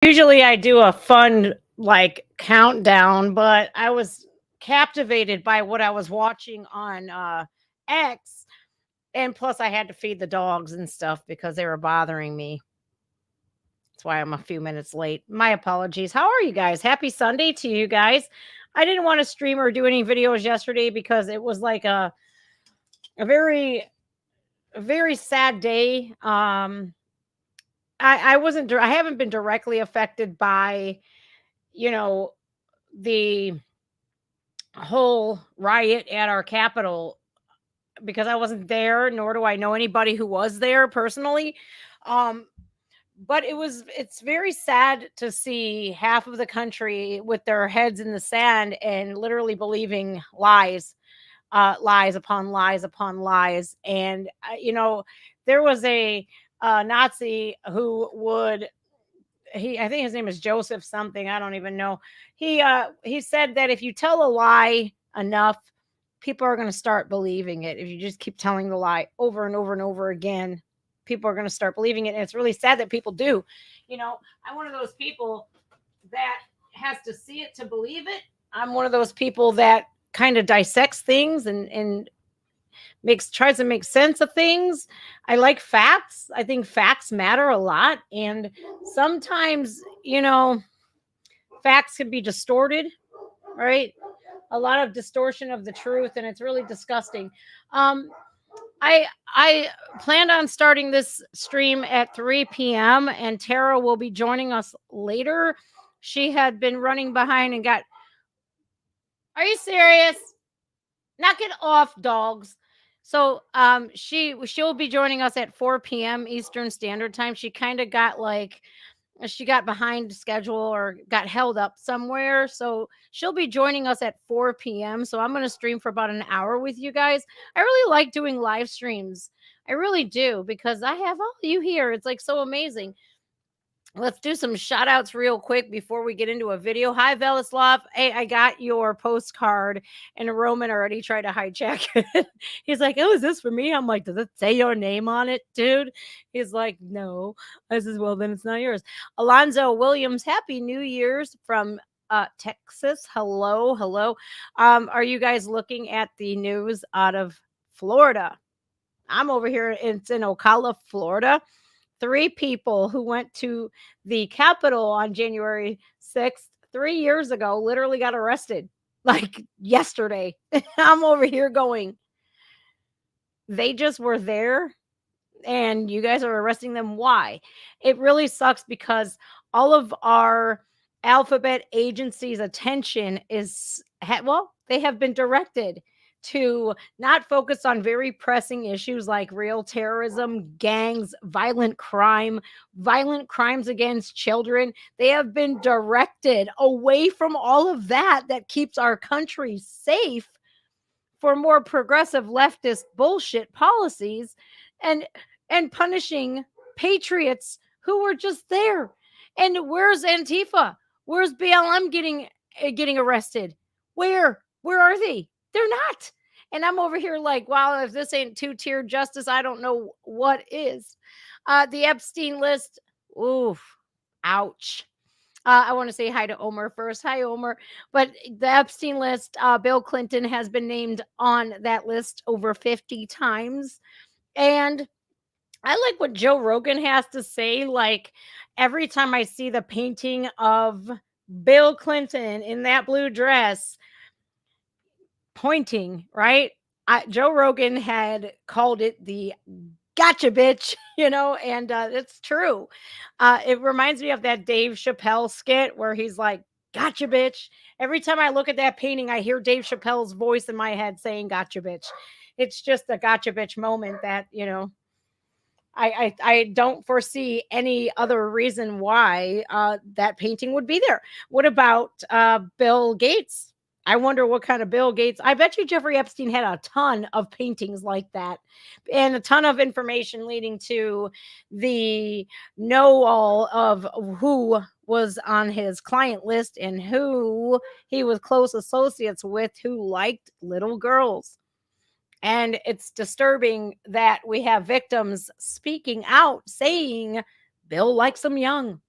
Usually I do a fun like countdown, but I was captivated by what I was watching on X, and plus I had to feed the dogs and stuff because they were bothering me. That's why I'm a few minutes late. My apologies. How are you guys? Happy Sunday to you guys. I didn't want to stream or do any videos yesterday because it was like a very sad day. I haven't been directly affected by, you know, the whole riot at our Capitol because I wasn't there, nor do I know anybody who was there personally. Um, but it's very sad to see half of the country with their heads in the sand and literally believing lies, lies upon lies upon lies. And there was a Nazi who would I think his name is Joseph something, I don't even know. He said that if you tell a lie enough, people are going to start believing it. If you just keep telling the lie over and over and over again, people are going to start believing it. And it's really sad that people do. I'm one of those people that has to see it to believe it. I'm one of those people that kind of dissects things and tries to make sense of things. I like facts. I think facts matter a lot, and sometimes, facts can be distorted, right? A lot of distortion of the truth, and it's really disgusting. I planned on starting this stream at 3 p.m. and Tara will be joining us later. She had been running behind and got. Are you serious? Knock it off, dogs. So she'll be joining us at 4 p.m. Eastern Standard Time. She kind of got she got behind schedule or got held up somewhere. So she'll be joining us at 4 p.m. So I'm going to stream for about an hour with you guys. I really like doing live streams. I really do, because I have all you here. It's like so amazing. Let's do some shout outs real quick before we get into a video. Hi, Velislav. Hey, I got your postcard, and Roman already tried to hijack it. He's like, oh, is this for me? I'm like, does it say your name on it, dude? He's like, no. I says, well, then it's not yours. Alonzo Williams, Happy New Year's from Texas. Hello, hello. Are you guys looking at the news out of Florida? I'm over here. It's in Ocala, Florida. 3 people who went to the Capitol on January 6th, 3 years ago, literally got arrested like yesterday. I'm over here going, they just were there and you guys are arresting them. Why? It really sucks because all of our alphabet agencies' attention they have been directed to not focus on very pressing issues like real terrorism, gangs, violent crimes against children. They have been directed away from all of that keeps our country safe, for more progressive leftist bullshit policies and punishing patriots who were just there. And where's Antifa? Where's BLM getting arrested? Where are they? They're not. And I'm over here like, wow, if this ain't two-tier justice, I don't know what is. The Epstein list. Oof. Ouch. I want to say hi to Omer first. Hi, Omer. But the Epstein list, Bill Clinton has been named on that list over 50 times. And I like what Joe Rogan has to say. Like, every time I see the painting of Bill Clinton in that blue dress pointing, right? Joe Rogan had called it the gotcha bitch, and it's true. It reminds me of that Dave Chappelle skit where he's like, gotcha bitch. Every time I look at that painting, I hear Dave Chappelle's voice in my head saying gotcha bitch. It's just a gotcha bitch moment that, I don't foresee any other reason why that painting would be there. What about Bill Gates? I wonder what kind of Bill Gates. I bet you Jeffrey Epstein had a ton of paintings like that and a ton of information leading to the know-all of who was on his client list and who he was close associates with who liked little girls. And it's disturbing that we have victims speaking out saying Bill likes them young.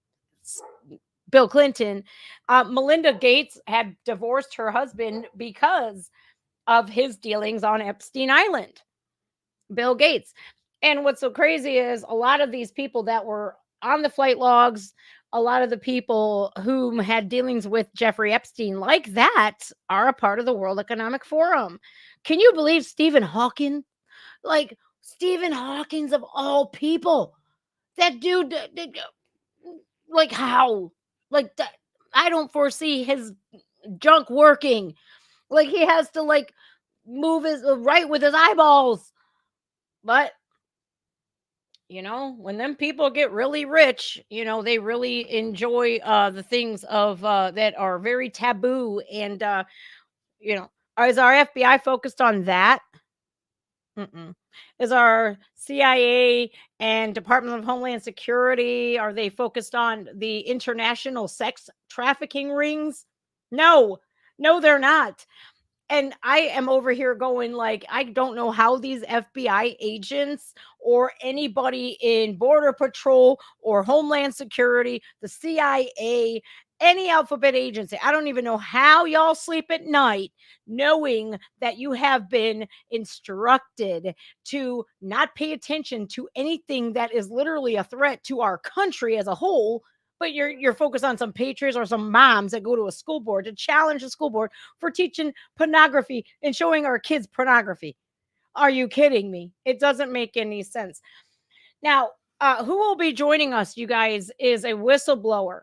Bill Clinton. Melinda Gates had divorced her husband because of his dealings on Epstein Island. Bill Gates. And what's so crazy is a lot of these people that were on the flight logs, a lot of the people whom had dealings with Jeffrey Epstein like that are a part of the World Economic Forum. Can you believe Stephen Hawking? Like Stephen Hawking's of all people. That dude, like how? Like that, I don't foresee his junk working. Like he has to like move his right with his eyeballs. But when them people get really rich, they really enjoy the things of that are very taboo. And you know is our FBI focused on that? Mm-mm. Is our CIA and Department of Homeland Security, are they focused on the international sex trafficking rings? No, no, they're not. And I am over here going like, I don't know how these FBI agents or anybody in Border Patrol or Homeland Security, the CIA, any alphabet agency, I don't even know how y'all sleep at night knowing that you have been instructed to not pay attention to anything that is literally a threat to our country as a whole. But you're focused on some patriots or some moms that go to a school board to challenge the school board for teaching pornography and showing our kids pornography. Are you kidding me? It doesn't make any sense. Now, who will be joining us, you guys, is a whistleblower.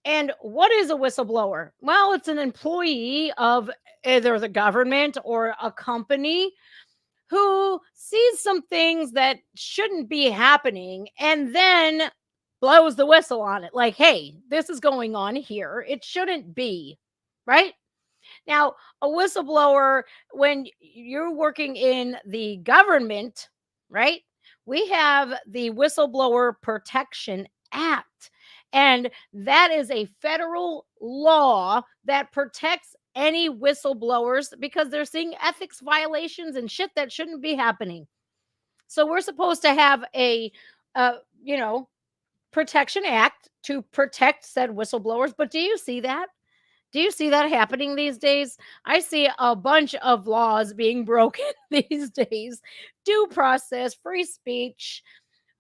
And what is a whistleblower? Well, it's an employee of either the government or a company who sees some things that shouldn't be happening and then blows the whistle on it. Like, hey, this is going on here. It shouldn't be, right? Now, a whistleblower, when you're working in the government, right? We have the Whistleblower Protection Act. And that is a federal law that protects any whistleblowers because they're seeing ethics violations and shit that shouldn't be happening. So we're supposed to have a, uh, you know, protection act to protect said whistleblowers. But do you see that? Do you see that happening these days? I see a bunch of laws being broken these days. Due process, free speech.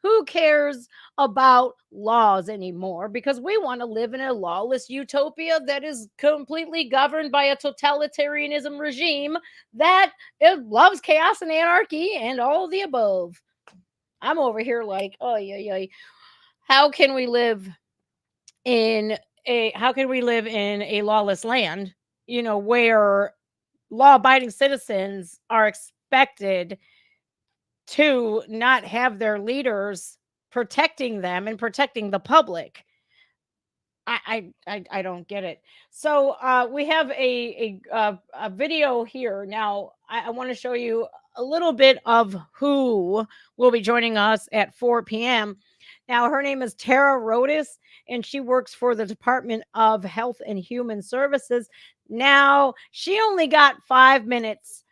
Who cares about laws anymore? Because we want to live in a lawless utopia that is completely governed by a totalitarianism regime that it loves chaos and anarchy and all the above. I'm over here like, oh yeah, yeah. How can we live in a lawless land, where law-abiding citizens are expected to not have their leaders protecting them and protecting the public? I don't get it. So we have a video here now. I want to show you a little bit of who will be joining us at 4 p.m. Now, her name is Tara Rodas, and she works for the Department of Health and Human Services. Now, she only got 5 minutes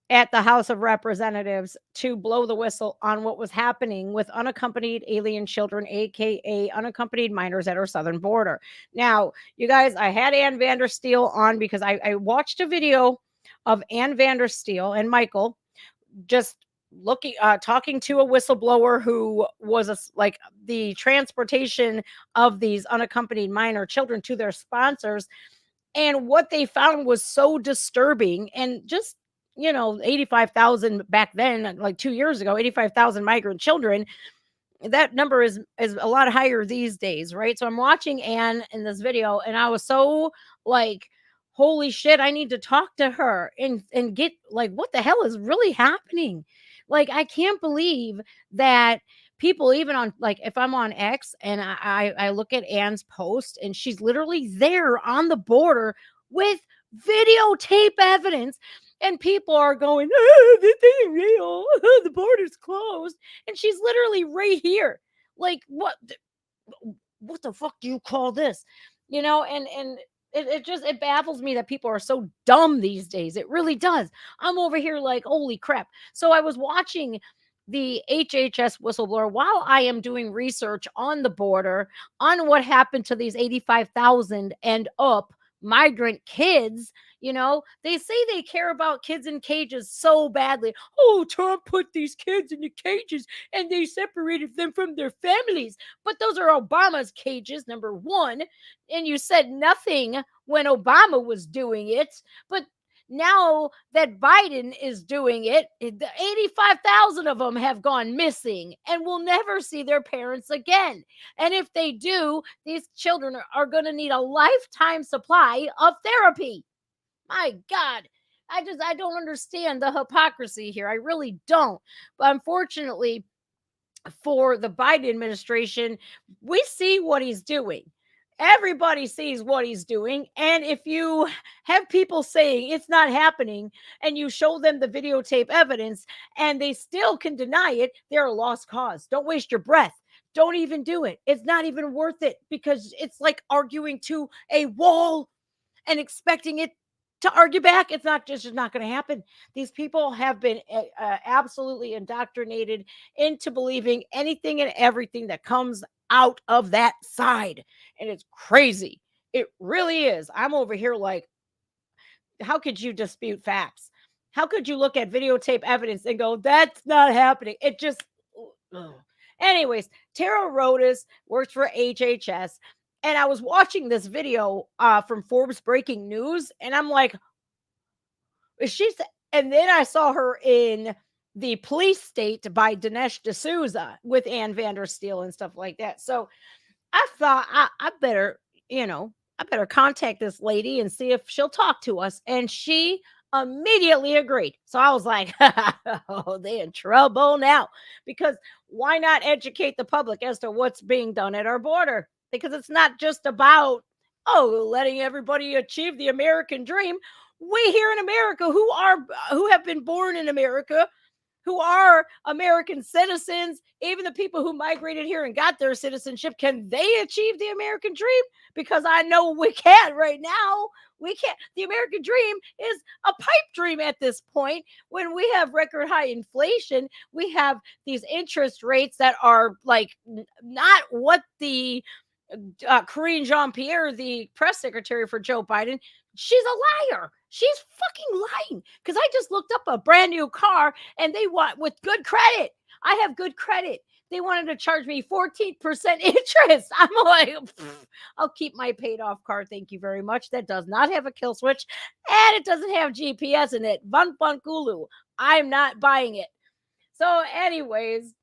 at the House of Representatives to blow the whistle on what was happening with unaccompanied alien children, aka unaccompanied minors at our southern border. Now, you guys, I had Ann Vandersteel on because I watched a video of Ann Vandersteel and Michael just looking talking to a whistleblower who was like the transportation of these unaccompanied minor children to their sponsors. And what they found was so disturbing. And just 85,000 back then, like 2 years ago, 85,000 migrant children, that number is a lot higher these days, right? So I'm watching Anne in this video and I was so like, holy shit, I need to talk to her and get like, what the hell is really happening? Like, I can't believe that people, even on, like, if I'm on X and I look at Anne's post and she's literally there on the border with videotape evidence, and people are going, oh, this isn't real. The border's closed. And she's literally right here. Like, what the fuck do you call this? And it baffles me that people are so dumb these days. It really does. I'm over here like, holy crap. So I was watching the HHS whistleblower, while I am doing research on the border on what happened to these 85,000 and up migrant kids, they say they care about kids in cages so badly. Oh, Trump put these kids in the cages and they separated them from their families. But those are Obama's cages, number one. And you said nothing when Obama was doing it. But now that Biden is doing it, the 85,000 of them have gone missing and will never see their parents again. And if they do, these children are going to need a lifetime supply of therapy. My God. I don't understand the hypocrisy here. I really don't. But unfortunately, for the Biden administration, we see what he's doing. Everybody sees what he's doing. And if you have people saying it's not happening and you show them the videotape evidence and they still can deny it, they're a lost cause. Don't waste your breath. Don't even do it. It's not even worth it, because it's like arguing to a wall and expecting it to argue back. It's just not going to happen. These people have been absolutely indoctrinated into believing anything and everything that comes out of that side. And it's crazy. It really is. I'm over here like, how could you dispute facts? How could you look at videotape evidence and go, that's not happening? It just, ugh. Anyways, Tara Rodas works for HHS. And I was watching this video from Forbes Breaking News, and I'm like, and then I saw her in The Police State by Dinesh D'Souza with Ann Vandersteel and stuff like that. So I thought I better contact this lady and see if she'll talk to us. And she immediately agreed. So I was like, oh, they're in trouble now, because why not educate the public as to what's being done at our border? Because it's not just about, letting everybody achieve the American dream. We here in America who have been born in America, who are American citizens, even the people who migrated here and got their citizenship, can they achieve the American dream? Because I know we can't right now. We can't. The American dream is a pipe dream at this point, when we have record high inflation. We have these interest rates that are like not what the Karine Jean-Pierre, the press secretary for Joe Biden, she's a liar. She's fucking lying. Because I just looked up a brand new car and they want, with good credit. I have good credit. They wanted to charge me 14% interest. I'm like, I'll keep my paid off car. Thank you very much. That does not have a kill switch and it doesn't have GPS in it. Van Kulu. I'm not buying it. So anyways,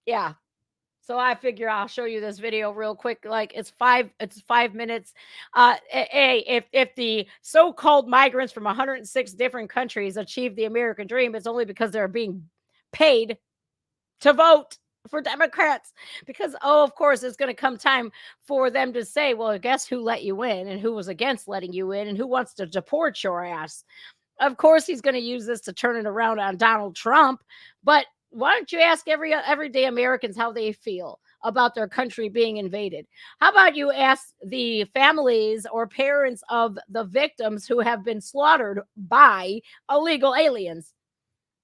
yeah. So I figure I'll show you this video real quick. Like it's 5 minutes. If the so-called migrants from 106 different countries achieve the American dream, it's only because they're being paid to vote for Democrats. Because, of course, it's going to come time for them to say, well, guess who let you in and who was against letting you in and who wants to deport your ass. Of course, he's going to use this to turn it around on Donald Trump. But why don't you ask everyday Americans how they feel about their country being invaded? How about you ask the families or parents of the victims who have been slaughtered by illegal aliens?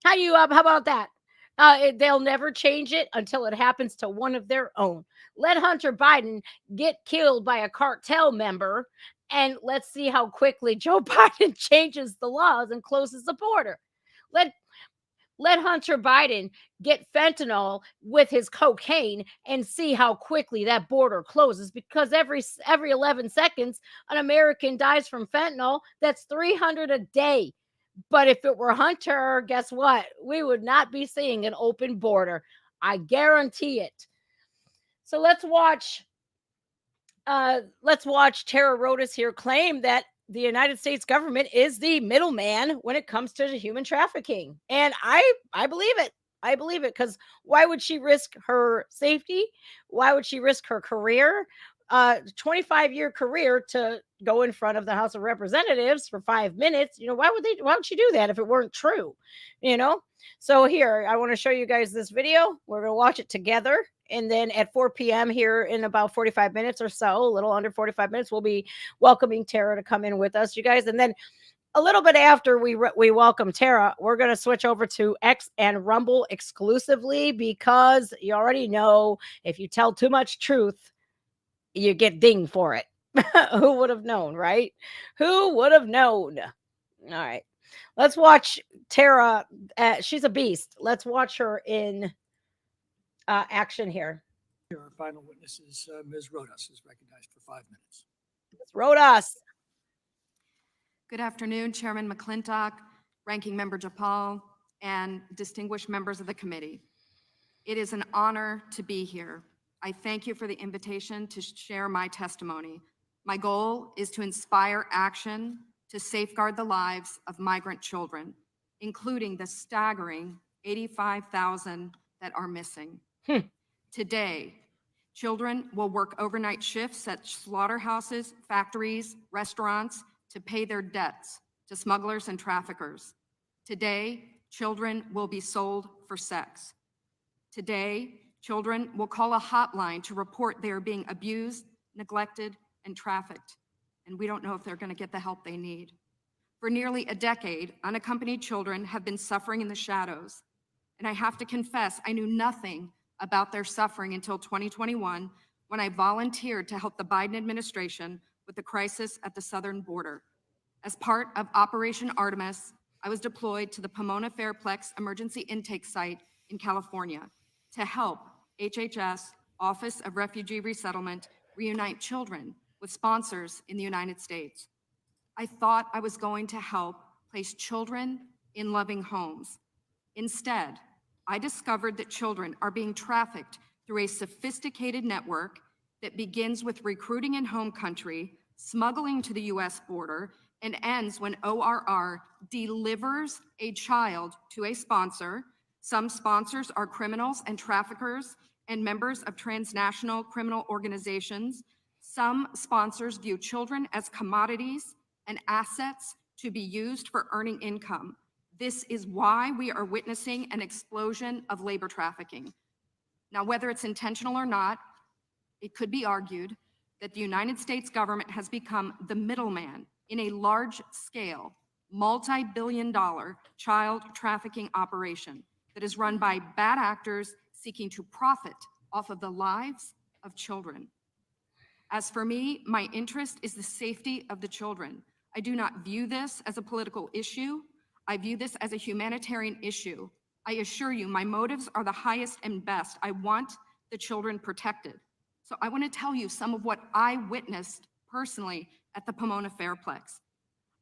How about that? They'll never change it until it happens to one of their own. Let Hunter Biden get killed by a cartel member, and let's see how quickly Joe Biden changes the laws and closes the border. Let Hunter Biden get fentanyl with his cocaine and see how quickly that border closes, because every 11 seconds, an American dies from fentanyl. That's 300 a day. But if it were Hunter, guess what? We would not be seeing an open border. I guarantee it. So let's watch Tara Rodas here claim that the United States government is the middleman when it comes to human trafficking. And I believe it. I believe it, because why would she risk her safety? Why would she risk her career? 25-year career to go in front of the House of Representatives for 5 minutes. Why would she do that if it weren't true? So here, I want to show you guys this video. We're going to watch it together. And then at 4 p.m. here in about 45 minutes or so, a little under 45 minutes, we'll be welcoming Tara to come in with us, you guys. And then a little bit after we welcome Tara, we're going to switch over to X and Rumble exclusively, because you already know if you tell too much truth, you get dinged for it. Who would have known, right? Who would have known? All right. Let's watch Tara. She's a beast. Let's watch her in action here. Our final witness is Ms. Rodas, is recognized for 5 minutes. Ms. Rodas. Good afternoon, Chairman McClintock, Ranking Member Japal, and distinguished members of the committee. It is an honor to be here. I thank you for the invitation to share my testimony. My goal is to inspire action to safeguard the lives of migrant children, including the staggering 85,000 that are missing. Today, children will work overnight shifts at slaughterhouses, factories, restaurants to pay their debts to smugglers and traffickers. Today, children will be sold for sex. Today, children will call a hotline to report they are being abused, neglected, and trafficked, and we don't know if they're going to get the help they need. For nearly a decade, unaccompanied children have been suffering in the shadows, and I have to confess, I knew nothing about their suffering until 2021, when I volunteered to help the Biden administration with the crisis at the southern border. As part of Operation Artemis, I was deployed to the Pomona Fairplex Emergency Intake Site in California to help HHS, Office of Refugee Resettlement, reunite children with sponsors in the United States. I thought I was going to help place children in loving homes. Instead, I discovered that children are being trafficked through a sophisticated network that begins with recruiting in home country, smuggling to the US border, and ends when ORR delivers a child to a sponsor. Some sponsors are criminals and traffickers and members of transnational criminal organizations. Some sponsors view children as commodities and assets to be used for earning income. This is why we are witnessing an explosion of labor trafficking. Now, whether it's intentional or not, it could be argued that the United States government has become the middleman in a large-scale, multi-billion-dollar child trafficking operation that is run by bad actors seeking to profit off of the lives of children. As for me, my interest is the safety of the children. I do not view this as a political issue. I view this as a humanitarian issue. I assure you, my motives are the highest and best. I want the children protected. So I want to tell you some of what I witnessed personally at the Pomona Fairplex.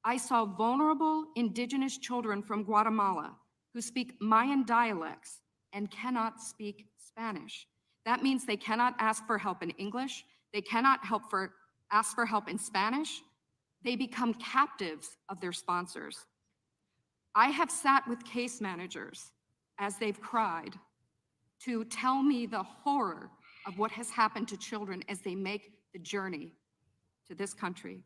I saw vulnerable indigenous children from Guatemala who speak Mayan dialects and cannot speak Spanish. That means they cannot ask for help in English. They cannot ask for help in Spanish. They become captives of their sponsors. I have sat with case managers as they've cried to tell me the horror of what has happened to children as they make the journey to this country.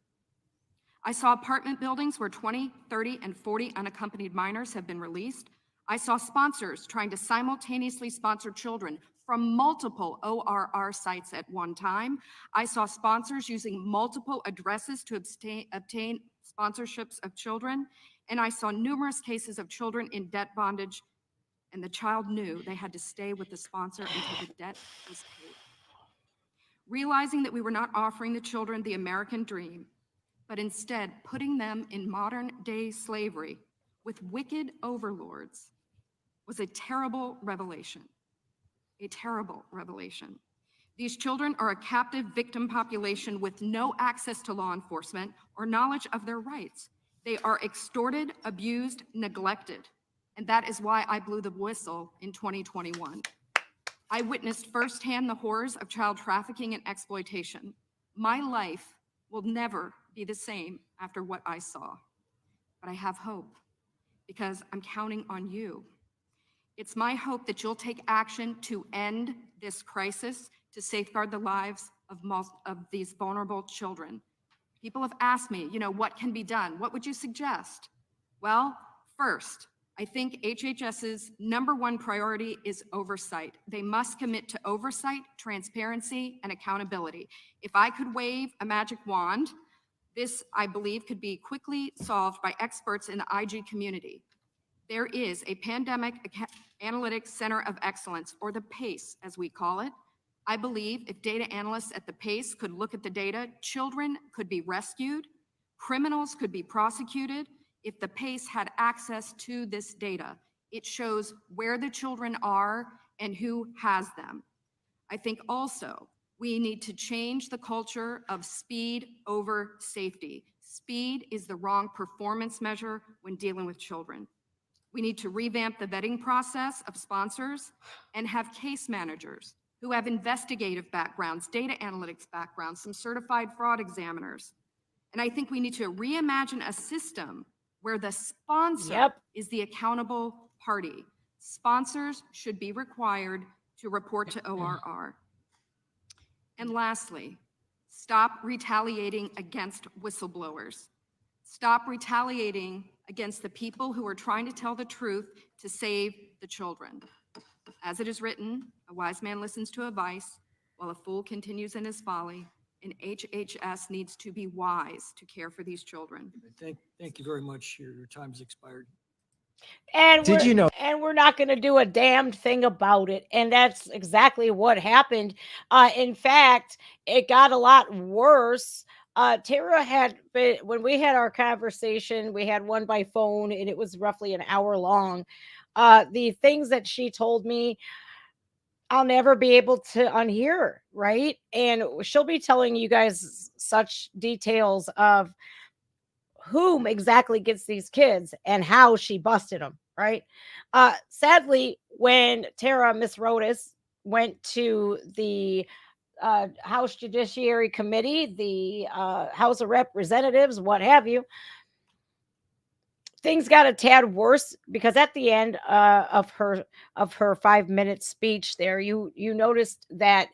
I saw apartment buildings where 20, 30, and 40 unaccompanied minors have been released. I saw sponsors trying to simultaneously sponsor children from multiple ORR sites at one time. I saw sponsors using multiple addresses to obtain sponsorships of children. And I saw numerous cases of children in debt bondage, and the child knew they had to stay with the sponsor until the debt was paid. Realizing that we were not offering the children the American dream, but instead putting them in modern-day slavery with wicked overlords, was a terrible revelation. A terrible revelation. These children are a captive victim population with no access to law enforcement or knowledge of their rights. They are extorted, abused, neglected, and that is why I blew the whistle in 2021. I witnessed firsthand the horrors of child trafficking and exploitation. My life will never be the same after what I saw, but I have hope because I'm counting on you. It's my hope that you'll take action to end this crisis, to safeguard the lives of these vulnerable children. People have asked me, what can be done? What would you suggest? Well, first, I think HHS's #1 priority is oversight. They must commit to oversight, transparency, and accountability. If I could wave a magic wand, This, I believe, could be quickly solved by experts in the IG community. There is a Pandemic Analytics Center of Excellence, or the PACE, as we call it. I believe if data analysts at the PACE could look at the data, children could be rescued, criminals could be prosecuted if the PACE had access to this data. It shows where the children are and who has them. I think also we need to change the culture of speed over safety. Speed is the wrong performance measure when dealing with children. We need to revamp the vetting process of sponsors and have case managers who have investigative backgrounds, data analytics backgrounds, some certified fraud examiners. And I think we need to reimagine a system where the sponsor is the accountable party. Sponsors should be required to report to ORR. And lastly, stop retaliating against whistleblowers. Stop retaliating against the people who are trying to tell the truth to save the children. As it is written, a wise man listens to advice, while a fool continues in his folly, and HHS needs to be wise to care for these children. Thank you very much. Your time's expired. And Did you know? And we're not going to do a damned thing about it. And that's exactly what happened. In fact, it got a lot worse. Tara had been, when we had our conversation, we had one by phone, and it was roughly an hour long. The things that she told me, I'll never be able to unhear, right? And she'll be telling you guys such details of whom exactly gets these kids and how she busted them, right? Sadly, when Miss Rodas, went to the House Judiciary Committee, the House of Representatives, what have you, things got a tad worse, because at the end of her 5-minute speech there, you noticed that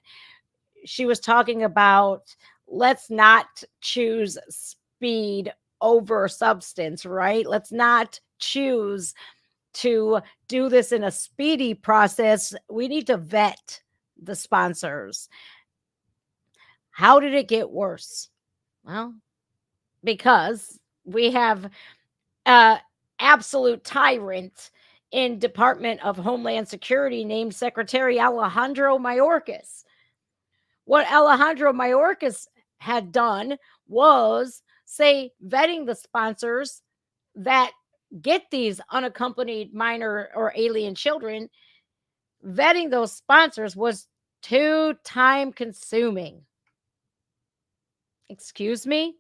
she was talking about, let's not choose speed over substance, right? Let's not choose to do this in a speedy process. We need to vet the sponsors. How did it get worse? Well, because we have absolute tyrant in Department of Homeland Security named Secretary Alejandro Mayorkas. What Alejandro Mayorkas had done was say vetting the sponsors that get these unaccompanied minor or alien children. Vetting those sponsors was too time consuming. Excuse me?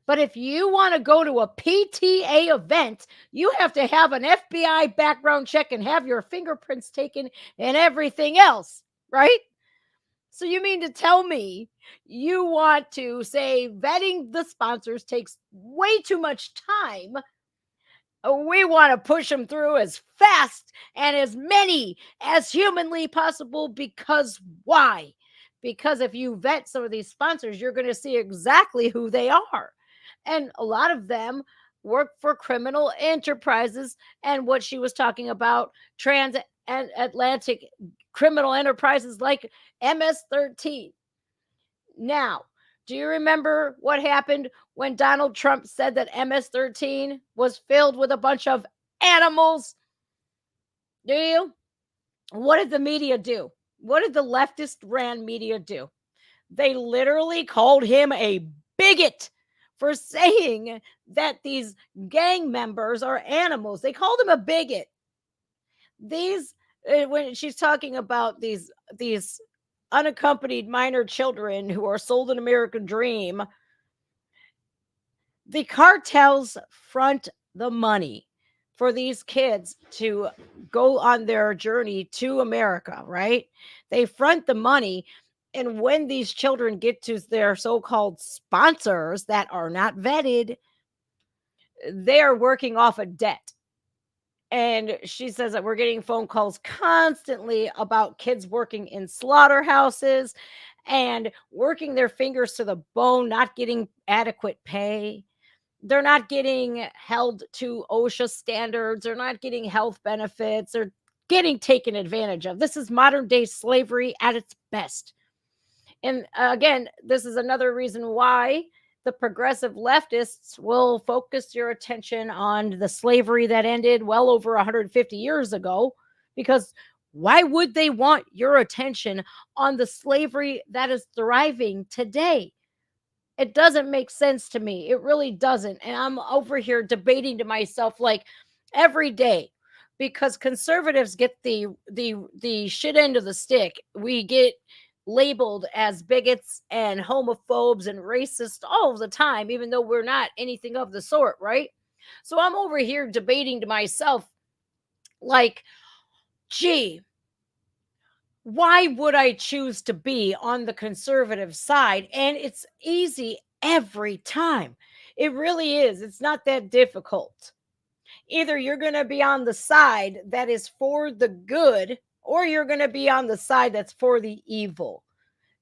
But if you want to go to a PTA event, you have to have an FBI background check and have your fingerprints taken and everything else, right? So you mean to tell me you want to say vetting the sponsors takes way too much time? We want to push them through as fast and as many as humanly possible, because why? Because if you vet some of these sponsors, you're going to see exactly who they are. And a lot of them work for criminal enterprises. And what she was talking about, transatlantic criminal enterprises like MS-13. Now, do you remember what happened when Donald Trump said that MS-13 was filled with a bunch of animals? Do you? What did the media do? What did the leftist ran media do? They literally called him a bigot for saying that these gang members are animals. They called him a bigot. These, when she's talking about these unaccompanied minor children who are sold an American dream, the cartels front the money for these kids to go on their journey to America, right? They front the money. And when these children get to their so-called sponsors that are not vetted, they're working off a debt. And she says that we're getting phone calls constantly about kids working in slaughterhouses and working their fingers to the bone, not getting adequate pay. They're not getting held to OSHA standards. They're not getting health benefits. They're getting taken advantage of. This is modern day slavery at its best. And again, this is another reason why the progressive leftists will focus your attention on the slavery that ended well over 150 years ago, because why would they want your attention on the slavery that is thriving today? It doesn't make sense to me. It really doesn't. And I'm over here debating to myself like every day, because conservatives get the shit end of the stick. We get labeled as bigots and homophobes and racists all the time, even though we're not anything of the sort, right? So I'm over here debating to myself like, gee, why would I choose to be on the conservative side? And it's easy every time. It really is. It's not that difficult. Either you're going to be on the side that is for the good, or you're going to be on the side that's for the evil.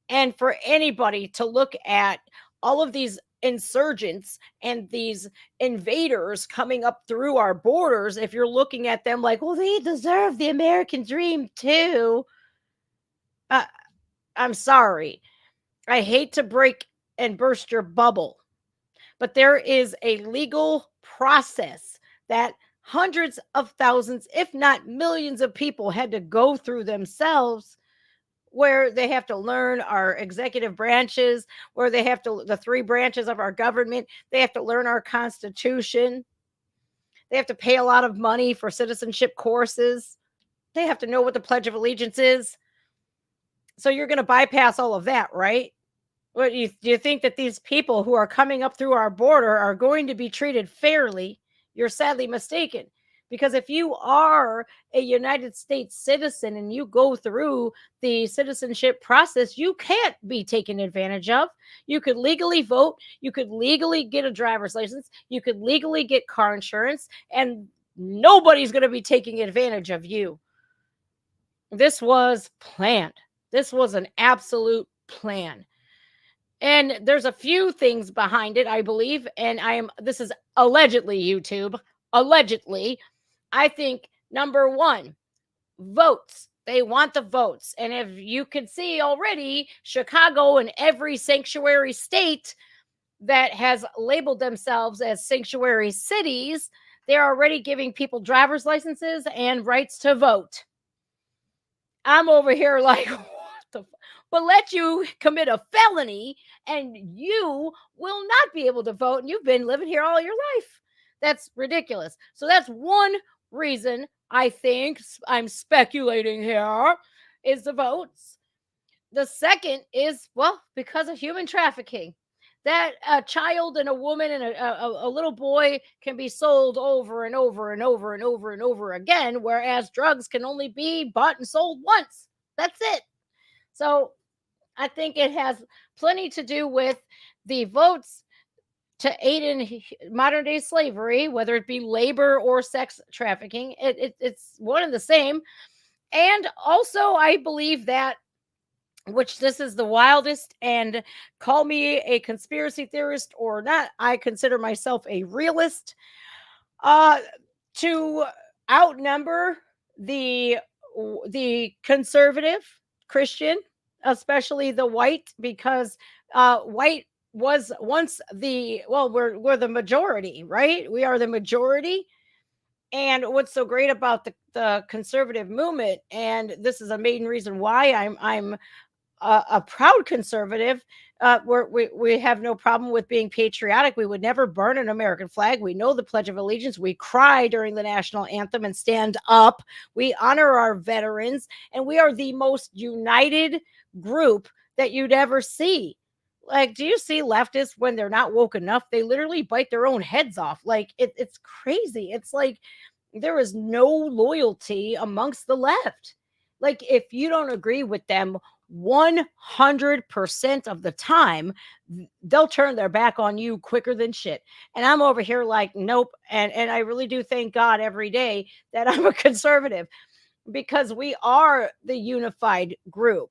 And for anybody to look at all of these insurgents and these invaders coming up through our borders, if you're looking at them like, well, they deserve the American dream too. I'm sorry. I hate to break and burst your bubble, but there is a legal process that hundreds of thousands, if not millions of people had to go through themselves, where they have to learn our executive branches, where they have to, the three branches of our government, they have to learn our Constitution. They have to pay a lot of money for citizenship courses. They have to know what the Pledge of Allegiance is. So you're going to bypass all of that, right? What do you think that these people who are coming up through our border are going to be treated fairly? You're sadly mistaken. Because if you are a United States citizen and you go through the citizenship process, you can't be taken advantage of. You could legally vote. You could legally get a driver's license. You could legally get car insurance, and nobody's going to be taking advantage of you. This was planned. This was an absolute plan. And there's a few things behind it, I believe. And this is allegedly, YouTube, allegedly. I think number one, votes. They want the votes. And if you can see already, Chicago and every sanctuary state that has labeled themselves as sanctuary cities, they're already giving people driver's licenses and rights to vote. I'm over here like, what the but let you commit a felony and you will not be able to vote, and you've been living here all your life. That's ridiculous. So that's one reason I think, I'm speculating here, is the votes. The second is, well, because of human trafficking. That a child and a woman and a little boy can be sold over and over and over and over and over again, whereas drugs can only be bought and sold once. That's it. So I think it has plenty to do with the votes to aid in modern day slavery, whether it be labor or sex trafficking. It's one and the same. And also, I believe that, which this is the wildest, and call me a conspiracy theorist or not, I consider myself a realist, to outnumber the conservative Christian, especially the white, because white was once we're the majority, right? We are the majority. And what's so great about the conservative movement, and this is a main reason why I'm a proud conservative. We have no problem with being patriotic. We would never burn an American flag. We know the Pledge of Allegiance. We cry during the national anthem and stand up. We honor our veterans, and we are the most united group that you'd ever see. Like, do you see leftists when they're not woke enough? They literally bite their own heads off. Like, it's crazy. It's like there is no loyalty amongst the left. Like, if you don't agree with them 100% of the time, they'll turn their back on you quicker than shit. And I'm over here like, nope. And I really do thank God every day that I'm a conservative, because we are the unified group.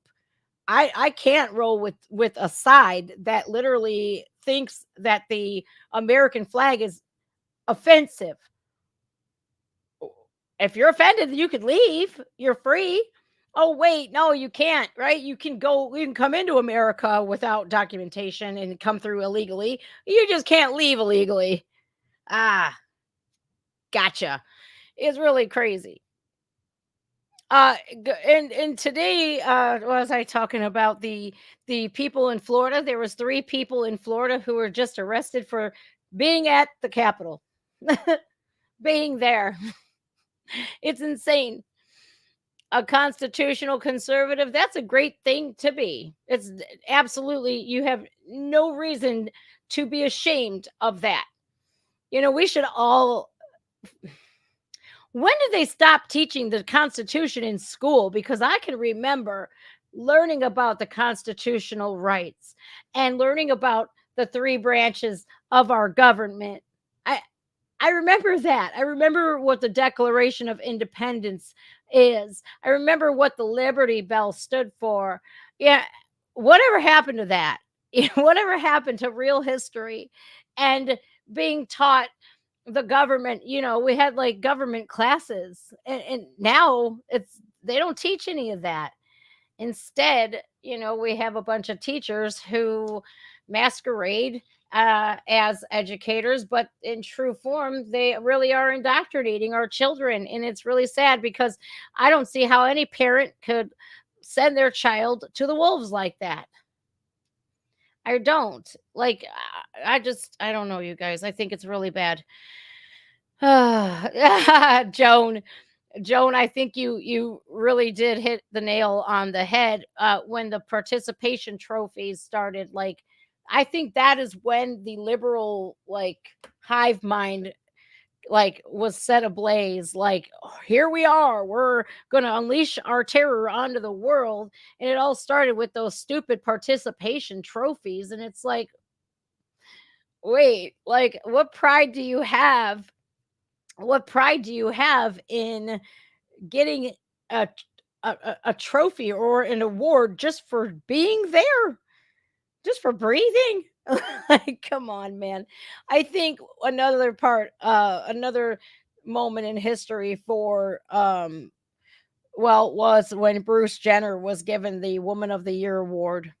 I can't roll with a side that literally thinks that the American flag is offensive. If you're offended, you could leave. You're free. Oh, wait, no, you can't, right? You can come into America without documentation and come through illegally. You just can't leave illegally. Ah, gotcha. It's really crazy. And today, was I talking about the people in Florida? There was 3 people in Florida who were just arrested for being at the Capitol, being there. It's insane. A constitutional conservative, that's a great thing to be. It's absolutely, you have no reason to be ashamed of that. You know, we should all, when did they stop teaching the Constitution in school? Because I can remember learning about the constitutional rights and learning about the 3 branches of our government. I I remember that. I remember what the Declaration of Independence is. I remember what the Liberty Bell stood for. Yeah, whatever happened to that? Whatever happened to real history and being taught the government? We had like government classes, and now they don't teach any of that. Instead, we have a bunch of teachers who masquerade as educators, but in true form, they really are indoctrinating our children. And it's really sad because I don't see how any parent could send their child to the wolves like that. I don't. Like, I don't know, you guys. I think it's really bad. Joan, I think you really did hit the nail on the head when the participation trophies started. Like, I think that is when the liberal like hive mind like was set ablaze. Like, "Oh, here we are, we're gonna unleash our terror onto the world," and it all started with those stupid participation trophies. And it's like, wait, like, what pride do you have? What pride do you have in getting a a trophy or an award just for being there, just for breathing? Like, come on, man. I think another moment in history for was when Bruce Jenner was given the Woman of the Year award.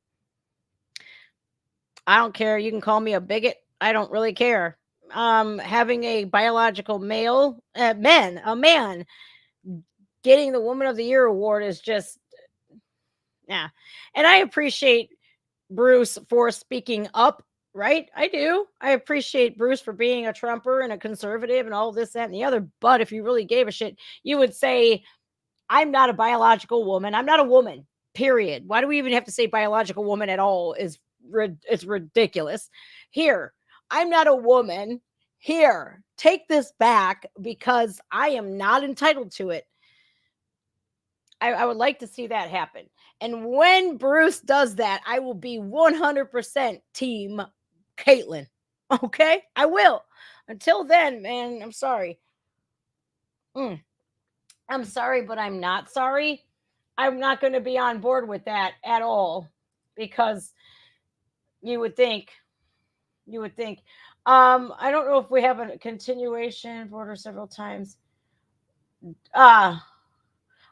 I don't care. You can call me a bigot. I don't really care. Having a biological a man getting the Woman of the Year award is just, yeah. And I appreciate Bruce for speaking up, right? I do. I appreciate Bruce for being a Trumper and a conservative and all this, that, and the other. But if you really gave a shit, you would say, I'm not a biological woman. I'm not a woman, period. Why do we even have to say biological woman at all? It's ridiculous. Here, I'm not a woman. Here, take this back because I am not entitled to it. I would like to see that happen. And when Bruce does that, I will be 100% team Caitlyn. Okay? I will. Until then, man, I'm sorry. I'm sorry, but I'm not sorry. I'm not going to be on board with that at all because you would think. I don't know if we have a continuation border several times.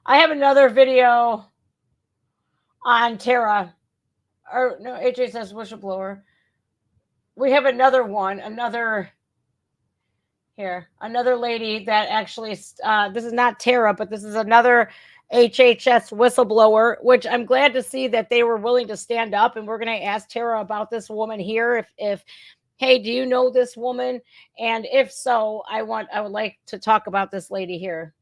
I have another video on Tara, or no, HHS Whistleblower. We have another one, another lady that actually, this is not Tara, but this is another HHS whistleblower, which I'm glad to see that they were willing to stand up. And we're going to ask Tara about this woman here. If, hey, do you know this woman? And if so, I would like to talk about this lady here.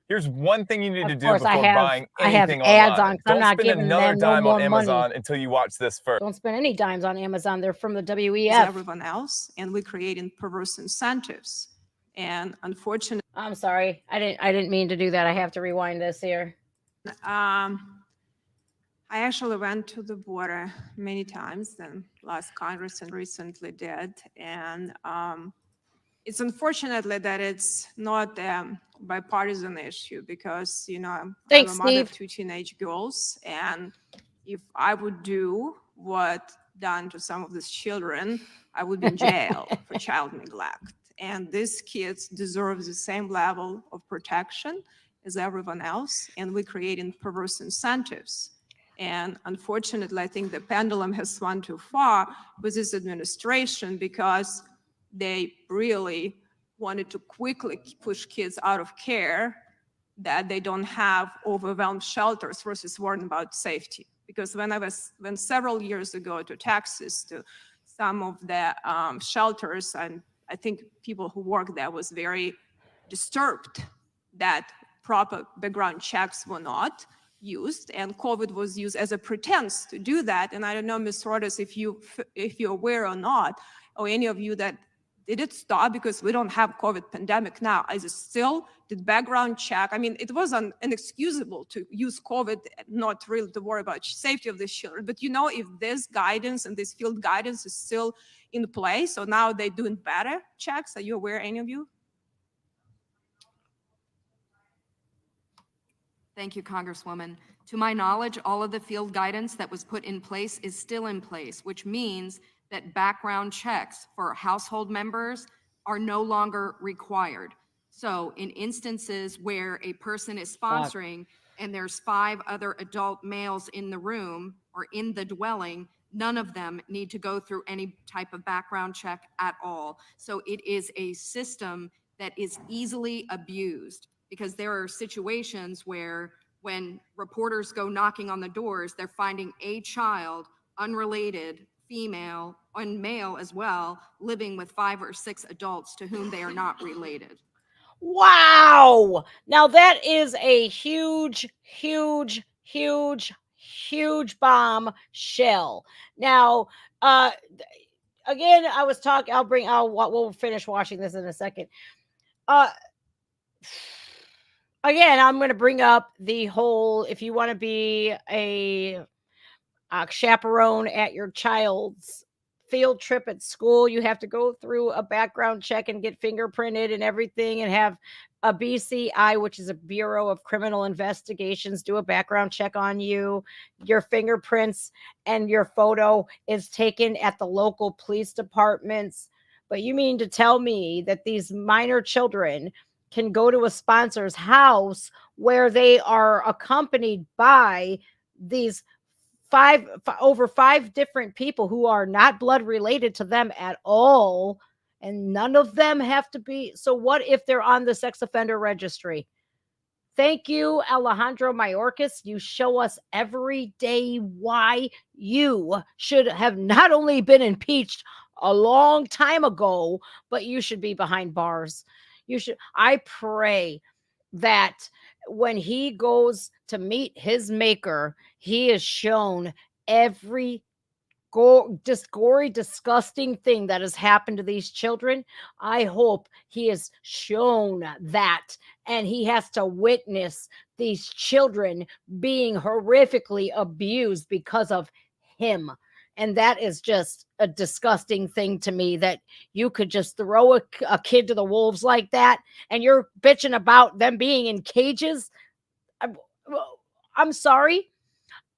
Here's one thing you need to do course, before buying I have anything ads online. on 'cause I'm Don't not spend giving another them no dime more on Amazon money. until you watch this first. Don't spend any dimes on Amazon. They're from the As WEF. everyone else, and we're creating perverse incentives. And unfortunately, I'm sorry. I didn't mean to do that. I have to rewind this here. I actually went to the border many times, and last Congress and recently did. And it's unfortunately that it's not a bipartisan issue because, I'm Thanks, a mother of Steve. 2 teenage girls. And if I would do what done to some of these children, I would be in jail for child neglect. And these kids deserve the same level of protection as everyone else, and we're creating perverse incentives. And unfortunately, I think the pendulum has swung too far with this administration because they really wanted to quickly push kids out of care, that they don't have overwhelmed shelters versus worrying about safety. Because when I went several years ago to Texas to some of the shelters, and I think people who work there was very disturbed that proper background checks were not used, and COVID was used as a pretense to do that. And I don't know, Ms. Rodas, if you're aware or not, or any of you, that did it stop because we don't have COVID pandemic now? Is it still, did background check? I mean, it was inexcusable to use COVID, not really to worry about safety of the children. But you know, if this guidance and this field guidance is still in place, so now they're doing better checks. Are you aware, any of you? Thank you, Congresswoman. To my knowledge, all of the field guidance that was put in place is still in place, which means that background checks for household members are no longer required. So in instances where a person is sponsoring and there's 5 other adult males in the room or in the dwelling, none of them need to go through any type of background check at all. So it is a system that is easily abused, because there are situations where when reporters go knocking on the doors, they're finding a child, unrelated, female, and male as well, living with 5 or 6 adults to whom they are not related. Wow. Now that is a huge, huge, huge, huge bombshell. Now, again, I was talking, we'll finish watching this in a second. Again, I'm going to bring up the whole, if you want to be a chaperone at your child's field trip at school, you have to go through a background check and get fingerprinted and everything, and have a BCI, which is a Bureau of Criminal Investigations, do a background check on you. Your fingerprints and your photo is taken at the local police departments. But you mean to tell me that these minor children can go to a sponsor's house where they are accompanied by these over five different people who are not blood related to them at all, and none of them have to be? So what if they're on the sex offender registry? Thank you, Alejandro Mayorkas. You show us every day why you should have not only been impeached a long time ago, but you should be behind bars. I pray that when he goes to meet his maker, he is shown every gory, disgusting thing that has happened to these children. I hope he is shown that, and he has to witness these children being horrifically abused because of him. And that is just a disgusting thing to me, that you could just throw a kid to the wolves like that, and you're bitching about them being in cages. I'm sorry.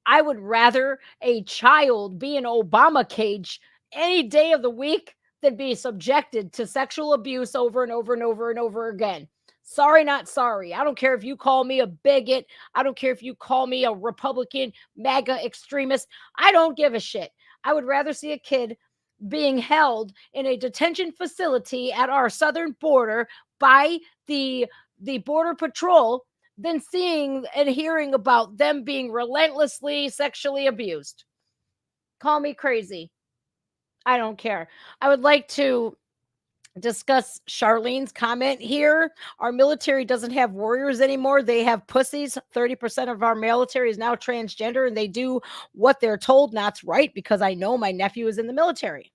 I would rather a child be in Obama cage any day of the week than be subjected to sexual abuse over and over and over and over again. Sorry, not sorry. I don't care if you call me a bigot. I don't care if you call me a Republican, MAGA extremist. I don't give a shit. I would rather see a kid being held in a detention facility at our southern border by the Border Patrol than seeing and hearing about them being relentlessly sexually abused. Call me crazy. I don't care. I would like to discuss Charlene's comment here. Our military doesn't have warriors anymore. They have pussies. 30% of our military is now transgender, and they do what they're told. And that's right, because I know my nephew is in the military.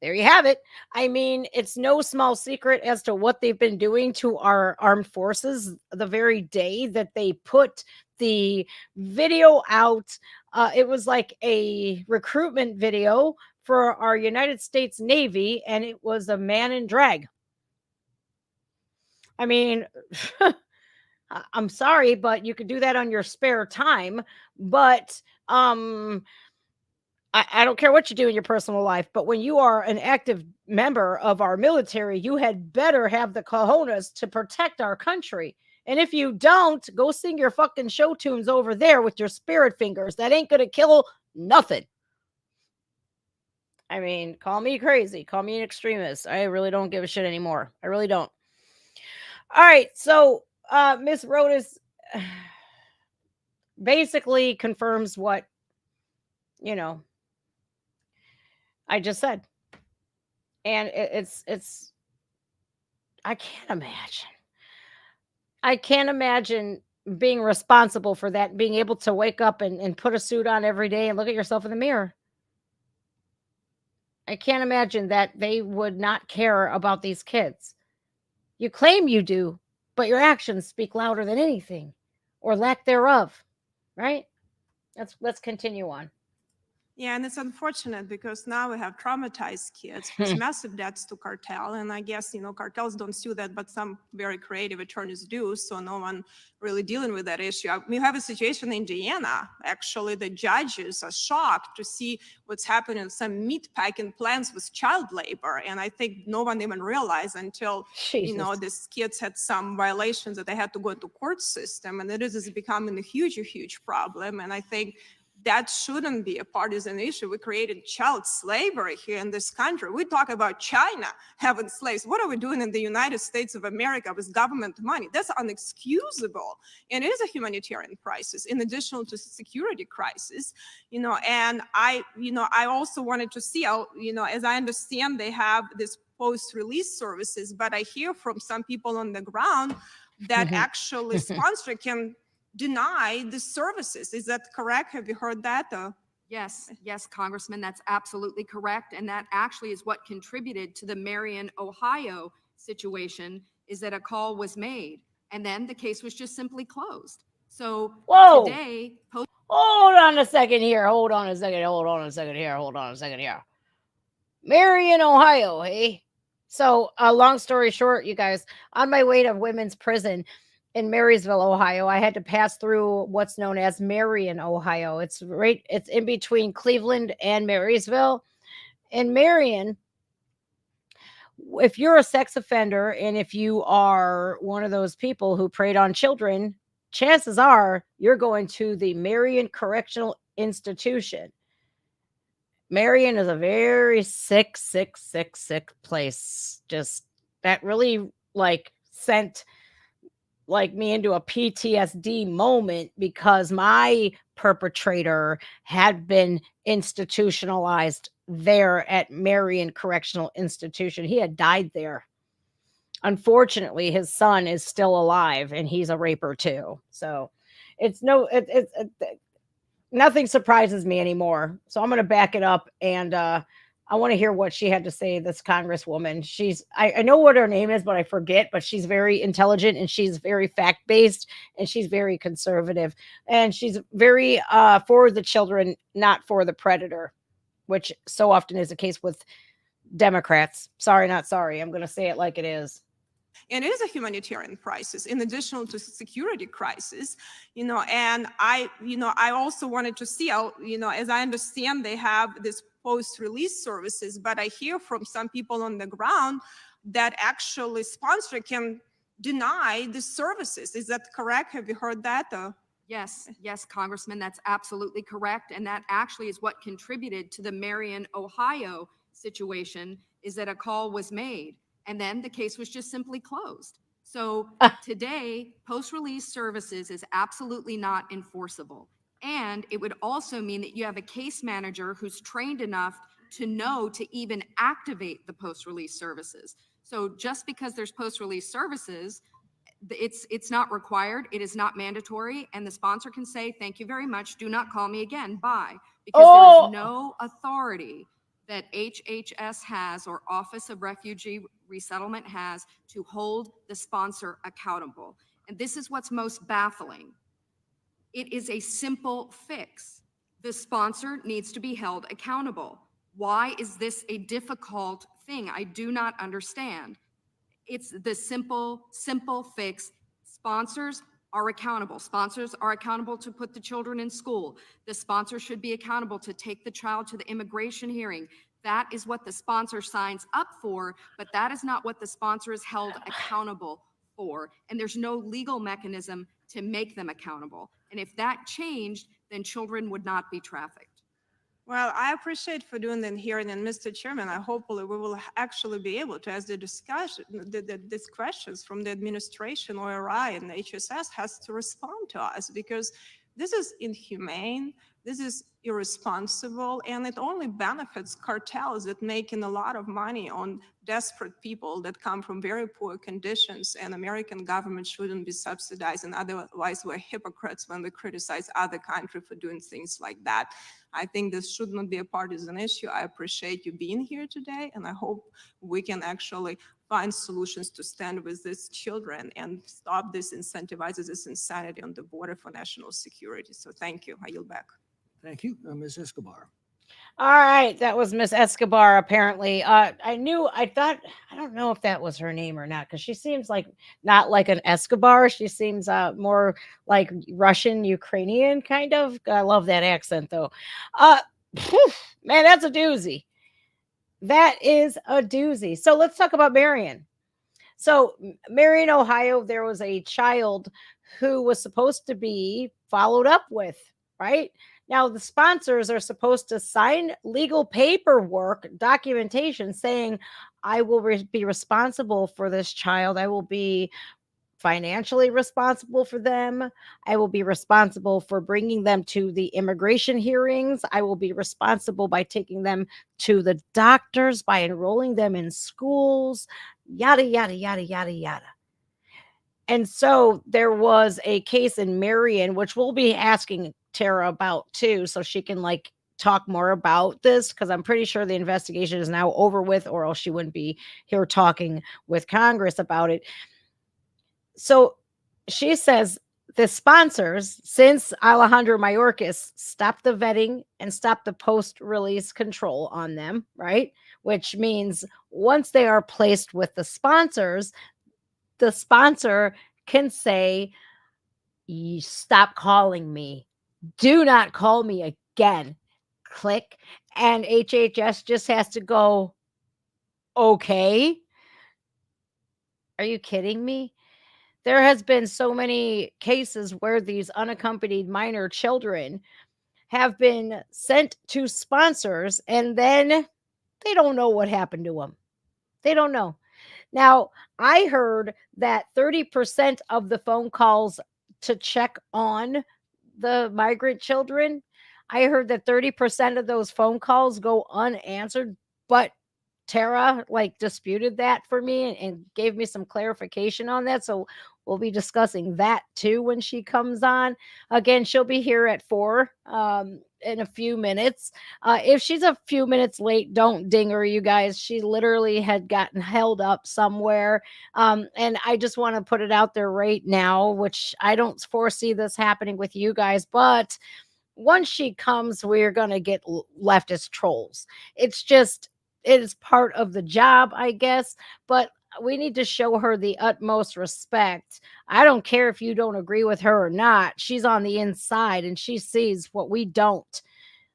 There you have it. I mean, it's no small secret as to what they've been doing to our armed forces. The very day that they put the video out, it was like a recruitment video for our United States Navy, and it was a man in drag. I mean, I'm sorry, but you could do that on your spare time. But I don't care what you do in your personal life, but when you are an active member of our military, you had better have the cojones to protect our country. And if you don't, go sing your fucking show tunes over there with your spirit fingers. That ain't gonna kill nothing. I mean, call me crazy, call me an extremist. I really don't give a shit anymore. I really don't. All right, so Miss Rodas basically confirms what, you know, I just said. And it's I can't imagine. I can't imagine being responsible for that, being able to wake up and put a suit on every day and look at yourself in the mirror. I can't imagine that they would not care about these kids. You claim you do, but your actions speak louder than anything or lack thereof, right? Let's continue on. Yeah, and it's unfortunate because now we have traumatized kids with massive debts to cartel. And I guess, cartels don't sue that, but some very creative attorneys do. So no one really dealing with that issue. We have a situation in Indiana. Actually, the judges are shocked to see what's happening in some meat packing plants with child labor. And I think no one even realized until, these kids had some violations that they had to go to court system. And it is becoming a huge problem. And I think that shouldn't be a partisan issue. We created child slavery here in this country. We talk about China having slaves. What are we doing in the United States of America with government money? That's unexcusable. And it is a humanitarian crisis in addition to security crisis, and I also wanted to see how, as I understand, they have this post-release services, but I hear from some people on the ground that actually sponsor can deny the services. Is that correct? Have you heard that? Yes, Congressman, that's absolutely correct. And that actually is what contributed to the Marion, Ohio situation, is that a call was made and then the case was just simply closed. So today, hold on a second here. Marion, Ohio, hey? So long story short, you guys, on my way to women's prison in Marysville, Ohio, I had to pass through what's known as Marion, Ohio. It's in between Cleveland and Marysville. In Marion, if you're a sex offender and if you are one of those people who preyed on children, chances are you're going to the Marion Correctional Institution. Marion is a very sick place. Just that really sent me into a PTSD moment because my perpetrator had been institutionalized there at Marion Correctional Institution. He had died there. Unfortunately, his son is still alive and he's a raper too. So nothing surprises me anymore. So I'm going to back it up and I want to hear what she had to say, this congresswoman. I know what her name is, but I forget, but she's very intelligent and she's very fact-based and she's very conservative and she's very for the children, not for the predator, which so often is the case with Democrats. Sorry, not sorry. I'm going to say it like it is. And it is a humanitarian crisis in addition to security crisis, and I also wanted to see how, as I understand, they have this post-release services, but I hear from some people on the ground that actually sponsor can deny the services. Is that correct? Have you heard that? Yes, Congressman, that's absolutely correct. And that actually is what contributed to the Marion, Ohio situation, is that a call was made and then the case was just simply closed. So today, post-release services is absolutely not enforceable. And it would also mean that you have a case manager who's trained enough to know to even activate the post-release services. So just because there's post-release services, it's not required, it is not mandatory, and the sponsor can say, thank you very much, do not call me again, bye. Because there is no authority that HHS has or Office of Refugee Resettlement has to hold the sponsor accountable. And this is what's most baffling. It is a simple fix. The sponsor needs to be held accountable. Why is this a difficult thing? I do not understand. It's the simple fix. Sponsors are accountable. Sponsors are accountable to put the children in school. The sponsor should be accountable to take the child to the immigration hearing. That is what the sponsor signs up for, but that is not what the sponsor is held accountable for, and there's no legal mechanism to make them accountable. And if that changed, then children would not be trafficked. Well, I appreciate for doing the hearing, and Mr. Chairman, hopefully we will actually be able to, as the discussion, these questions from the administration, ORI, and HSS has to respond to us, because this is inhumane, this is irresponsible, and it only benefits cartels that making a lot of money on desperate people that come from very poor conditions, and American government shouldn't be subsidizing. Otherwise, we're hypocrites when we criticize other countries for doing things like that. I think this should not be a partisan issue. I appreciate you being here today, and I hope we can actually find solutions to stand with these children and stop this incentivizes this insanity on the border for national security. So thank you. I yield back. Thank you, Ms. Escobar. All right, that was Miss Escobar. Apparently, I thought, I don't know if that was her name or not, because she seems like not like an Escobar. She seems more like Russian, Ukrainian kind of. I love that accent though. Phew, man, that's a doozy. That is a doozy. So let's talk about Marion. So, Marion, Ohio, there was a child who was supposed to be followed up with, right? Now, the sponsors are supposed to sign legal paperwork, documentation saying, I will be responsible for this child. I will be financially responsible for them. I will be responsible for bringing them to the immigration hearings. I will be responsible by taking them to the doctors, by enrolling them in schools, yada, yada, yada, yada, yada. And so there was a case in Marion, which we'll be asking Tara about too, so she can like talk more about this, because I'm pretty sure the investigation is now over with, or else she wouldn't be here talking with Congress about it. So she says the sponsors, since Alejandro Mayorkas stopped the vetting and stopped the post-release control on them, right? Which means once they are placed with the sponsors, the sponsor can say, stop calling me. Do not call me again. Click. And HHS just has to go, okay. Are you kidding me? There has been so many cases where these unaccompanied minor children have been sent to sponsors, and then they don't know what happened to them. They don't know. Now, I heard that 30% of the phone calls to check on the migrant children, I heard that 30% of those phone calls go unanswered, but Tara like disputed that for me and gave me some clarification on that. So we'll be discussing that too when she comes on. Again, she'll be here at 4 in a few minutes. If she's a few minutes late, don't ding her, you guys. She literally had gotten held up somewhere. And I just want to put it out there right now, which I don't foresee this happening with you guys, but once she comes, we're going to get left as trolls. It's just, it is part of the job, I guess, but we need to show her the utmost respect. I don't care if you don't agree with her or not. She's on the inside and she sees what we don't.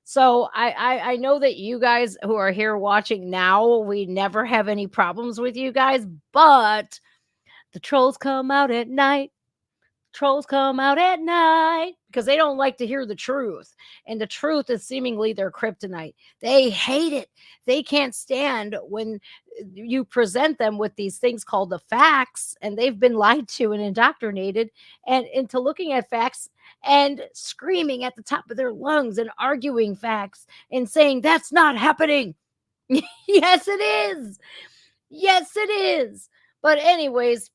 So I know that you guys who are here watching now, we never have any problems with you guys, but the trolls come out at night. Trolls come out at night because they don't like to hear the truth. And the truth is seemingly their kryptonite. They hate it. They can't stand when you present them with these things called the facts, and they've been lied to and indoctrinated and into looking at facts and screaming at the top of their lungs and arguing facts and saying that's not happening. Yes, it is. Yes, it is. But anyways,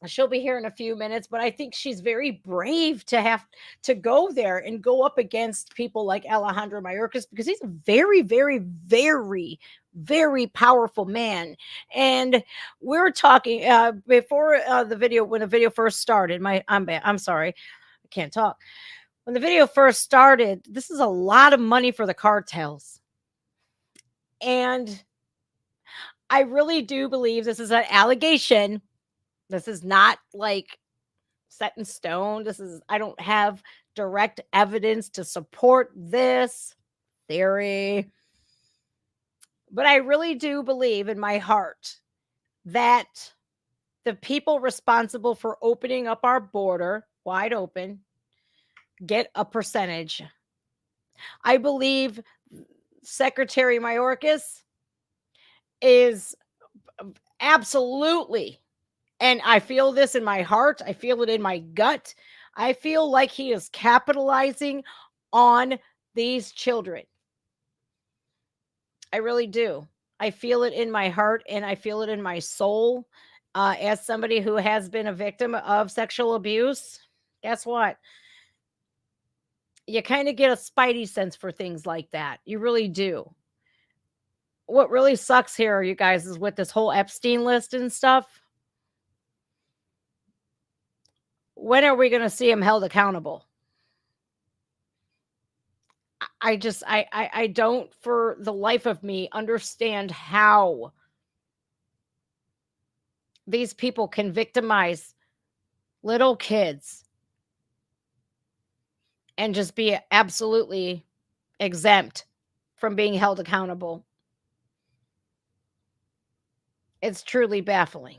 she'll be here in a few minutes, but I think she's very brave to have to go there and go up against people like Alejandro Mayorkas, because he's a very, very, very, very powerful man. And we're talking before the video, when the video first started, I'm sorry, I can't talk. When the video first started, this is a lot of money for the cartels. And I really do believe this is an allegation. This is not like set in stone. I don't have direct evidence to support this theory. But I really do believe in my heart that the people responsible for opening up our border wide open get a percentage. I believe Secretary Mayorkas is absolutely, and I feel this in my heart, I feel it in my gut. I feel like he is capitalizing on these children. I really do. I feel it in my heart and I feel it in my soul. As somebody who has been a victim of sexual abuse, guess what? You kind of get a spidey sense for things like that. You really do. What really sucks here, you guys, is with this whole Epstein list and stuff. When are we going to see him held accountable? I don't for the life of me understand how these people can victimize little kids and just be absolutely exempt from being held accountable. It's truly baffling.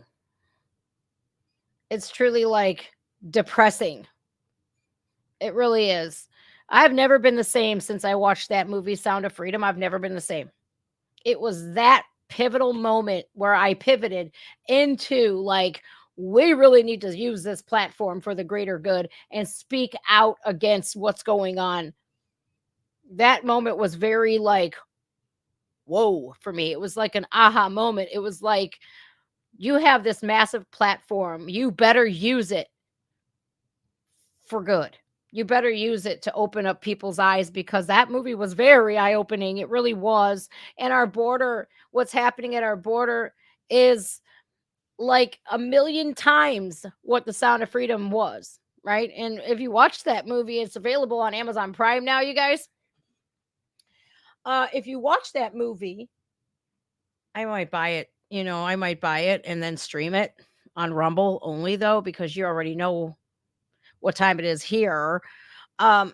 It's truly like depressing. It really is. I've never been the same since I watched that movie, Sound of Freedom. I've never been the same. It was that pivotal moment where I pivoted into like, we really need to use this platform for the greater good and speak out against what's going on. That moment was very like, whoa, for me. It was like an aha moment. It was like, you have this massive platform. You better use it for good. You better use it to open up people's eyes, because that movie was very eye-opening. It really was. And our border, what's happening at our border is like a million times what the Sound of Freedom was, right? And if you watch that movie, it's available on Amazon Prime now, you guys. If you watch that movie, I might buy it. I might buy it and then stream it on Rumble only, though, because you already know what time it is here. I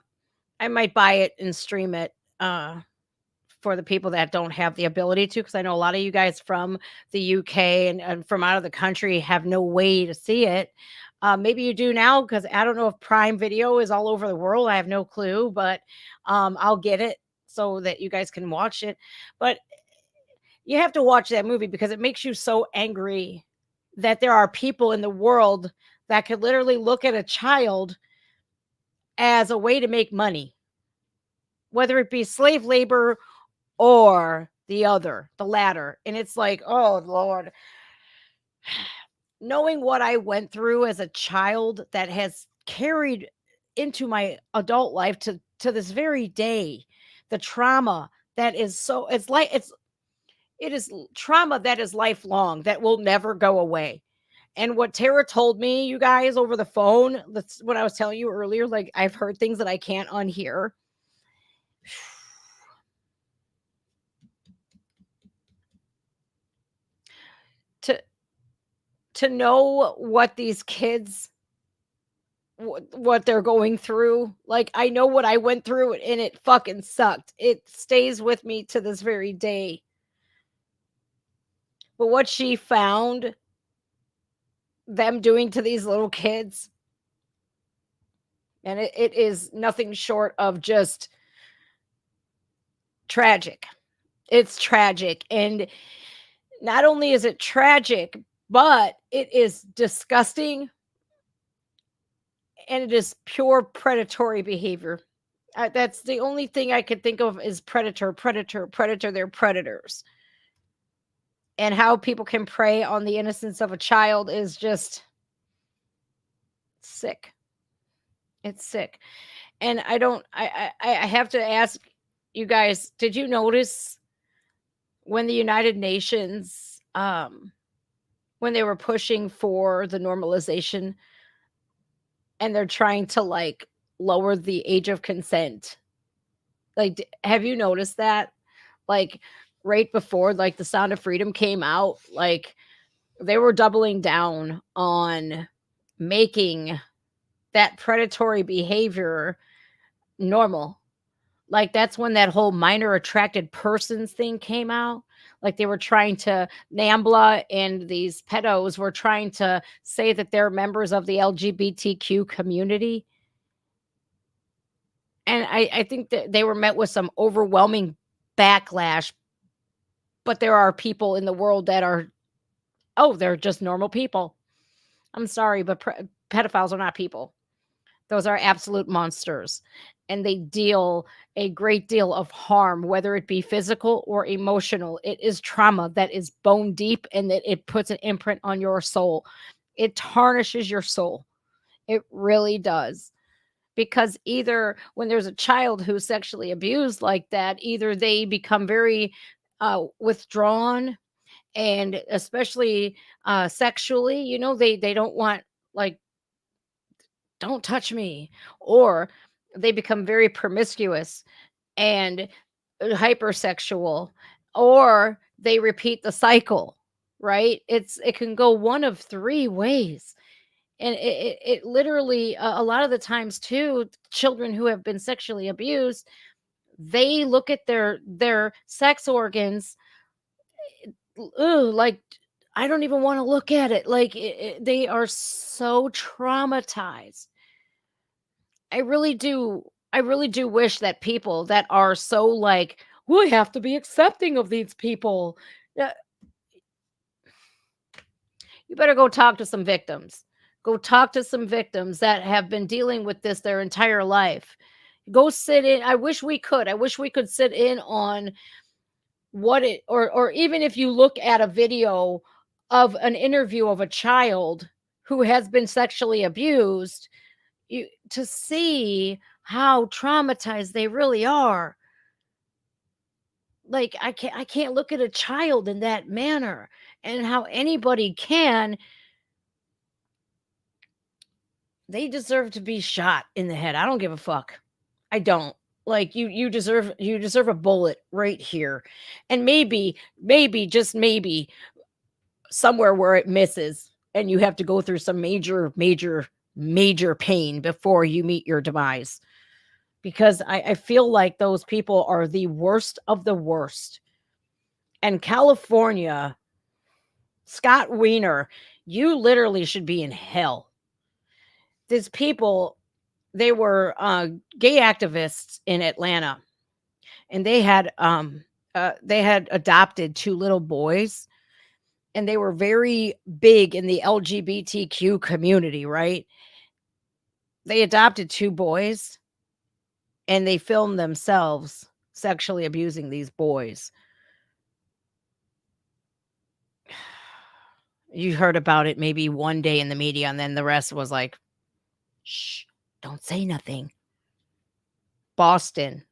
might buy it and stream it for the people that don't have the ability to, because I know a lot of you guys from the UK and from out of the country have no way to see it. Maybe you do now, because I don't know if Prime Video is all over the world. I have no clue, but I'll get it so that you guys can watch it. But you have to watch that movie because it makes you so angry that there are people in the world that could literally look at a child as a way to make money, whether it be slave labor or the latter. And it's like, oh Lord, knowing what I went through as a child that has carried into my adult life to this very day, the trauma that is so, it is trauma that is lifelong, that will never go away. And what Tara told me, you guys, over the phone, that's what I was telling you earlier, like I've heard things that I can't unhear. To know what these kids, what they're going through. Like, I know what I went through and it fucking sucked. It stays with me to this very day. But what she found them doing to these little kids, and it is nothing short of just tragic. It's tragic. And not only is it tragic, but it is disgusting, and it is pure predatory behavior. That's the only thing I could think of is predator. They're predators. And how people can prey on the innocence of a child is just sick. It's sick. And I have to ask you guys, did you notice when the United Nations, when they were pushing for the normalization and they're trying to like lower the age of consent? Like, have you noticed that? Like, right before like the Sound of Freedom came out, like they were doubling down on making that predatory behavior normal. Like, that's when that whole minor attracted persons thing came out. Like, they were trying to NAMBLA and these pedos were trying to say that they're members of the LGBTQ community. And I think that they were met with some overwhelming backlash. But there are people in the world that are, oh, they're just normal people. I'm sorry, but pedophiles are not people. Those are absolute monsters. And they deal a great deal of harm, whether it be physical or emotional. It is trauma that is bone deep and that it puts an imprint on your soul. It tarnishes your soul. It really does. Because either when there's a child who's sexually abused like that, either they become very withdrawn, and especially sexually, you know, they don't want, like, don't touch me, or they become very promiscuous and hypersexual, or they repeat the cycle, right? It can go one of three ways. And it literally, a lot of the times too, children who have been sexually abused, they look at their sex organs, like, I don't even want to look at it. Like, they are so traumatized. I really do. I really do wish that people that are so, like, we have to be accepting of these people. uh, You better go talk to some victims. Go talk to some victims that have been dealing with this their entire life. Go sit in. I wish we could. I wish we could sit in on what it, or even if you look at a video of an interview of a child who has been sexually abused, you to see how traumatized they really are. Like, I can't look at a child in that manner, and how anybody can. They deserve to be shot in the head. I don't give a fuck. I don't. Like, you deserve a bullet right here. And maybe just maybe somewhere where it misses and you have to go through some major pain before you meet your demise. Because I feel like those people are the worst of the worst. And California, Scott Wiener, you literally should be in hell. These people, they were gay activists in Atlanta, and they had adopted two little boys, and they were very big in the LGBTQ community, right? They adopted two boys, and they filmed themselves sexually abusing these boys. You heard about it maybe one day in the media, and then the rest was like, shh, don't say nothing. Boston,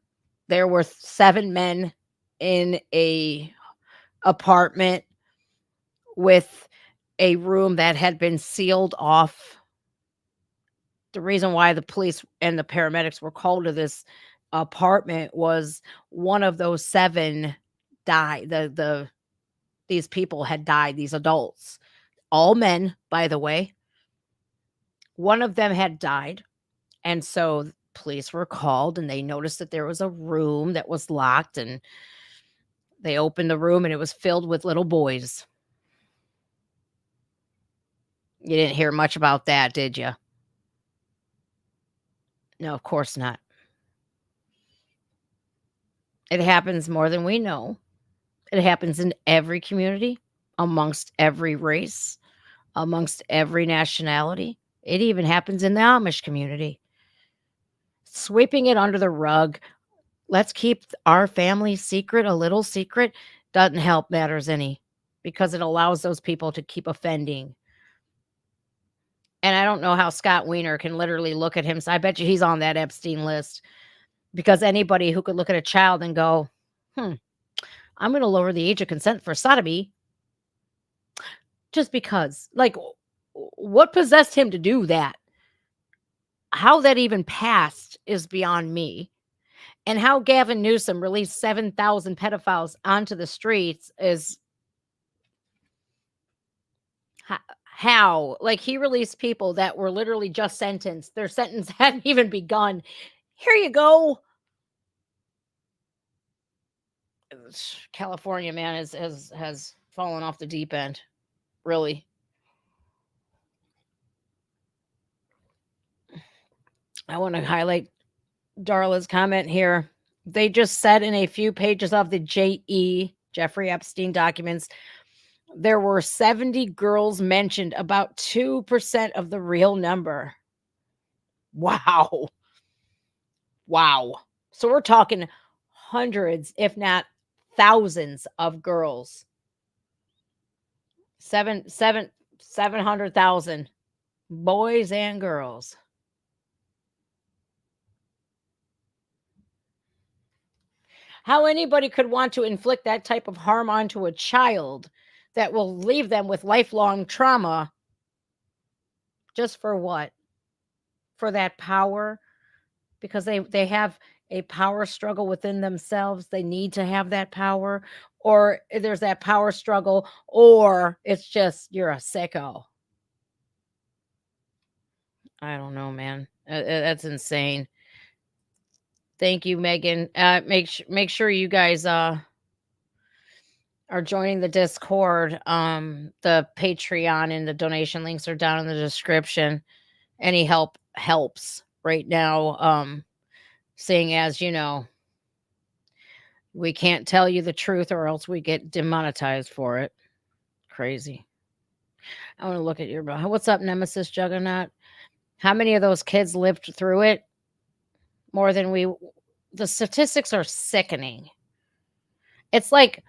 there were 7 men in a apartment with a room that had been sealed off. The reason why the police and the paramedics were called to this apartment was one of those 7 died. These people had died, these adults, all men, by the way. One of them had died, and so police were called, and they noticed that there was a room that was locked, and they opened the room, and it was filled with little boys. You didn't hear much about that, did you? No, of course not. It happens more than we know. It happens in every community, amongst every race, amongst every nationality. It even happens in the Amish community. Sweeping it under the rug. Let's keep our family secret a little secret doesn't help matters any, because it allows those people to keep offending. And I don't know how Scott Wiener can literally look at him. So I bet you he's on that Epstein list, because anybody who could look at a child and go, I'm going to lower the age of consent for sodomy just because. Like, what possessed him to do that? How that even passed is beyond me. And how Gavin Newsom released 7,000 pedophiles onto the streets is how? Like, he released people that were literally just sentenced. Their sentence hadn't even begun. Here you go. California, man, has fallen off the deep end. Really. I want to highlight Darla's comment here. They just said in a few pages of the Jeffrey Epstein documents, there were 70 girls mentioned, about 2% of the real number. Wow. Wow. So we're talking hundreds, if not thousands of girls. 700,000 boys and girls. How anybody could want to inflict that type of harm onto a child that will leave them with lifelong trauma, just for what? For that power? Because they have a power struggle within themselves. They need to have that power, or there's that power struggle, or it's just you're a sicko. I don't know, man. That's insane. Thank you, Megan. Make sure you guys are joining the Discord. The Patreon and the donation links are down in the description. Any help helps right now. Seeing as we can't tell you the truth or else we get demonetized for it. Crazy. I want to look at your what's up, Nemesis Juggernaut? How many of those kids lived through it? More than the statistics are sickening. It's like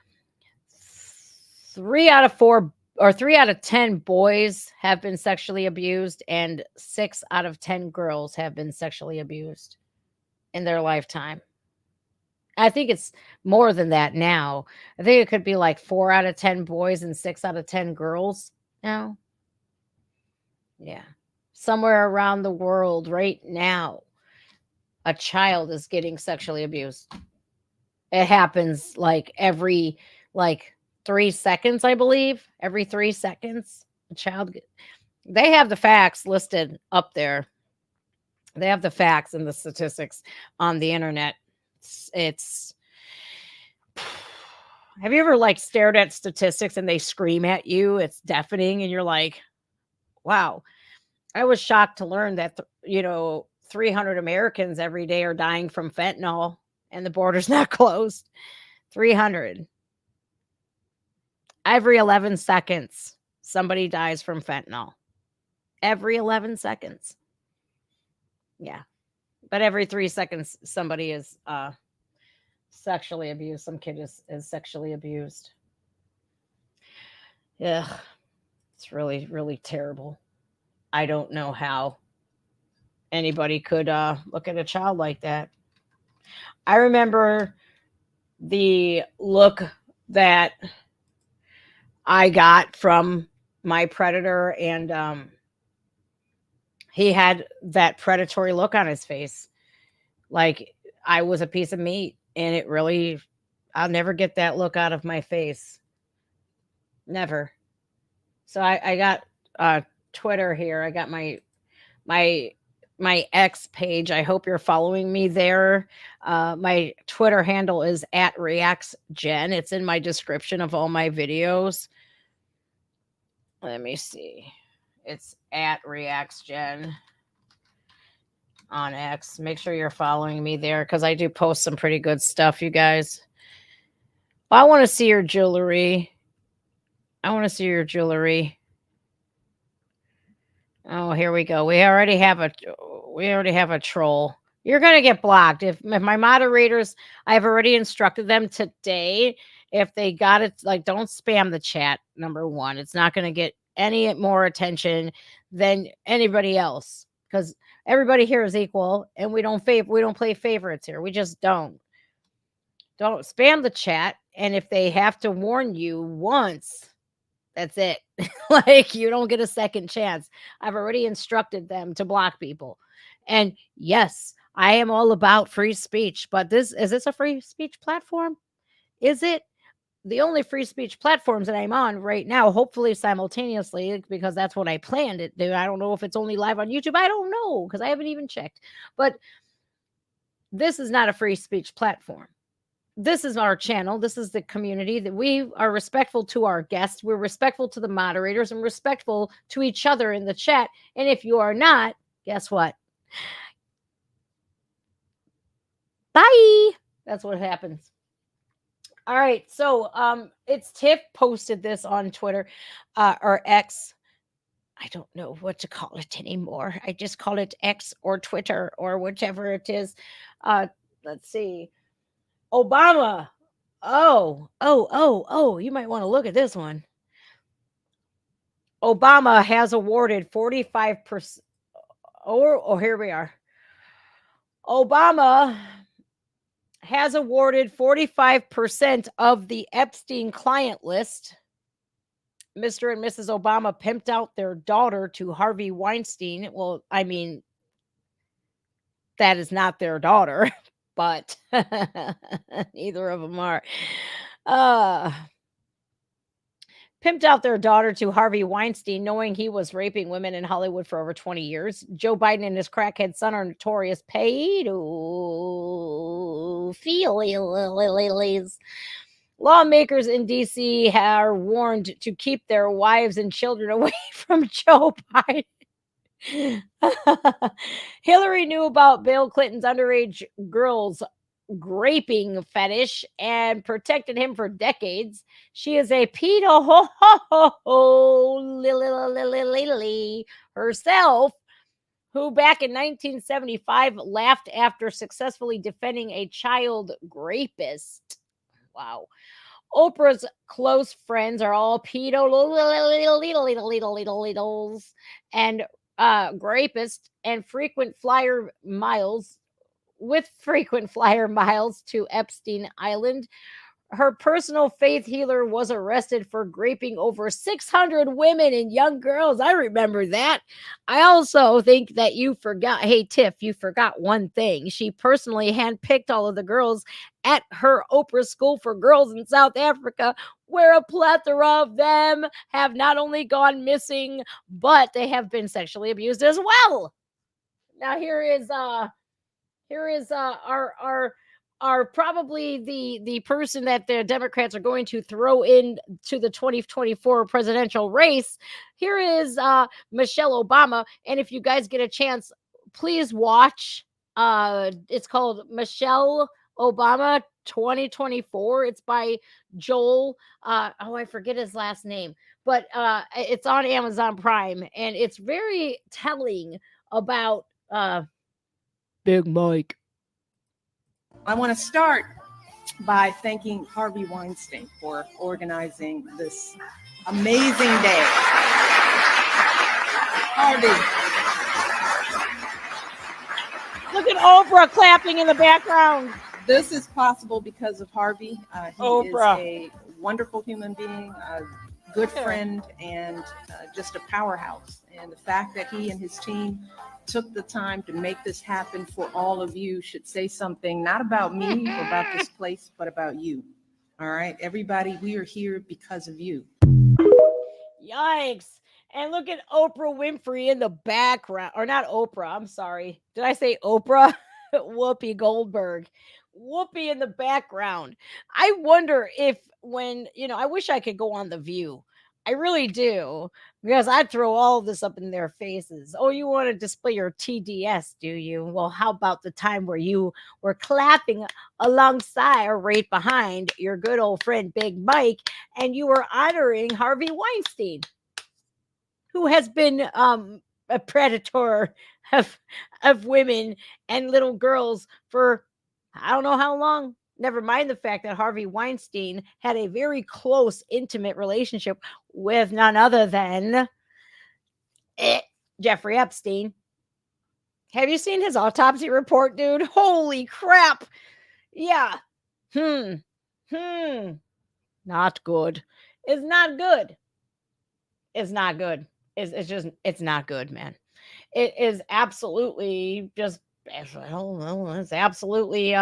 3 out of 4 or 3 out of 10 boys have been sexually abused, and 6 out of 10 girls have been sexually abused in their lifetime. I think it's more than that now. I think it could be like 4 out of 10 boys and 6 out of 10 girls now. Yeah. Somewhere around the world right now, a child is getting sexually abused. It happens like every 3 seconds, I believe. Every 3 seconds, a child. They have the facts listed up there. They have the facts and the statistics on the internet. It's have you ever stared at statistics and they scream at you? It's deafening, and you're like, wow. I was shocked to learn that 300 Americans every day are dying from fentanyl, and the border's not closed. 300. Every 11 seconds, somebody dies from fentanyl. Every 11 seconds. Yeah. But every 3 seconds, somebody is sexually abused. Some kid is sexually abused. Yeah. It's really, really terrible. I don't know how anybody could look at a child like that. I remember the look that I got from my predator, and he had that predatory look on his face, like I was a piece of meat, and it really, I'll never get that look out of my face. Never. So I got Twitter here. I got my X page. I hope you're following me there. My Twitter handle is @reactsgen. It's in my description of all my videos. Let me see. It's @reactsgen on X. Make sure you're following me there because I do post some pretty good stuff, you guys. I want to see your jewelry. I want to see your jewelry. Oh, here we go. We already have a troll. You're going to get blocked. If my moderators, I've already instructed them today, if they got it, don't spam the chat, number one. It's not going to get any more attention than anybody else because everybody here is equal, and we don't play favorites here. We just don't spam the chat. And if they have to warn you once, that's it. You don't get a second chance. I've already instructed them to block people. And yes, I am all about free speech, but is this a free speech platform? Is it? The only free speech platforms that I'm on right now, hopefully simultaneously, because that's what I planned it to do. I don't know if it's only live on YouTube. I don't know because I haven't even checked. But this is not a free speech platform. this is our channel. This is the community that we are respectful to our guests. We're respectful to the moderators and respectful to each other in the chat. And if you are not, guess what? Bye. That's what happens. All right. So it's Tiff posted this on Twitter or X. I don't know what to call it anymore. I just call it X or Twitter or whichever it is. Let's see. Obama. Oh, you might want to look at this one. Obama has awarded 45%. Oh, here we are. Obama has awarded 45% of the Epstein client list. Mr. and Mrs. Obama pimped out their daughter to Harvey Weinstein. Well, I mean, that is not their daughter, but neither of them are. Pimped out their daughter to Harvey Weinstein, knowing he was raping women in Hollywood for over 20 years. Joe Biden and his crackhead son are notorious pedophiles. Lawmakers in D.C. are warned to keep their wives and children away from Joe Biden. Hillary knew about Bill Clinton's underage girls graping fetish and protected him for decades. She is a pedo herself, who back in 1975 laughed after successfully defending a child rapist. Wow. Oprah's close friends are all pedos and rapists and frequent flyer miles to Epstein Island. Her personal faith healer was arrested for raping over 600 women and young girls. I remember that. I also think that you forgot. Hey, Tiff, you forgot one thing. She personally handpicked all of the girls at her Oprah School for Girls in South Africa, where a plethora of them have not only gone missing, but they have been sexually abused as well. Now here is our probably the person that the Democrats are going to throw in to the 2024 presidential race. Here is Michelle Obama, and if you guys get a chance, please watch. It's called Michelle Obama 2024. It's by Joel. I forget his last name, but it's on Amazon Prime, and it's very telling about Big Mike. I want to start by thanking Harvey Weinstein for organizing this amazing day. Harvey. Look at Oprah clapping in the background. This is possible because of Harvey. He Oprah. is a wonderful human being, a good friend, and just a powerhouse. And the fact that he and his team took the time to make this happen for all of you should say something, not about me or about this place, but about you. All right, everybody, we are here because of you. Yikes. And look at Oprah Winfrey in the background. Or not Oprah, I'm sorry. Did I say Oprah? Whoopi Goldberg. Whoopi in the background. I wonder if I wish I could go on The View. I really do, because I'd throw all this up in their faces. Oh, you want to display your TDS, do you? Well, how about the time where you were clapping alongside or right behind your good old friend Big Mike, and you were honoring Harvey Weinstein, who has been a predator of women and little girls for I don't know how long. Never mind the fact that Harvey Weinstein had a very close, intimate relationship with none other than Jeffrey Epstein. Have you seen his autopsy report, dude? Holy crap. Yeah. Not good. It's not good. It's not good. It's not good, man. It is absolutely just, I don't know. It's absolutely,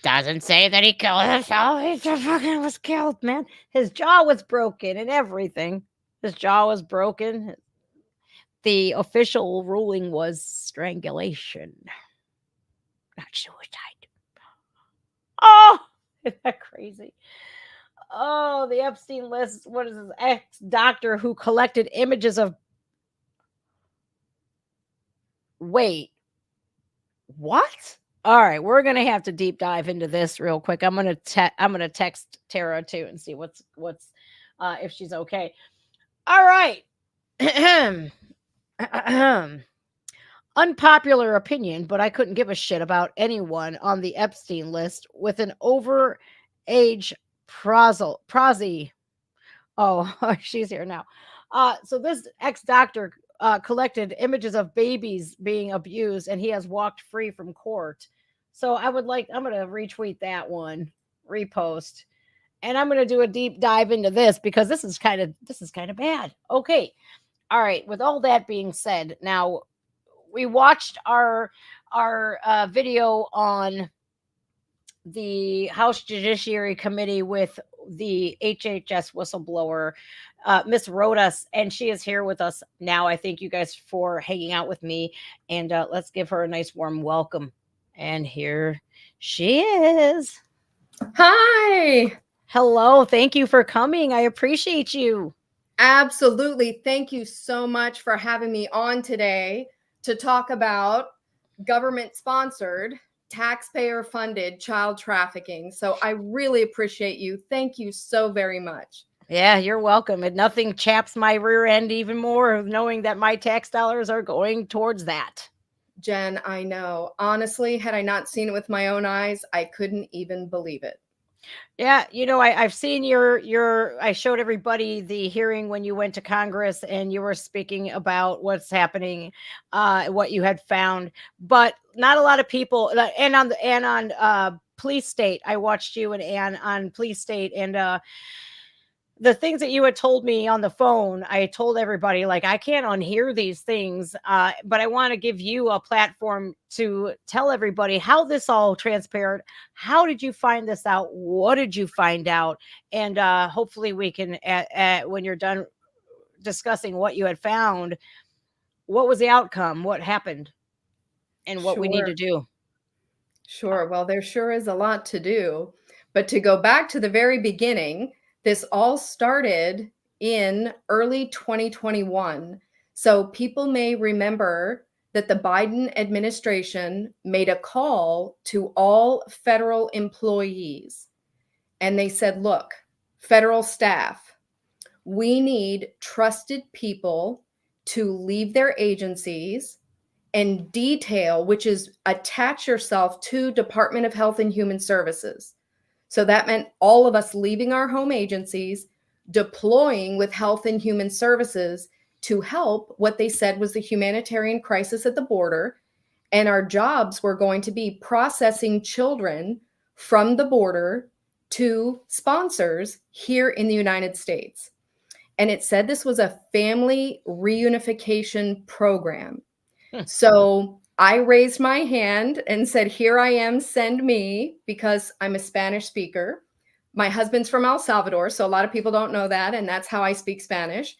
doesn't say that he killed himself. He just fucking was killed, man. His jaw was broken and everything. His jaw was broken. The official ruling was strangulation, not suicide. Oh, isn't that crazy? Oh, the Epstein list. What is this? Ex-doctor who collected images of. Wait, what? All right, we're gonna have to deep dive into this real quick. I'm gonna text Tara too and see what's if she's okay. All right. Unpopular opinion, but I couldn't give a shit about anyone on the Epstein list with an overage prosy. Oh, she's here now. So this ex-doctor collected images of babies being abused, and he has walked free from court. So I'm going to retweet that one, repost, and I'm going to do a deep dive into this because this is kind of bad. Okay. All right. With all that being said, now we watched our video on the House Judiciary Committee with the HHS whistleblower, Miss Rodas, and she is here with us now. I thank you guys for hanging out with me, and let's give her a nice warm welcome. And here she is. Hi. Hello. Thank you for coming. I appreciate you. Absolutely. Thank you so much for having me on today to talk about government-sponsored, taxpayer-funded child trafficking. So I really appreciate you. Thank you so very much. Yeah, you're welcome. And nothing chaps my rear end even more of knowing that my tax dollars are going towards that. Jen, I know. Honestly, had I not seen it with my own eyes, I couldn't even believe it. Yeah, I've seen I showed everybody the hearing when you went to Congress and you were speaking about what's happening, what you had found, but not a lot of people, and on Police State, I watched you and Ann on Police State, and the things that you had told me on the phone, I told everybody, like, I can't unhear these things, but I want to give you a platform to tell everybody how this all transpired. How did you find this out? What did you find out? And hopefully we can, when you're done discussing what you had found, what was the outcome? What happened? And what we need to do. Sure. Well, there sure is a lot to do. But to go back to the very beginning, this all started in early 2021. So people may remember that the Biden administration made a call to all federal employees. And they said, look, federal staff, we need trusted people to leave their agencies and detail, which is attach yourself to Department of Health and Human Services. So that meant all of us leaving our home agencies, deploying with Health and Human Services to help what they said was the humanitarian crisis at the border. And our jobs were going to be processing children from the border to sponsors here in the United States. And it said this was a family reunification program. So I raised my hand and said, here I am, send me, because I'm a Spanish speaker. My husband's from El Salvador, so a lot of people don't know that, and that's how I speak Spanish.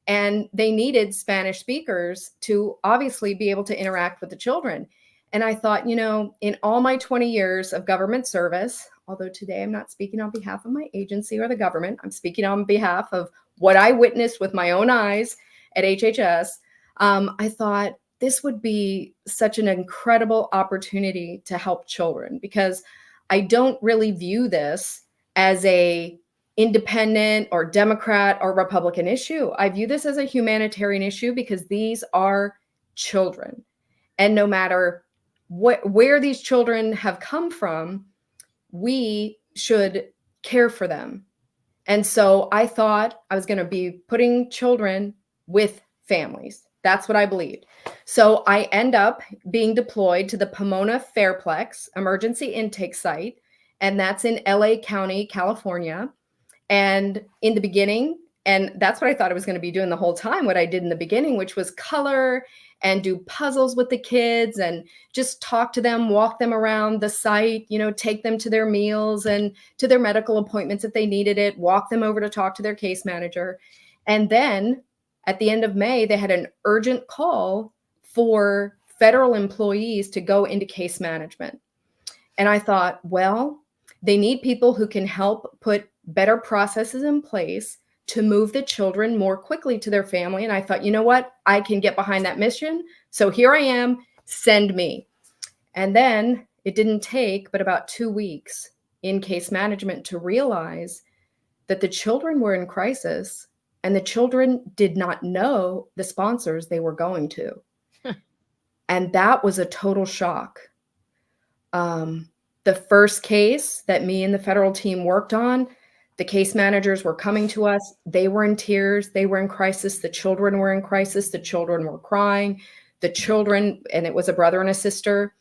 And they needed Spanish speakers to obviously be able to interact with the children. And I thought, in all my 20 years of government service, although today I'm not speaking on behalf of my agency or the government, I'm speaking on behalf of what I witnessed with my own eyes at HHS, I thought, this would be such an incredible opportunity to help children, because I don't really view this as a independent or Democrat or Republican issue. I view this as a humanitarian issue because these are children. And no matter where these children have come from, we should care for them. And so I thought I was going to be putting children with families. That's what I believed. So I end up being deployed to the Pomona Fairplex emergency intake site, and that's in LA County, California. And in the beginning, and that's what I thought I was going to be doing the whole time, what I did in the beginning, which was color and do puzzles with the kids and just talk to them, walk them around the site, take them to their meals and to their medical appointments if they needed it, walk them over to talk to their case manager. And then at the end of May, they had an urgent call for federal employees to go into case management. And I thought, well, They need people who can help put better processes in place to move the children more quickly to their family. And I thought, you know what? I can get behind that mission. So here I am, send me. And then it didn't take but about 2 weeks in case management to realize that the children were in crisis and the children did not know the sponsors they were going to. And that was a total shock. The first case that me and the federal team worked on, the case managers were coming to us. They were in tears. They were in crisis. The children were in crisis. The children were crying. The children, and it was a brother and a sister,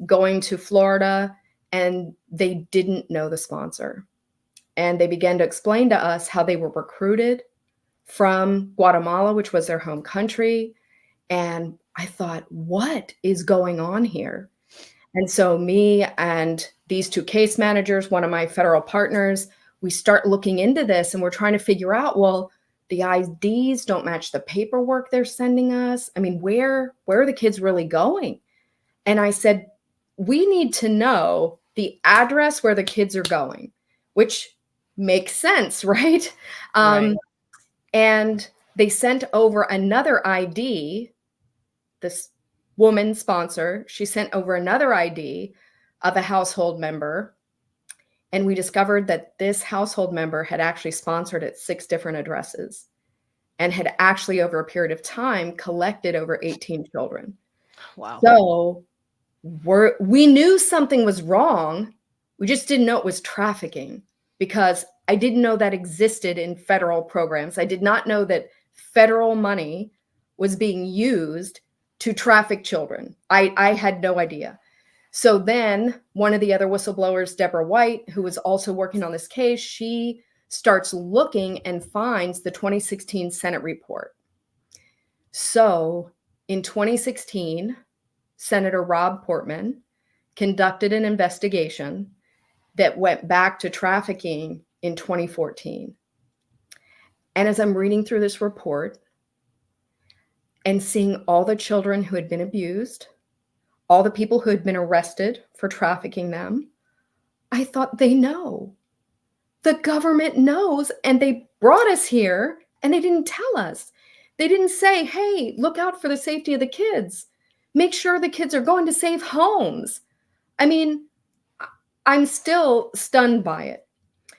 going to Florida, and they didn't know the sponsor. And they began to explain to us how they were recruited from Guatemala, which was their home country. And I thought, what is going on here? And so me and these two case managers, one of my federal partners, we start looking into this and we're trying to figure out, well, the IDs don't match the paperwork they're sending us. I mean, where are the kids really going? And I said, we need to know the address where the kids are going, which makes sense, right? Right. And they sent over another ID, this woman sponsor, she sent over another ID of a household member. And we discovered that this household member had actually sponsored at 6 different addresses and had actually over a period of time collected over 18 children. Wow. So we knew something was wrong. We just didn't know it was trafficking because I didn't know that existed in federal programs. I did not know that federal money was being used to traffic children. I had no idea. So then one of the other whistleblowers, Deborah White, who was also working on this case, she starts looking and finds the 2016 Senate report. So in 2016, Senator Rob Portman conducted an investigation that went back to trafficking in 2014. And as I'm reading through this report and seeing all the children who had been abused, all the people who had been arrested for trafficking them, I thought they know. The government knows, and they brought us here and they didn't tell us. They didn't say, hey, look out for the safety of the kids. Make sure the kids are going to safe homes. I mean, I'm still stunned by it.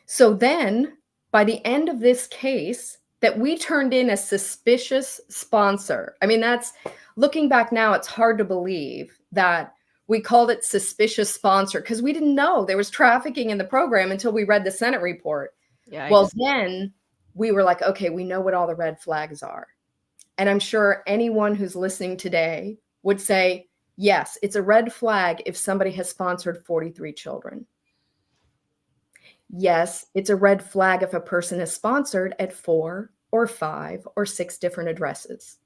So then, by the end of this case, that we turned in a suspicious sponsor. I mean, that's, looking back now, it's hard to believe that we called it suspicious sponsor because we didn't know there was trafficking in the program until we read the Senate report. Yeah. Well, then we were like, okay, we know what all the red flags are. And I'm sure anyone who's listening today would say, yes, it's a red flag if somebody has sponsored 43 children. Yes, it's a red flag if a person is sponsored at 4 or 5 or 6 different addresses.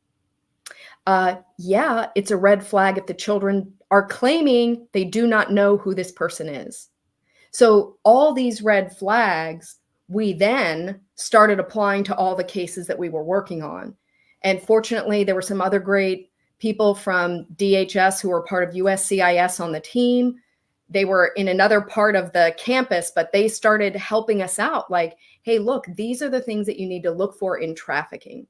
Yeah, it's a red flag if the children are claiming they do not know who this person is. So all these red flags, we then started applying to all the cases that we were working on. And fortunately, there were some other great people from DHS who were part of USCIS on the team. They were in another part of the campus, but they started helping us out like, hey, look, these are the things that you need to look for in trafficking.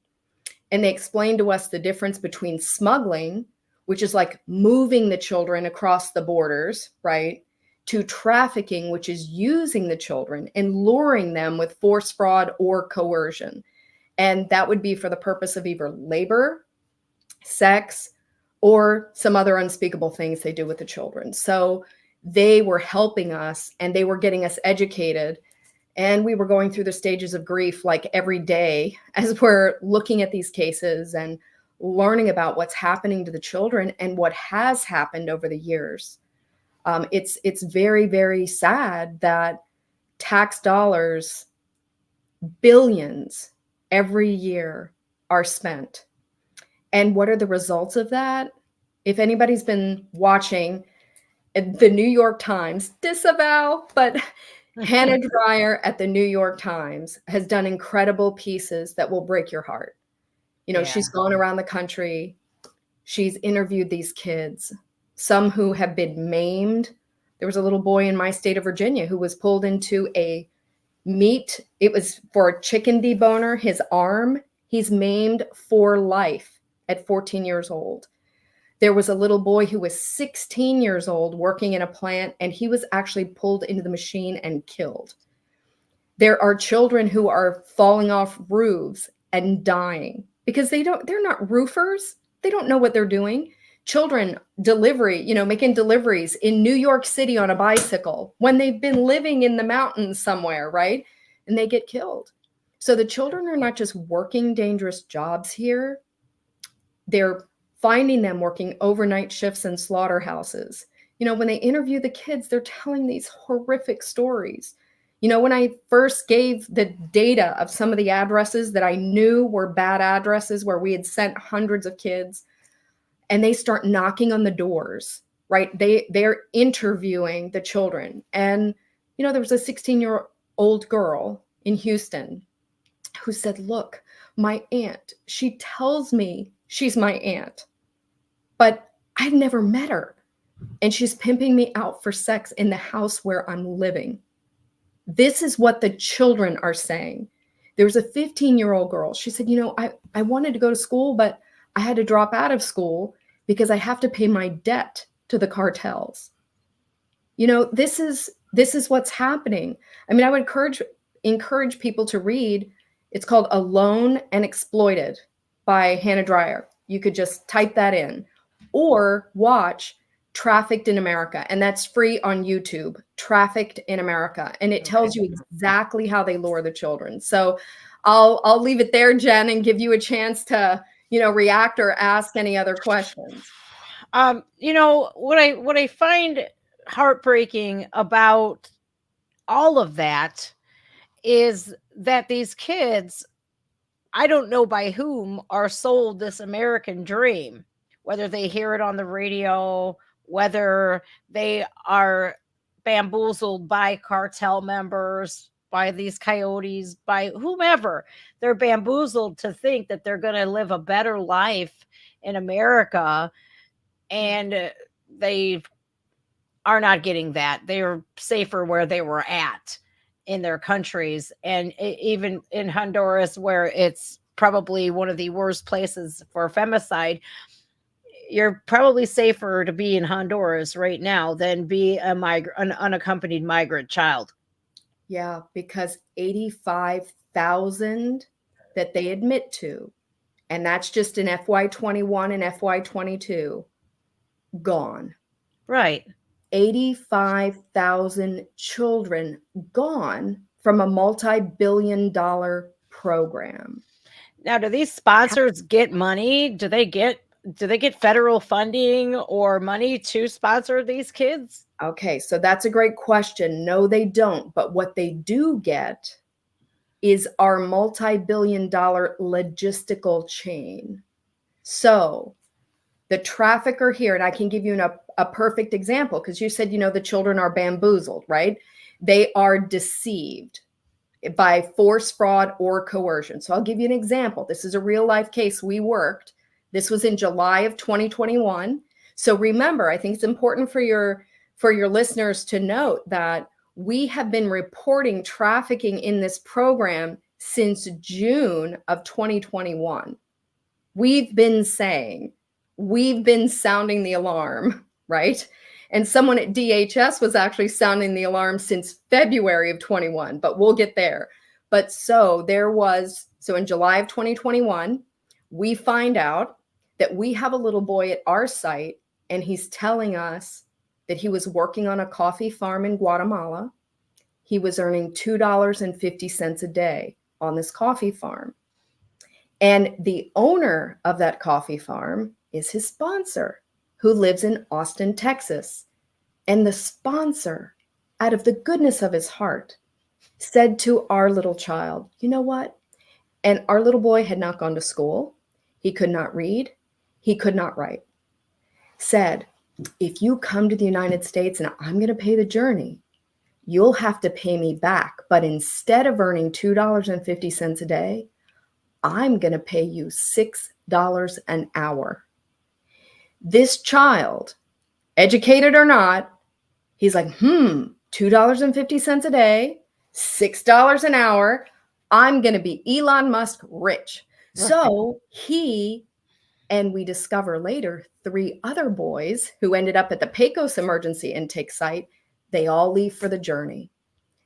And they explained to us the difference between smuggling, which is like moving the children across the borders, right, to trafficking, which is using the children and luring them with force, fraud, or coercion. And that would be for the purpose of either labor, sex, or some other unspeakable things they do with the children. So they were helping us and they were getting us educated. And we were going through the stages of grief like every day as we're looking at these cases and learning about what's happening to the children and what has happened over the years. It's very, very sad that tax dollars, billions every year, are spent. And what are the results of that? If anybody's been watching the New York Times, disavow, but Hannah Dreier at the New York Times has done incredible pieces that will break your heart. You know, Yeah. She's gone around the country. She's interviewed these kids, some who have been maimed. There was a little boy in my state of Virginia who was pulled into a it was for a chicken deboner, his arm. He's maimed for life at 14 years old. There was a little boy who was 16 years old working in a plant, and he was actually pulled into the machine and killed. There are children who are falling off roofs and dying because they're not roofers. They don't know what they're doing. Children making deliveries in New York City on a bicycle when they've been living in the mountains somewhere, right? And they get killed. So the children are not just working dangerous jobs here. They're finding them working overnight shifts in slaughterhouses. When they interview the kids, they're telling these horrific stories. When I first gave the data of some of the addresses that I knew were bad addresses where we had sent hundreds of kids, and they start knocking on the doors, right? They're interviewing the children. And, there was a 16-year-old girl in Houston who said, look, my aunt, she tells me she's my aunt, but I've never met her. And she's pimping me out for sex in the house where I'm living. This is what the children are saying. There was a 15-year-old girl. She said, I wanted to go to school, but I had to drop out of school because I have to pay my debt to the cartels. This is what's happening. I mean, I would encourage people to read. It's called Alone and Exploited by Hannah Dreier. You could just type that in, or watch Trafficked in America, and that's free on YouTube. Trafficked in America, and it tells you exactly how they lure the children. So I'll leave it there, Jen, and give you a chance to react or ask any other questions. What I find heartbreaking about all of that is that these kids, I don't know by whom, are sold this American dream, whether they hear it on the radio, whether they are bamboozled by cartel members, by these coyotes, by whomever. They're bamboozled to think that they're going to live a better life in America, and they are not getting that. They are safer where they were at in their countries, and even in Honduras, where it's probably one of the worst places for femicide. You're probably safer to be in Honduras right now than be an unaccompanied migrant child. Yeah, because 85,000 that they admit to, and that's just in FY21 and FY22, gone. Right. 85,000 children gone from a multi-billion-dollar program. Now, do these sponsors get money? Do they get federal funding or money to sponsor these kids? Okay, so that's a great question. No, they don't. But what they do get is our multi-billion-dollar logistical chain. So the trafficker here, and I can give you a perfect example, because you said, the children are bamboozled, right? They are deceived by force, fraud, or coercion. So I'll give you an example. This is a real life case we worked. This was in July of 2021. So remember, I think it's important for your listeners to note that we have been reporting trafficking in this program since June of 2021. We've been sounding the alarm, right? And someone at DHS was actually sounding the alarm since February of 21, but we'll get there. But so in July of 2021, we find out that we have a little boy at our site, and he's telling us that he was working on a coffee farm in Guatemala. He was earning $2.50 a day on this coffee farm. And the owner of that coffee farm is his sponsor, who lives in Austin, Texas. And the sponsor, out of the goodness of his heart, said to our little child, you know what? And our little boy had not gone to school. He could not read. He could not write. Said, if you come to the United States and I'm going to pay the journey, you'll have to pay me back. But instead of earning $2.50 a day, I'm going to pay you $6 an hour. This child, educated or not, He's like, $2.50 a day, $6 an hour. I'm going to be Elon Musk rich. Right. So and we discover later 3 other boys who ended up at the Pecos emergency intake site. They all leave for the journey.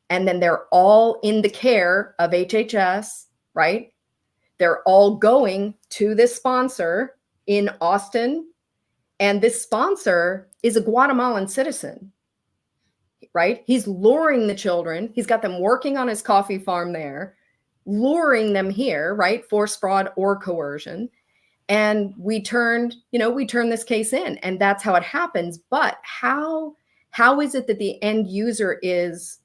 And then they're all in the care of HHS, right? They're all going to this sponsor in Austin. And this sponsor is a Guatemalan citizen, right? He's luring the children. He's got them working on his coffee farm there, luring them here, right? Force, fraud, or coercion. And we turned this case in, and that's how it happens. But how is it that the end user is,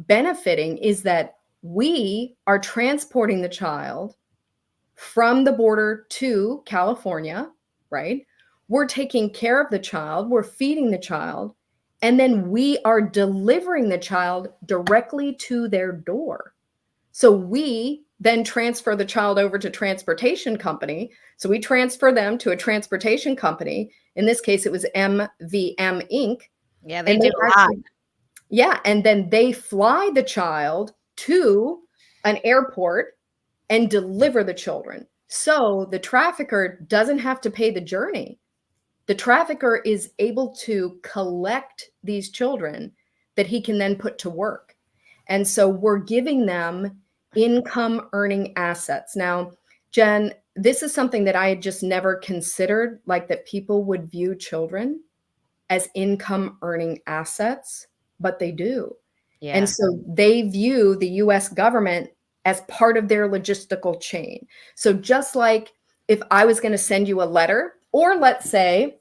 benefiting is that we are transporting the child from the border to California, right? We're taking care of the child, we're feeding the child, and then we are delivering the child directly to their door. So we then transfer the child over to transportation company. So we transfer them to a transportation company. In this case, it was MVM Inc. Yeah, they And do a lot. Yeah, and then they fly the child to an airport and deliver the children. So the trafficker doesn't have to pay the journey. The trafficker is able to collect these children that he can then put to work. And so we're giving them income earning assets. Now, Jen, this is something that I had just never considered, like that people would view children as income earning assets, but they do. Yeah. And so they view the US government as part of their logistical chain. So just like if I was going to send you a letter, or let's say,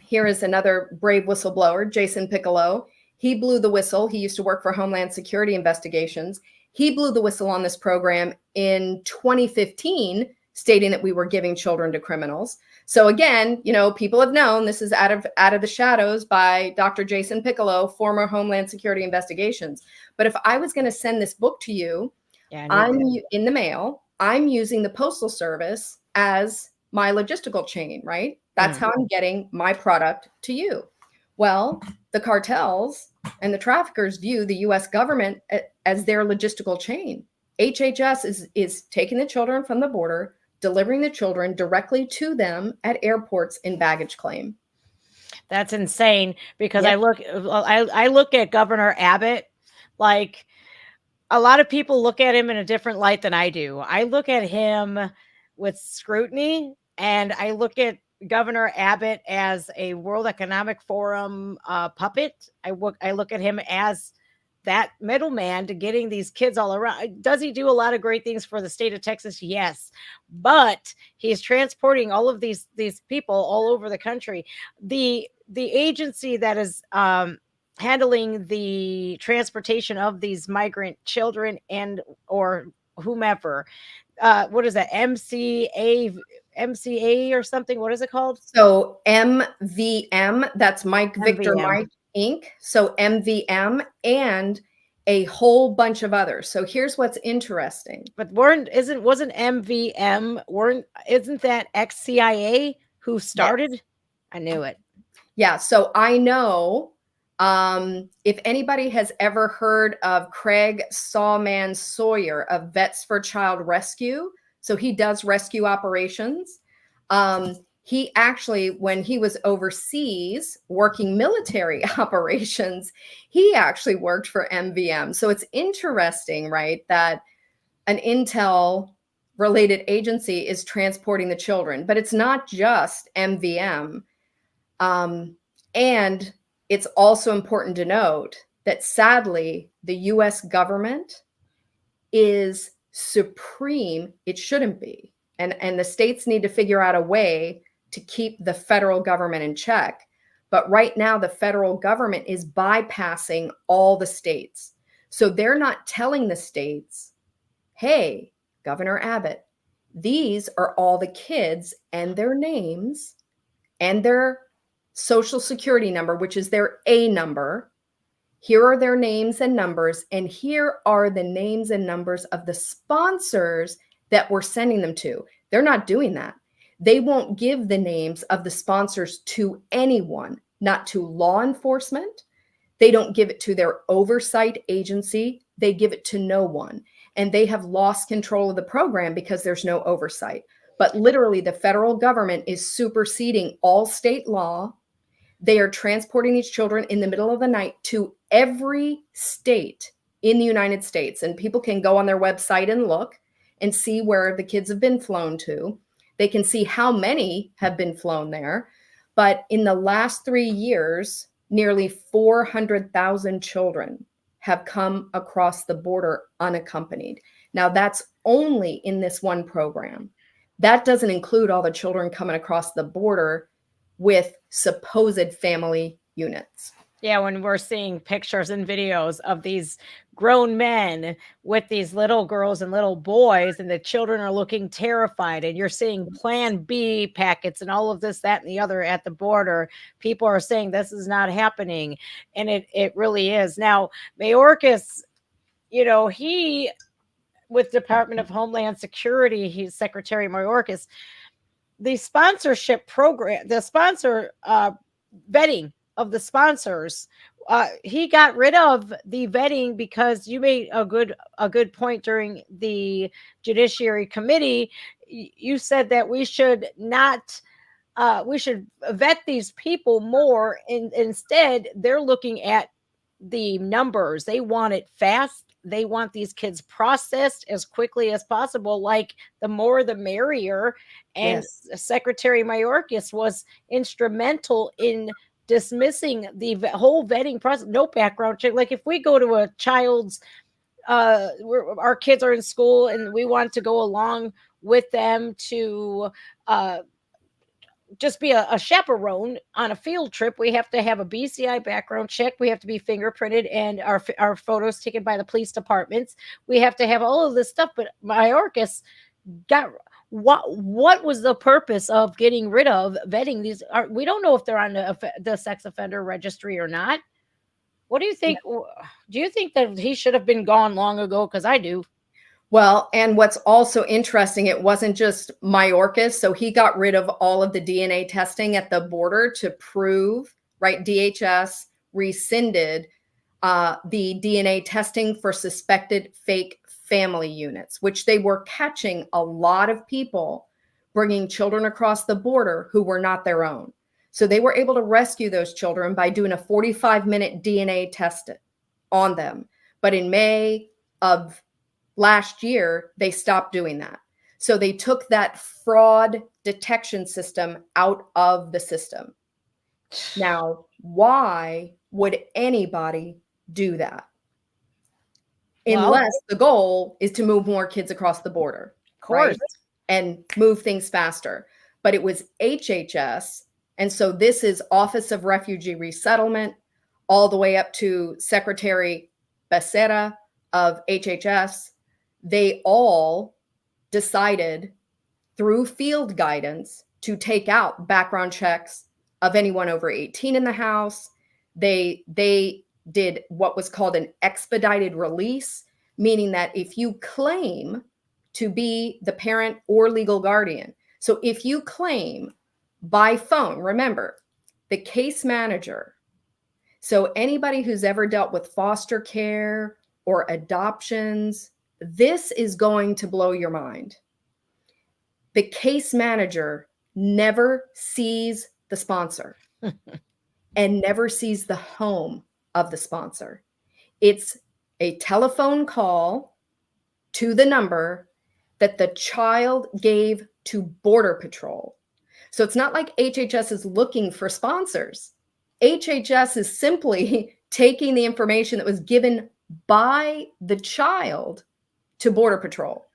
here is another brave whistleblower, Jason Piccolo. He blew the whistle. He used to work for Homeland Security Investigations. He blew the whistle on this program in 2015, stating that we were giving children to criminals. So again, people have known this is out of the shadows by Dr. Jason Piccolo, former Homeland Security Investigations. But if I was going to send this book to you, I'm in the mail, I'm using the Postal Service as my logistical chain, right? That's how I'm getting my product to you. Well, the cartels and the traffickers view the US government as their logistical chain. HHS is taking the children from the border, delivering the children directly to them at airports in baggage claim. That's insane, because Yep. I look at Governor Abbott, like a lot of people look at him in a different light than I do. I look at him with scrutiny, and I look at Governor Abbott as a World Economic Forum puppet. I look at him as that middleman to getting these kids all around. Does he do a lot of great things for the state of Texas? Yes, but he's transporting all of these people all over the country. The agency that is handling the transportation of these migrant children and or whomever, what is that, MCA or something? What is it called? So MVM, that's Mike Victor MVM. Mike Inc. So MVM and a whole bunch of others. So here's what's interesting. But wasn't MVM, isn't that ex-CIA who started? Yes. I knew it. Yeah. So I know, if anybody has ever heard of Craig Sawman Sawyer of Vets for Child Rescue, so he does rescue operations. He actually, when he was overseas working military operations, he actually worked for MVM. So it's interesting, right, that an intel related agency is transporting the children, but it's not just MVM. And it's also important to note that sadly, the US government is supreme. It shouldn't be. And the states need to figure out a way to keep the federal government in check. But right now, the federal government is bypassing all the states. So they're not telling the states, hey, Governor Abbott, these are all the kids and their names and their social security number, which is their A number. Here are their names and numbers, and here are the names and numbers of the sponsors that we're sending them to. They're not doing that. They won't give the names of the sponsors to anyone, not to law enforcement, They don't give it to their oversight agency. They give it to no one. And they have lost control of the program because there's no oversight. But literally, the federal government is superseding all state law. They are transporting these children in the middle of the night to every state in the United States. And people can go on their website and look and see where the kids have been flown to. They can see how many have been flown there. But in the last 3 years, nearly 400,000 children have come across the border unaccompanied. Now, that's only in this one program. That doesn't include all the children coming across the border with supposed family units. Yeah, when we're seeing pictures and videos of these grown men with these little girls and little boys, and the children are looking terrified, and you're seeing Plan B packets and all of this, that, and the other at the border. People are saying this is not happening, and it really is. Now, Mayorkas, he, with Department of Homeland Security, he's Secretary Mayorkas, the sponsorship program, the sponsor vetting of the sponsors, he got rid of the vetting because you made a good point during the Judiciary Committee. You said that we should not we should vet these people more, and instead they're looking at the numbers. They want it fast. They want these kids processed as quickly as possible, like the more the merrier. And Yes. Secretary Mayorkas was instrumental in dismissing the whole vetting process. No background check. Like if we go to a child's our kids are in school and we want to go along with them to just be a chaperone on a field trip, we have to have a BCI background check. We have to be fingerprinted and our photos taken by the police departments. We have to have all of this stuff. But Mayorkas got what was the purpose of getting rid of vetting these? We don't know if they're on the sex offender registry or not. What do you think? Do you think that he should have been gone long ago? Because I do. Well, and what's also interesting, it wasn't just Mayorkas. So he got rid of all of the DNA testing at the border to prove, right? DHS rescinded the DNA testing for suspected fake family units, which they were catching a lot of people bringing children across the border who were not their own. So they were able to rescue those children by doing a 45-minute DNA test on them. But in May of last year, they stopped doing that. So they took that fraud detection system out of the system. Now, why would anybody do that? Unless the goal is to move more kids across the border. Of course. Right? And move things faster. But it was HHS. And so this is Office of Refugee Resettlement, all the way up to Secretary Becerra of HHS. They all decided through field guidance to take out background checks of anyone over 18 in the house. They did what was called an expedited release, meaning that if you claim to be the parent or legal guardian, so if you claim by phone, remember, the case manager, so anybody who's ever dealt with foster care or adoptions, this is going to blow your mind. The case manager never sees the sponsor and never sees the home of the sponsor. It's a telephone call to the number that the child gave to Border Patrol. So it's not like HHS is looking for sponsors. HHS is simply taking the information that was given by the child to Border Patrol.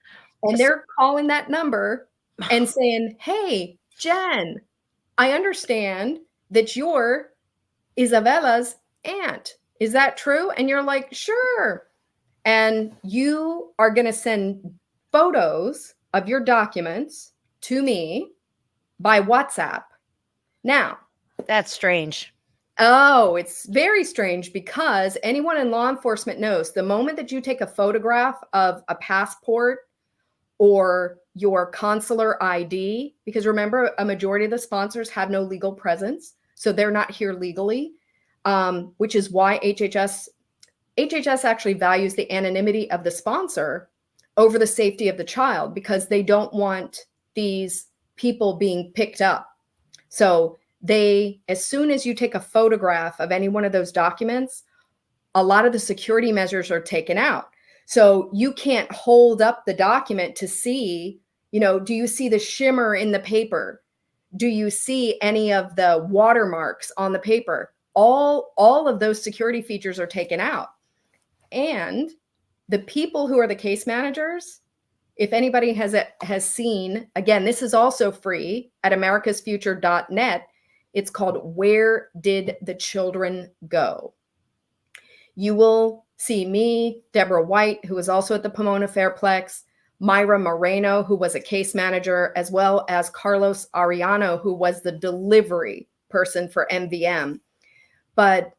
And they're calling that number and saying, hey, Jen, I understand that you're Isabella's aunt. Is that true? And you're like, sure. And you are going to send photos of your documents to me by WhatsApp. Now, That's strange. oh, it's very strange because anyone in law enforcement knows the moment that you take a photograph of a passport or your consular ID, because remember, a majority of the sponsors have no legal presence, so they're not here legally. which is why HHS actually values the anonymity of the sponsor over the safety of the child, because they don't want these people being picked up. So as soon as you take a photograph of any one of those documents, a lot of the security measures are taken out. So you can't hold up the document to see, do you see the shimmer in the paper? Do you see any of the watermarks on the paper? All of those security features are taken out. And the people who are the case managers, if anybody has seen, again, this is also free at americasfuture.net. It's called Where Did the Children Go? You will see me, Deborah White, who was also at the Pomona Fairplex, Myra Moreno, who was a case manager, as well as Carlos Ariano, who was the delivery person for MVM. But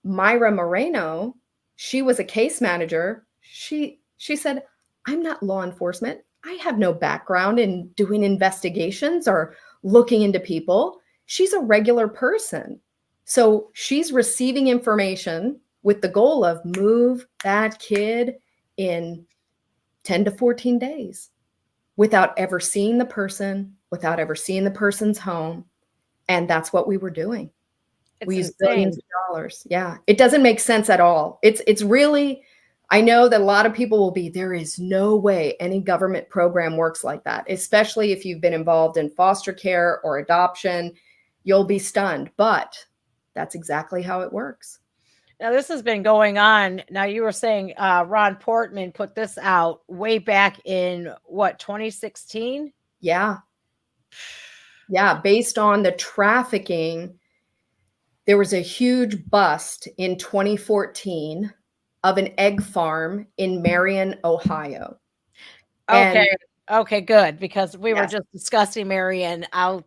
Myra Moreno, she was a case manager. She said, I'm not law enforcement. I have no background in doing investigations or looking into people. She's a regular person. So she's receiving information with the goal of move that kid in 10 to 14 days without ever seeing the person, without ever seeing the person's home. And that's what we were doing. We used billions of dollars. Yeah. It doesn't make sense at all. It's really, I know that a lot of people will be, there is no way any government program works like that, especially if you've been involved in foster care or adoption. You'll be stunned, but that's exactly how it works. Now, this has been going on. Now, you were saying Ron Portman put this out way back in, 2016? Yeah. Yeah. Based on the trafficking, there was a huge bust in 2014 of an egg farm in Marion, Ohio. Okay. Okay, good. Because we were Yes. just discussing Marion. I'll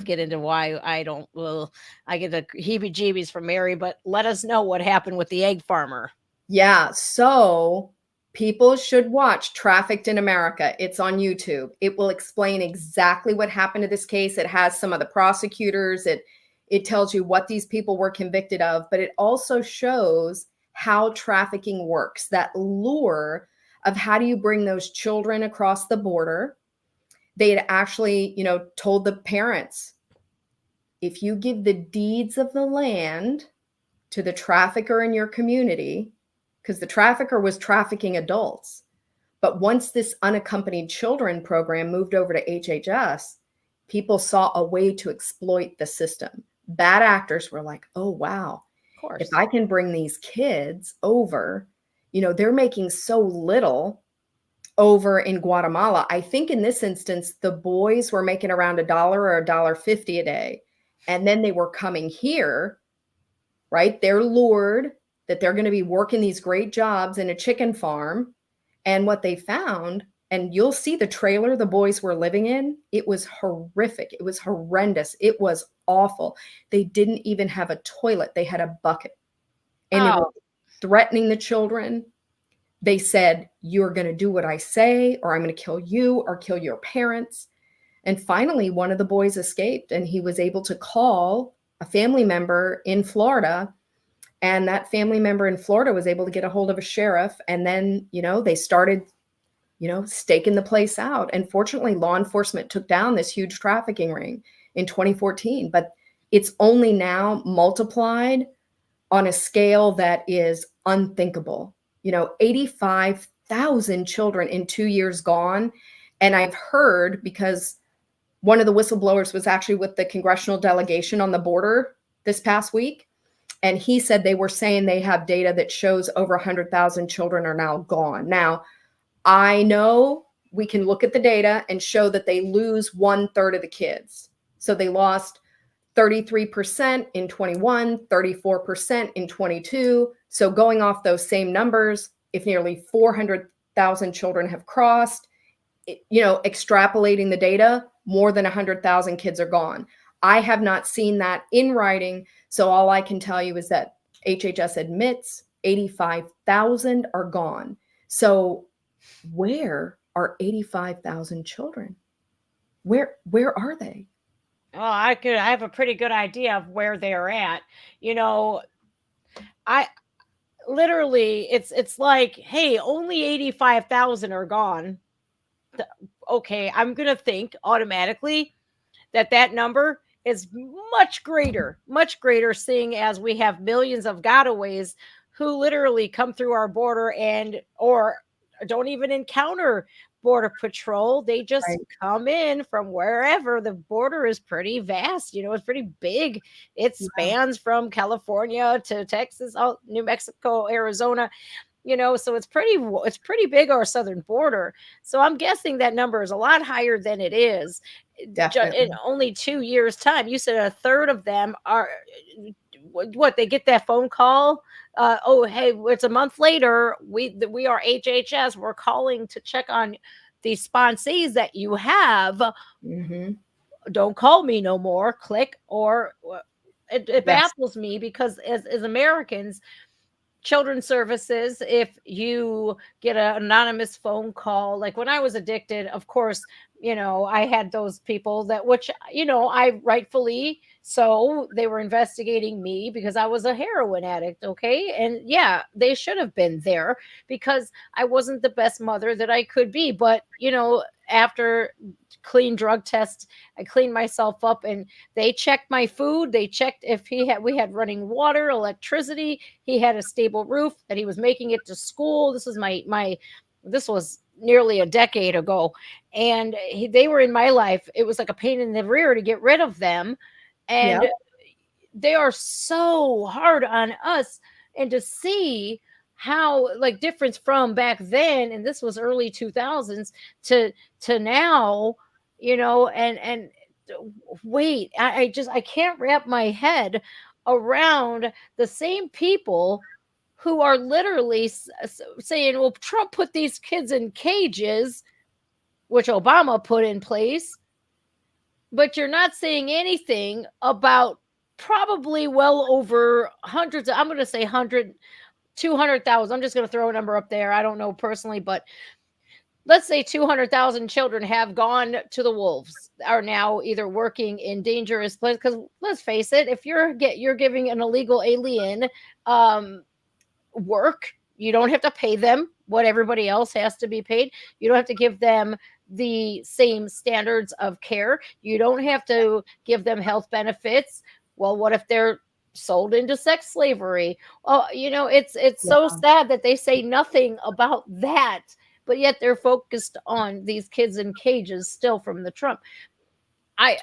get into why I get the heebie-jeebies from Mary, but let us know what happened with the egg farmer. Yeah. So people should watch Trafficked in America. It's on YouTube. It will explain exactly what happened to this case. It has some of the prosecutors. It tells you what these people were convicted of, but it also shows how trafficking works, that lure of how do you bring those children across the border. They had actually, told the parents, if you give the deeds of the land to the trafficker in your community, because the trafficker was trafficking adults. But once this unaccompanied children program moved over to HHS, people saw a way to exploit the system. Bad actors were like, oh, wow, Of course. if I can bring these kids over, they're making so little over in Guatemala. I think in this instance, the boys were making around $1 or $1.50 a day. And then they were coming here, right? They're lured that they're going to be working these great jobs in a chicken farm. And what they found, and you'll see the trailer the boys were living in, it was horrific. It was horrendous. It was awful. They didn't even have a toilet. They had a bucket. And they were threatening the children. They said, you're going to do what I say, or I'm going to kill you or kill your parents. And finally, one of the boys escaped, and he was able to call a family member in Florida. And that family member in Florida was able to get a hold of a sheriff. And then, they started, staking the place out. And fortunately, law enforcement took down this huge trafficking ring in 2014. But it's only now multiplied on a scale that is unthinkable. 85,000 children in 2 years gone. And I've heard, because one of the whistleblowers was actually with the congressional delegation on the border this past week. And he said they were saying they have data that shows over 100,000 children are now gone. Now, I know we can look at the data and show that they lose 1/3 of the kids. So they lost 33% in 21, 34% in 22. So going off those same numbers, if nearly 400,000 children have crossed, extrapolating the data, more than 100,000 kids are gone. I have not seen that in writing. So all I can tell you is that HHS admits 85,000 are gone. So where are 85,000 children? Where are they? Oh, I have a pretty good idea of where they're at. I literally, it's like, hey, only 85,000 are gone. Okay, I'm gonna think automatically that number is much greater, seeing as we have millions of gotaways who literally come through our border and or don't even encounter border patrol. They just Right. come in from wherever. The border is pretty vast, it's pretty big. It spans from California to Texas, New Mexico, Arizona, so it's pretty big, our southern border. So I'm guessing that number is a lot higher than it is. In Definitely. only 2 years time. You said a third of them are what they get that phone call, oh, hey, it's a month later, we are HHS, we're calling to check on the sponsees that you have. Mhm. Don't call me no more, click. Or it Yes. baffles me, because as Americans, children's services, if you get an anonymous phone call, like when I was addicted, of course, I had those people that, which, I rightfully so, they were investigating me because I was a heroin addict. Okay, and yeah, they should have been there because I wasn't the best mother that I could be. But after clean drug test, I cleaned myself up, and they checked my food, they checked if we had running water, electricity, he had a stable roof, that he was making it to school. This was this was nearly a decade ago, and they were in my life. It was like a pain in the rear to get rid of them, and Yep. they are so hard on us. And to see how, like, difference from back then, and this was early 2000s, to now, and wait, I can't wrap my head around the same people who are literally saying, well, Trump put these kids in cages, which Obama put in place, but you're not saying anything about probably well over hundreds I'm going to say 200,000. I'm just going to throw a number up there. I don't know personally, but let's say 200,000 children have gone to the wolves, are now either working in dangerous places. Because let's face it, if you're giving an illegal alien work, you don't have to pay them what everybody else has to be paid. You don't have to give them the same standards of care. You don't have to give them health benefits. Well, what if they're sold into sex slavery? Oh, it's so sad that they say nothing about that, but yet they're focused on these kids in cages still from the Trump. I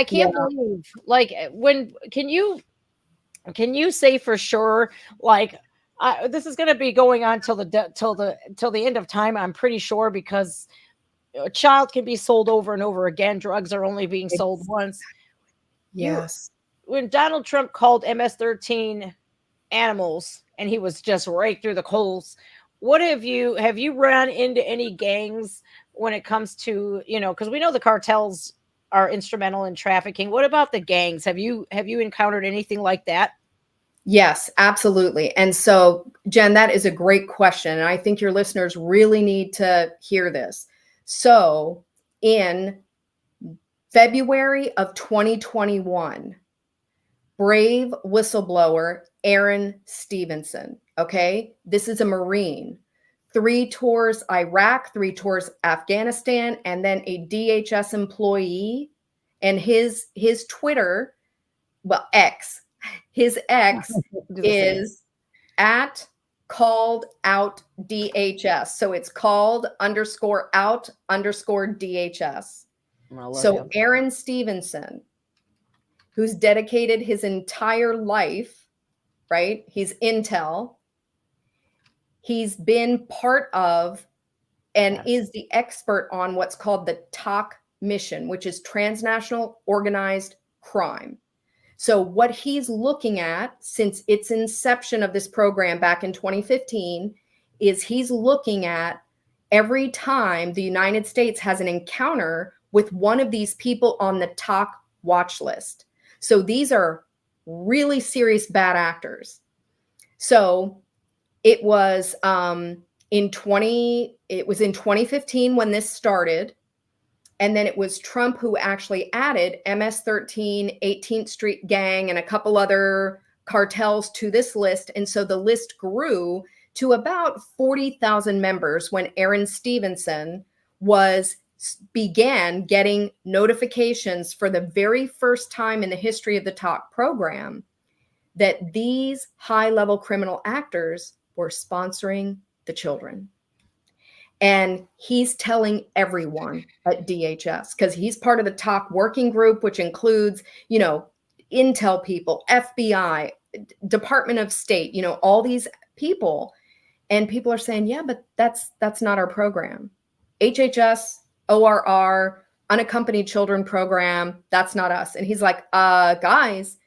can't believe, like, when can you say for sure, like, this is going to be going on till the end of time, I'm pretty sure, because a child can be sold over and over again. Drugs are only being sold once. Yes. When Donald Trump called MS-13 animals, and he was just right through the coals, what have you run into any gangs when it comes to, because we know the cartels are instrumental in trafficking. What about the gangs? Have you encountered anything like that? Yes, absolutely. And so, Jen, that is a great question. And I think your listeners really need to hear this. So, in February of 2021, brave whistleblower Aaron Stevenson, okay? This is a Marine. 3 tours Iraq, 3 tours Afghanistan, and then a DHS employee. And his Twitter, well, X, his X is at called out DHS. So it's called _out _DHS. So Aaron Stevenson, who's dedicated his entire life, right? He's intel. He's been part of and is the expert on what's called the TOC mission, which is transnational organized crime. So what he's looking at since its inception of this program back in 2015 is he's looking at every time the United States has an encounter with one of these people on the TOC watch list. So these are really serious bad actors. So it was in 2015 when this started. And then it was Trump who actually added MS-13, 18th Street Gang, and a couple other cartels to this list. And so the list grew to about 40,000 members when Aaron Stevenson began getting notifications for the very first time in the history of the talk program that these high-level criminal actors were sponsoring the children. And he's telling everyone at DHS, because he's part of the talk working group, which includes, Intel people, FBI, Department of State, all these people. And people are saying, yeah, but that's not our program. HHS, ORR, unaccompanied children program, that's not us. And he's like, guys,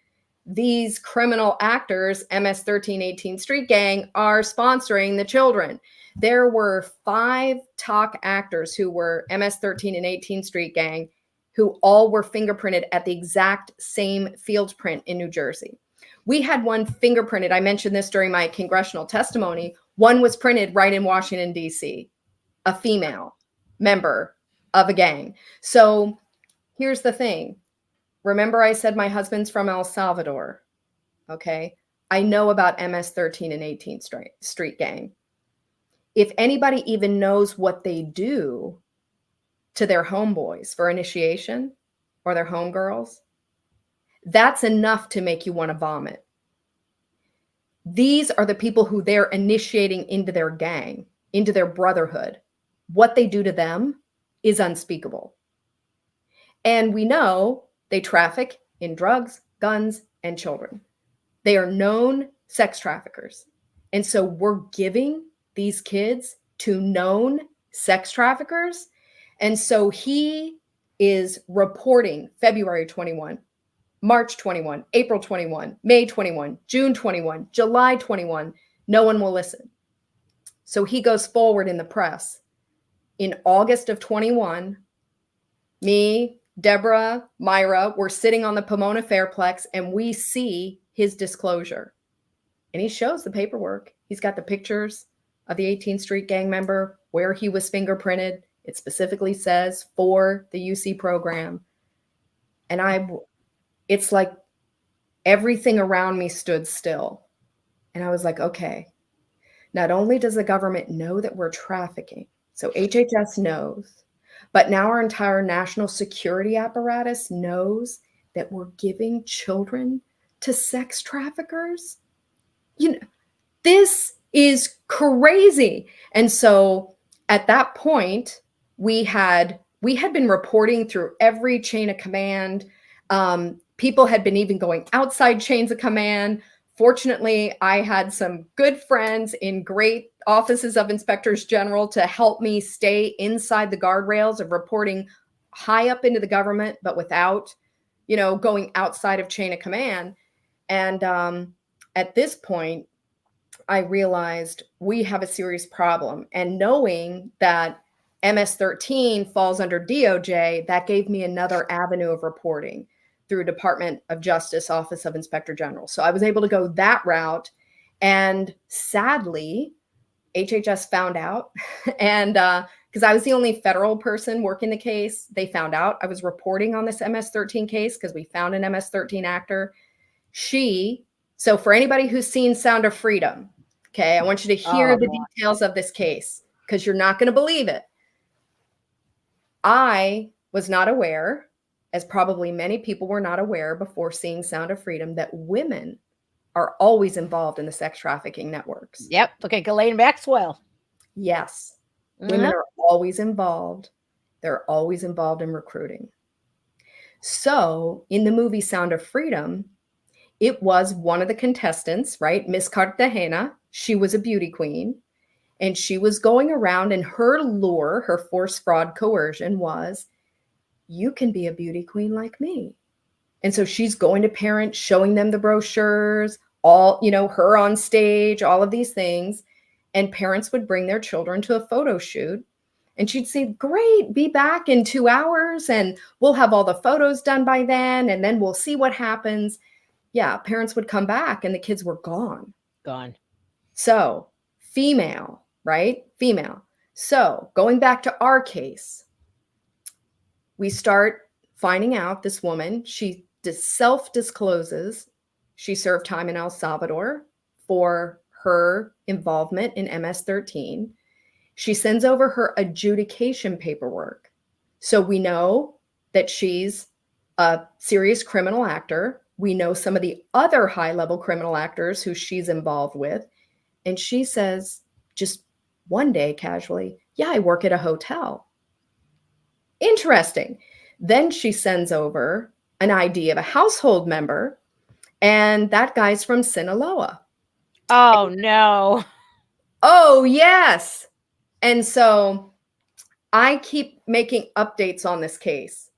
these criminal actors, MS-13, 18 Street Gang, are sponsoring the children. There were 5 talk actors who were MS-13 and 18 Street Gang, who all were fingerprinted at the exact same field print in New Jersey. We had one fingerprinted. I mentioned this during my congressional testimony. One was printed right in Washington, D.C., a female member of a gang. So here's the thing. Remember I said my husband's from El Salvador, okay? I know about MS-13 and 18 Street Gang. If anybody even knows what they do to their homeboys for initiation or their homegirls, that's enough to make you want to vomit. These are the people who they're initiating into their gang, into their brotherhood. What they do to them is unspeakable. And we know they traffic in drugs, guns, and children. They are known sex traffickers. And so we're giving these kids to known sex traffickers. And so he is reporting February 21, March 21, April 21, May 21, June 21, July 21. No one will listen. So he goes forward in the press. In August of 21, me, Deborah, Myra, we're sitting on the Pomona Fairplex and we see his disclosure. And he shows the paperwork. He's got the pictures of the 18th Street Gang member, where he was fingerprinted. It specifically says for the UC program. And it's like everything around me stood still. And I was like, okay, not only does the government know that we're trafficking, so HHS knows, but now our entire national security apparatus knows that we're giving children to sex traffickers. This is crazy. And so at that point, we had been reporting through every chain of command. People had been even going outside chains of command. Fortunately, I had some good friends in great offices of inspectors general to help me stay inside the guardrails of reporting high up into the government, but without, going outside of chain of command. And at this point, I realized we have a serious problem. And knowing that MS-13 falls under DOJ, that gave me another avenue of reporting through Department of Justice, Office of Inspector General. So I was able to go that route. And sadly, HHS found out. And because I was the only federal person working the case, they found out I was reporting on this MS-13 case because we found an MS-13 actor. So for anybody who's seen Sound of Freedom, okay, I want you to hear the details of this case because you're not going to believe it. I was not aware, as probably many people were not aware before seeing Sound of Freedom, that women are always involved in the sex trafficking networks. Yep. Okay, Ghislaine Maxwell. Yes. Women are always involved. They're always involved in recruiting. So in the movie Sound of Freedom, it was one of the contestants, right? Miss Cartagena. She was a beauty queen. And she was going around, and her lure, her force, fraud, coercion was, you can be a beauty queen like me. And so she's going to parents, showing them the brochures, all, her on stage, all of these things. And parents would bring their children to a photo shoot. And she'd say, great, be back in 2 hours and we'll have all the photos done by then. And then we'll see what happens. Yeah, parents would come back and the kids were gone. Gone. So female, right? Female. So going back to our case, we start finding out this woman, she self-discloses She served time in El Salvador for her involvement in MS-13. She sends over her adjudication paperwork. So we know that she's a serious criminal actor. We know some of the other high-level criminal actors who she's involved with. And she says, just one day casually, yeah, I work at a hotel. Interesting. Then she sends over an ID of a household member, and that guy's from Sinaloa. Oh no. Oh, yes. And so I keep making updates on this case.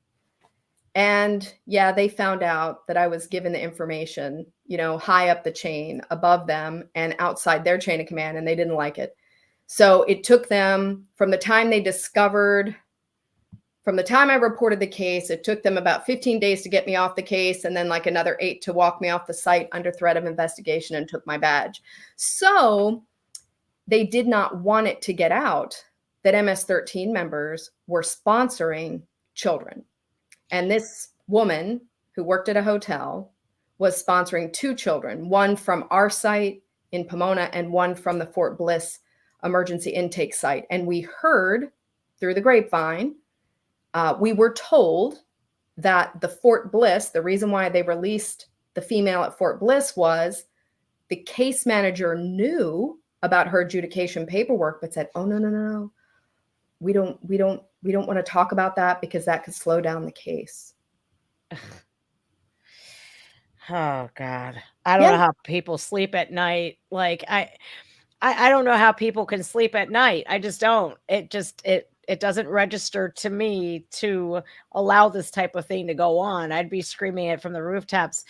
And yeah, they found out that I was given the information, high up the chain, above them and outside their chain of command, and they didn't like it. So it took them from the time I reported the case, it took them about 15 days to get me off the case, and then like another 8 to walk me off the site under threat of investigation and took my badge. So they did not want it to get out that MS-13 members were sponsoring children. And this woman who worked at a hotel was sponsoring 2 children, one from our site in Pomona and one from the Fort Bliss emergency intake site. And we heard through the grapevine, we were told that the Fort Bliss, the reason why they released the female at Fort Bliss was the case manager knew about her adjudication paperwork, but said, oh, no. We don't want to talk about that because that could slow down the case. Oh God. I don't know how people sleep at night. Like I don't know how people can sleep at night. I just don't. It doesn't register to me to allow this type of thing to go on. I'd be screaming it from the rooftops.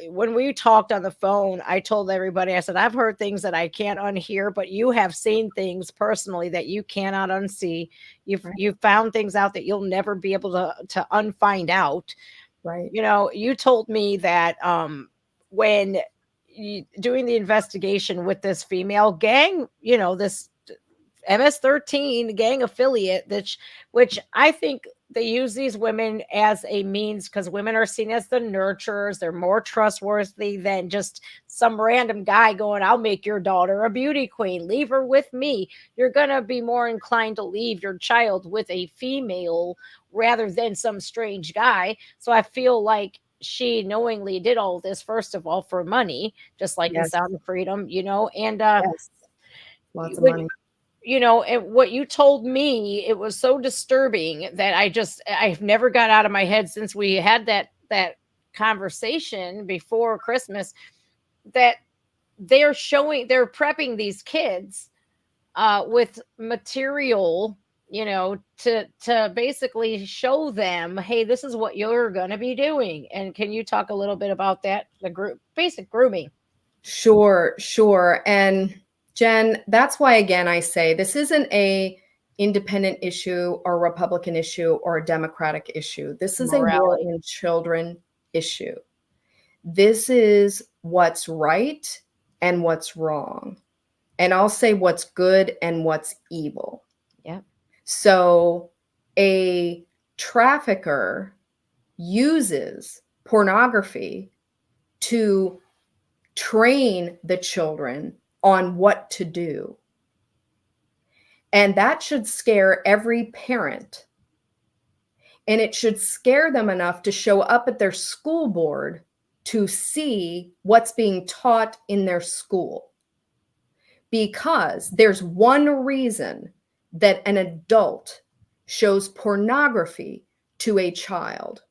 When we talked on the phone, I told everybody, I said, I've heard things that I can't unhear, but you have seen things personally that you cannot unsee. You've found things out that you'll never be able to unfind out. Right. You told me that when doing the investigation with this female gang, this MS-13 gang affiliate, which I think they use these women as a means because women are seen as the nurturers. They're more trustworthy than just some random guy going, I'll make your daughter a beauty queen. Leave her with me. You're going to be more inclined to leave your child with a female rather than some strange guy. So I feel like she knowingly did all this, first of all, for money, just like in Sound of Freedom, and yes. Lots of money. And what you told me, it was so disturbing that I've never got out of my head since we had that conversation before Christmas, that they're prepping these kids with material, to basically show them, hey, this is what you're going to be doing. And can you talk a little bit about that, basic grooming? Sure. And Jen, that's why, again, I say this isn't a independent issue or Republican issue or a Democratic issue. This is a war in children issue. This is what's right and what's wrong. And I'll say what's good and what's evil. Yeah. So a trafficker uses pornography to train the children on what to do. And that should scare every parent. And it should scare them enough to show up at their school board to see what's being taught in their school. Because there's one reason that an adult shows pornography to a child.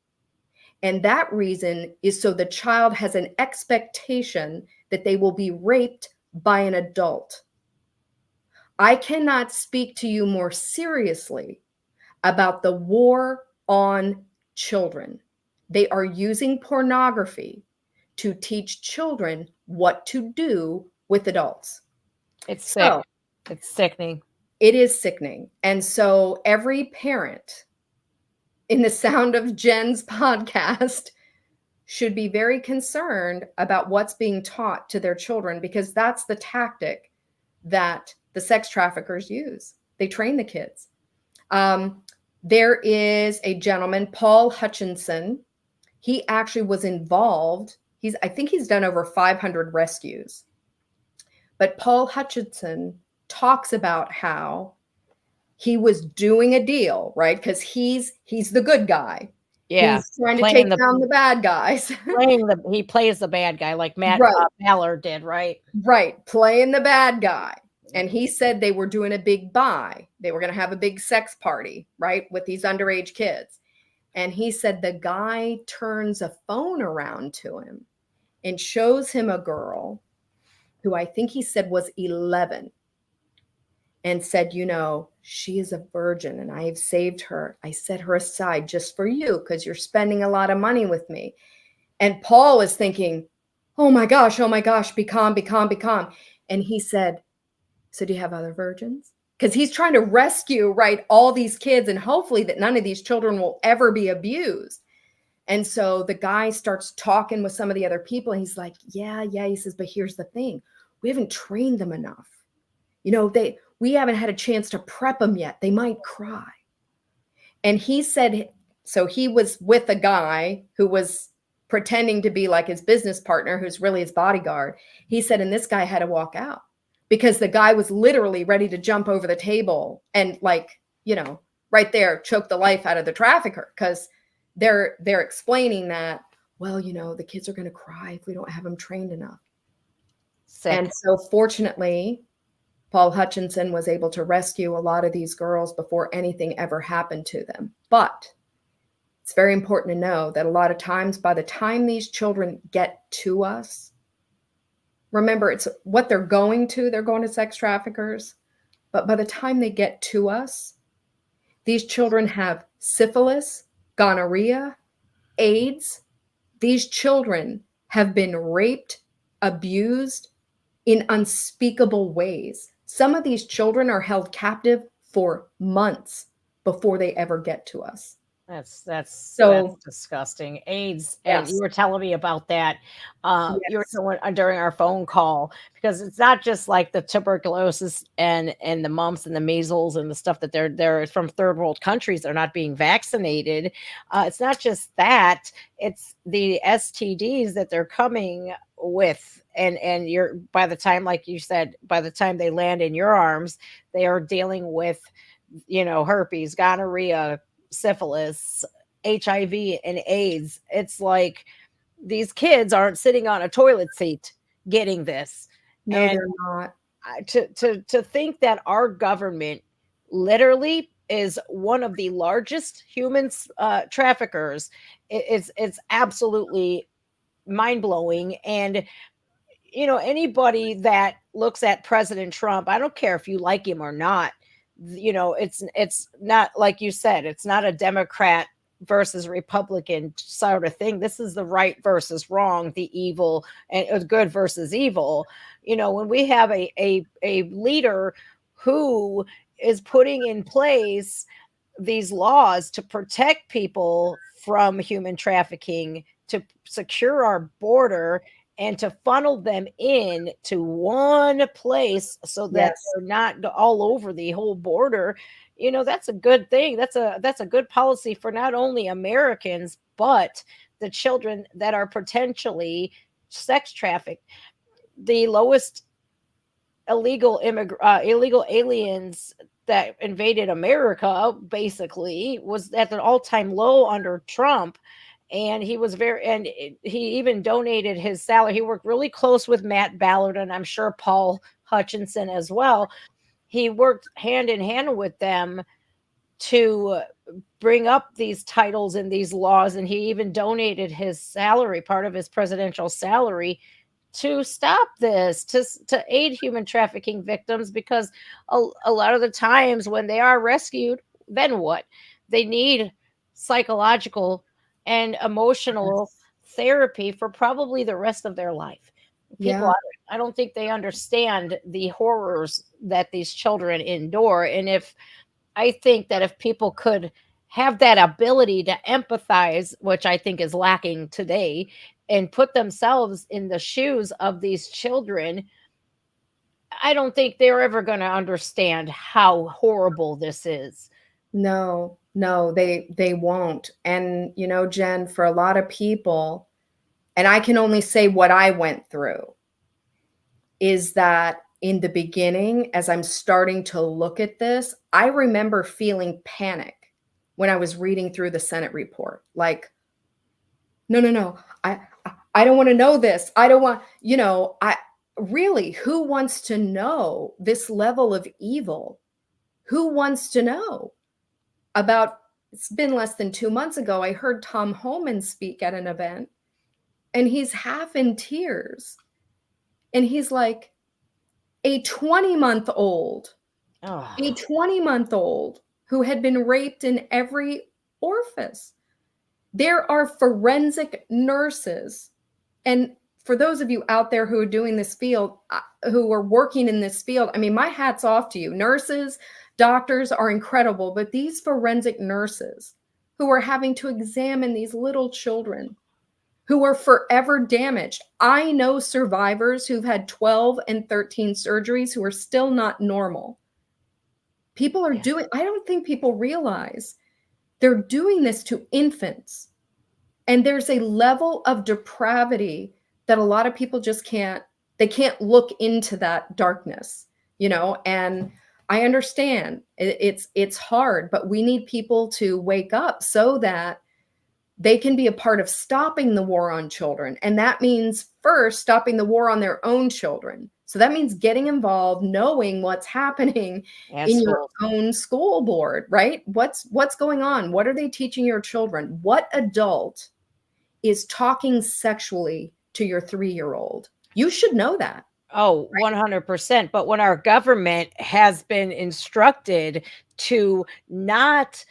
And that reason is so the child has an expectation that they will be raped by an adult. I cannot speak to you more seriously about the war on children. They are using pornography to teach children what to do with adults. It's sick. It's sickening. It is sickening. And so every parent in the Sound of Jen's podcast should be very concerned about what's being taught to their children, because that's the tactic that the sex traffickers use. They train the kids. There is a gentleman, Paul Hutchinson. He actually was involved I think he's done over 500 rescues. But Paul Hutchinson talks about how he was doing a deal, right? Because he's the good guy. Yeah, He's trying to playing take down the bad guys. he plays the bad guy like Matt Right. Ballard did, right? Right, playing the bad guy. And he said they were doing a big buy. They were going to have a big sex party, right, with these underage kids. And he said the guy turns a phone around to him and shows him a girl who I think he said was 11 and said, you know, she is a virgin and I have saved her. I set her aside just for you because you're spending a lot of money with me. And Paul is thinking, oh my gosh, be calm, be calm, be calm. And he said, so do you have other virgins? Because he's trying to rescue, right, all these kids and hopefully that none of these children will ever be abused. And so the guy starts talking with some of the other people. And he's like, yeah. He says, but here's the thing. We haven't trained them enough. You know, we haven't had a chance to prep them yet. They might cry. And he said, so he was with a guy who was pretending to be like his business partner, who's really his bodyguard. He said, and this guy had to walk out because the guy was literally ready to jump over the table and, like, you know, right there, choke the life out of the trafficker. Because they're explaining that, well, you know, the kids are going to cry if we don't have them trained enough. Sick. And so fortunately, Paul Hutchinson was able to rescue a lot of these girls before anything ever happened to them. But it's very important to know that a lot of times by the time these children get to us, remember, it's what they're going to sex traffickers. But by the time they get to us, these children have syphilis, gonorrhea, AIDS. These children have been raped, abused in unspeakable ways. Some of these children are held captive for months before they ever get to us. That's So- disgusting. AIDS, and Yes. you were telling me about that. You were Yes. telling during our phone call, because it's not just like the tuberculosis and the mumps and the measles and the stuff that they're from third world countries. They're not being vaccinated. It's not just that. It's the STDs that they're coming with, and you're, by the time, like you said, by the time they land in your arms, they are dealing with, you know, herpes, gonorrhea, syphilis, HIV, and AIDS. It's like these kids aren't sitting on a toilet seat getting this. No, And they're not. to think that our government literally is one of the largest human traffickers, it's absolutely mind-blowing. And you know, anybody that looks at President Trump, I don't care if you like him or not, you know, it's not, like you said, it's not a Democrat versus Republican sort of thing. This is the right versus wrong, the evil and good versus evil. You know, when we have a leader who is putting in place these laws to protect people from human trafficking, to secure our border, and to funnel them in to one place so that Yes. they're not all over the whole border. You know, that's a good thing. That's a good policy for not only Americans, but the children that are potentially sex trafficked. The lowest illegal aliens that invaded America basically was at an all-time low under Trump. And he was he even donated his salary. He worked really close with Matt Ballard, and I'm sure Paul Hutchinson as well. He worked hand in hand with them to bring up these titles and these laws. And he even donated his salary, part of his presidential salary, to stop this, to aid human trafficking victims, because a lot of the times when they are rescued, then what? They need psychological and emotional therapy for probably the rest of their life. People, Yeah. I don't think they understand the horrors that these children endure. And I think that if people could have that ability to empathize, which I think is lacking today, and put themselves in the shoes of these children, I don't think they're ever going to understand how horrible this is. No, they won't. And, you know, Jen, for a lot of people, and I can only say what I went through, is that in the beginning, as I'm starting to look at this, I remember feeling panic when I was reading through the Senate report. Like, no, I don't want to know this. I don't want, I really, who wants to know this level of evil? Who wants to know about? It's been less than 2 months ago, I heard Tom Homan speak at an event, and he's half in tears. And he's like, a 20-month-old, Oh. a 20-month-old who had been raped in every orifice. There are forensic nurses. And for those of you out there who are doing this field, who are working in this field, I mean, my hat's off to you. Nurses, doctors are incredible, but these forensic nurses who are having to examine these little children who are forever damaged. I know survivors who've had 12 and 13 surgeries who are still not normal. People are doing, I don't think people realize they're doing this to infants. And there's a level of depravity that a lot of people just can't look into that darkness, and I understand it's hard, but we need people to wake up so that they can be a part of stopping the war on children. And that means first stopping the war on their own children. So that means getting involved, knowing what's happening in your own school board, right? What's going on? What are they teaching your children? What adult is talking sexually to your 3-year-old? You should know that. Oh, 100%. But when our government has been instructed to not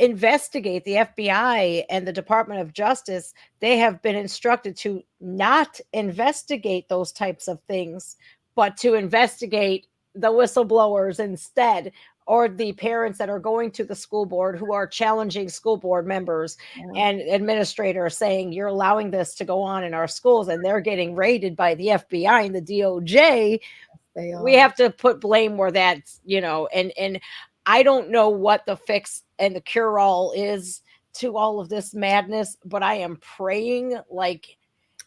investigate, the FBI and the Department of Justice, they have been instructed to not investigate those types of things, but to investigate the whistleblowers instead, or the parents that are going to the school board who are challenging school board members and administrators saying, you're allowing this to go on in our schools, and they're getting raided by the FBI and the DOJ. We have to put blame where that's, and I don't know what the fix and the cure-all is to all of this madness, but I am praying like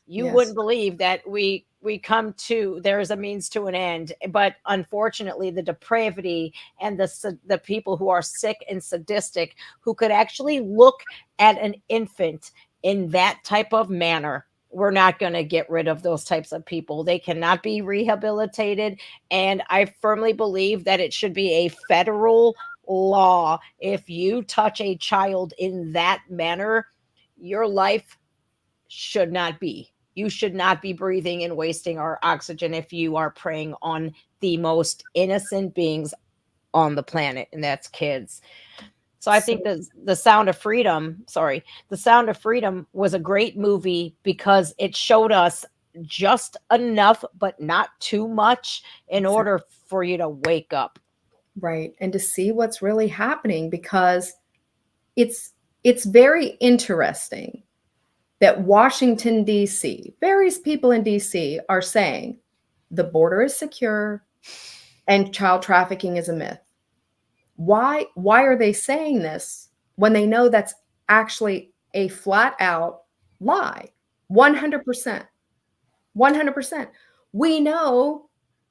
you wouldn't believe that we come to, there is a means to an end. But unfortunately, the depravity and the people who are sick and sadistic, who could actually look at an infant in that type of manner, we're not going to get rid of those types of people. They cannot be rehabilitated. And I firmly believe that it should be a federal law. If you touch a child in that manner, your life should not be. You should not be breathing and wasting our oxygen if you are preying on the most innocent beings on the planet, and that's kids. So I think the Sound of Freedom, The Sound of Freedom was a great movie because it showed us just enough, but not too much, in order for you to wake up. Right. And to see what's really happening, because it's very interesting that Washington, D.C., various people in D.C. are saying the border is secure and child trafficking is a myth. Why are they saying this when they know that's actually a flat out lie? 100%. 100%. We know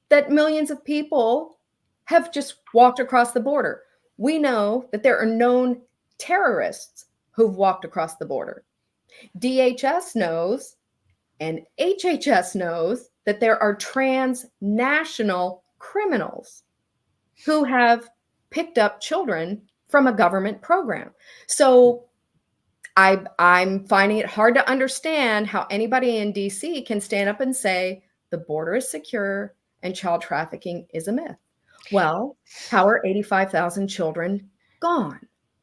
that millions of people have just walked across the border. We know that there are known terrorists who've walked across the border. DHS knows, and HHS knows, that there are transnational criminals who have picked up children from a government program. So I'm finding it hard to understand how anybody in DC can stand up and say the border is secure and child trafficking is a myth. Well, how are 85,000 children gone?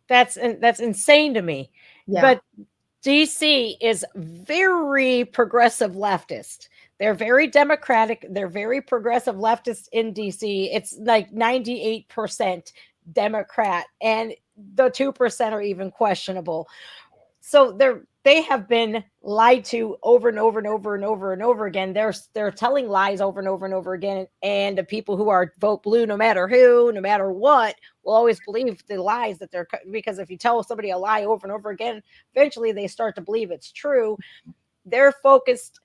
That's insane to me. Yeah. But DC is very progressive leftist. They're very democratic. They're very progressive leftist in DC. It's like 98% Democrat, and the 2% are even questionable. So they have been lied to over and over and over and over and over again. They're telling lies over and over and over again. And the people who are vote blue, no matter who, no matter what, will always believe the lies that because if you tell somebody a lie over and over again, eventually they start to believe it's true. they're focused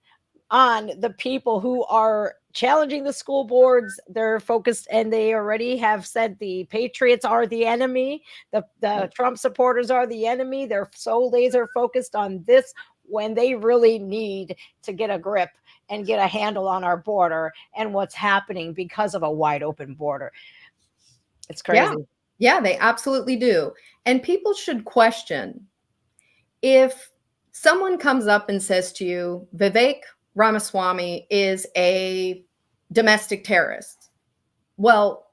on the people who are challenging the school boards. They're focused, and they already have said the patriots are the enemy. The Trump supporters are the enemy. They're so laser focused on this when they really need to get a grip and get a handle on our border and what's happening because of a wide open border. It's crazy. Yeah, they absolutely do. And people should question, if someone comes up and says to you, Vivek Ramaswamy is a domestic terrorist. Well,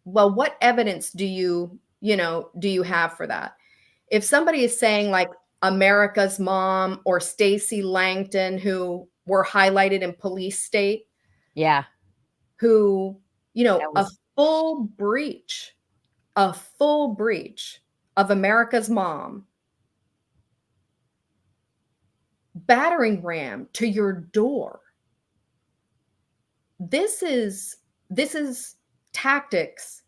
what evidence do you have for that? If somebody is saying like America's Mom or Stacey Langton, who were highlighted in Police State, Yeah. who, That was- a full breach of America's Mom, battering ram to your door. This is tactics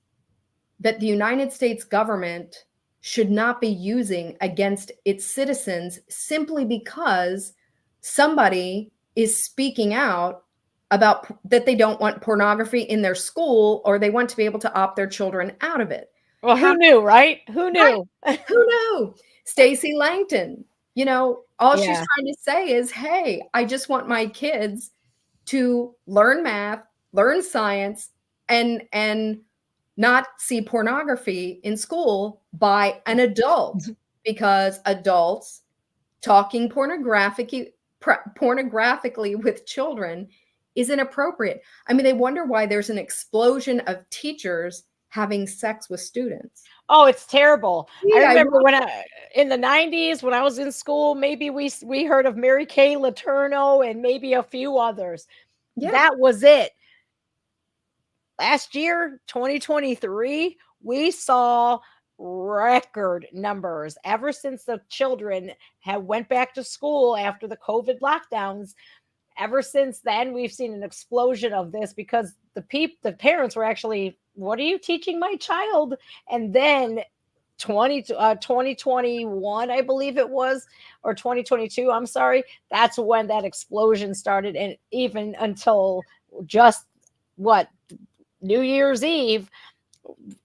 that the United States government should not be using against its citizens simply because somebody is speaking out about that they don't want pornography in their school, or they want to be able to opt their children out of it. Well, who knew, right? Who knew? Right. Who knew? Stacey Langton, all she's Yeah. trying to say is, hey, I just want my kids to learn math, learn science, and not see pornography in school by an adult, because adults talking pornographically with children is inappropriate. I mean, they wonder why there's an explosion of teachers having sex with students. Oh, it's terrible. Yeah, I remember when in the 90s, when I was in school, maybe we heard of Mary Kay Letourneau and maybe a few others. Yeah. That was it. Last year, 2023, we saw record numbers ever since the children went back to school after the COVID lockdowns. Ever since then, we've seen an explosion of this, because the parents were actually, what are you teaching my child? And then 2021, I believe it was, or 2022, I'm sorry, that's when that explosion started. And even until just New Year's Eve,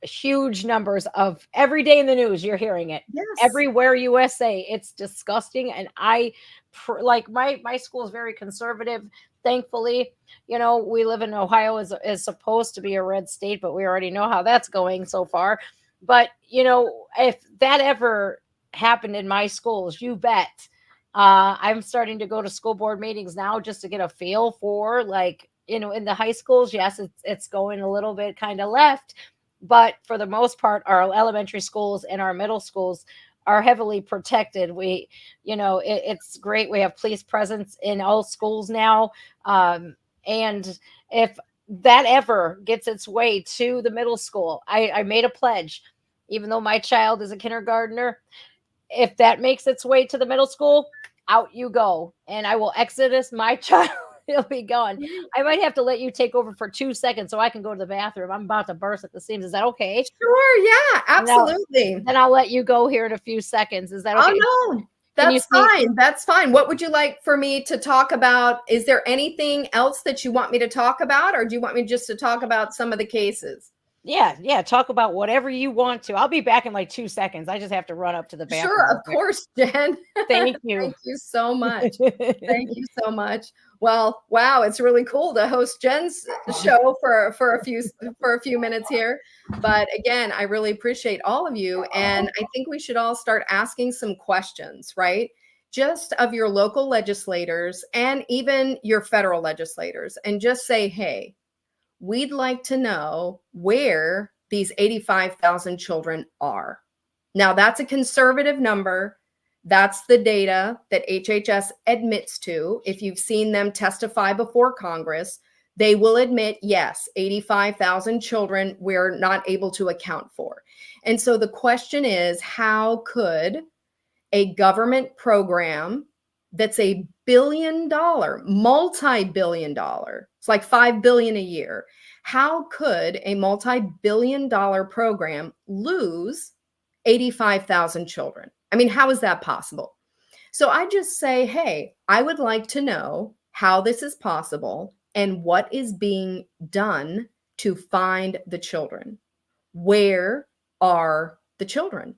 huge numbers of every day in the news, you're hearing it. Yes. Everywhere USA. It's disgusting. And like my school is very conservative. Thankfully, we live in Ohio, is supposed to be a red state, but we already know how that's going so far. But if that ever happened in my schools, you bet. I'm starting to go to school board meetings now just to get a feel for, like, in the high schools, yes, it's going a little bit kind of left, but for the most part, our elementary schools and our middle schools are heavily protected. It's great. We have police presence in all schools now. And if that ever gets its way to the middle school, I made a pledge, even though my child is a kindergartner, if that makes its way to the middle school, out you go. And I will exodus my child. He'll be gone. I might have to let you take over for 2 seconds so I can go to the bathroom. I'm about to burst at the seams. Is that okay? Sure. Yeah, absolutely. Then I'll let you go here in a few seconds. Is that okay? Oh, no. That's fine. That's fine. What would you like for me to talk about? Is there anything else that you want me to talk about, or do you want me just to talk about some of the cases? Yeah. Talk about whatever you want to. I'll be back in like 2 seconds. I just have to run up to the bathroom. Sure, of course, Jen. Thank you. Thank you so much. Thank you so much. Well, wow, it's really cool to host Jen's show for a few minutes here. But again, I really appreciate all of you, and I think we should all start asking some questions, right? Just of your local legislators and even your federal legislators, and just say, hey, we'd like to know where these 85,000 children are. Now, that's a conservative number. That's the data that HHS admits to. If you've seen them testify before Congress, they will admit, yes, 85,000 children we're not able to account for. And so the question is, how could a government program that's a billion-dollar, multi-billion-dollar, it's like $5 billion a year, how could a multi-billion-dollar program lose 85,000 children? I mean, how is that possible? So I just say, hey, I would like to know how this is possible and what is being done to find the children. Where are the children?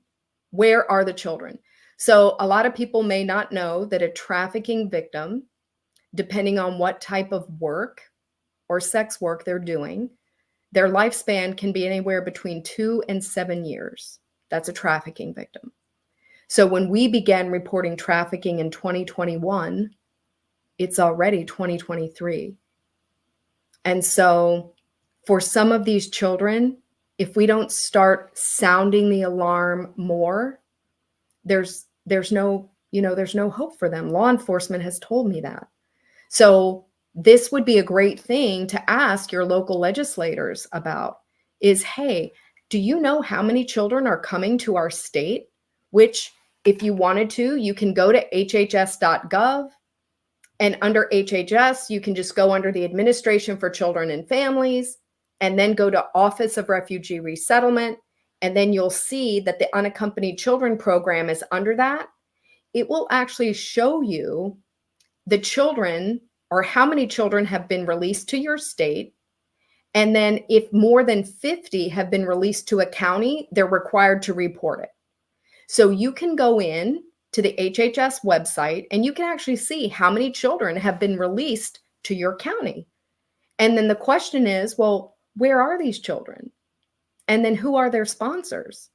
Where are the children? So a lot of people may not know that a trafficking victim, depending on what type of work or sex work they're doing, their lifespan can be anywhere between 2 and 7 years. That's a trafficking victim. So when we began reporting trafficking in 2021, it's already 2023. And so for some of these children, if we don't start sounding the alarm more, there's no hope for them. Law enforcement has told me that. So this would be a great thing to ask your local legislators about is, hey, do you know how many children are coming to our state? Which, if you wanted to, you can go to hhs.gov, and under HHS, you can just go under the Administration for Children and Families, and then go to Office of Refugee Resettlement, and then you'll see that the Unaccompanied Children Program is under that. It will actually show you the children or how many children have been released to your state. And then if more than 50 have been released to a county, they're required to report it. So you can go in to the HHS website and you can actually see how many children have been released to your county. And then the question is, well, where are these children? And then who are their sponsors?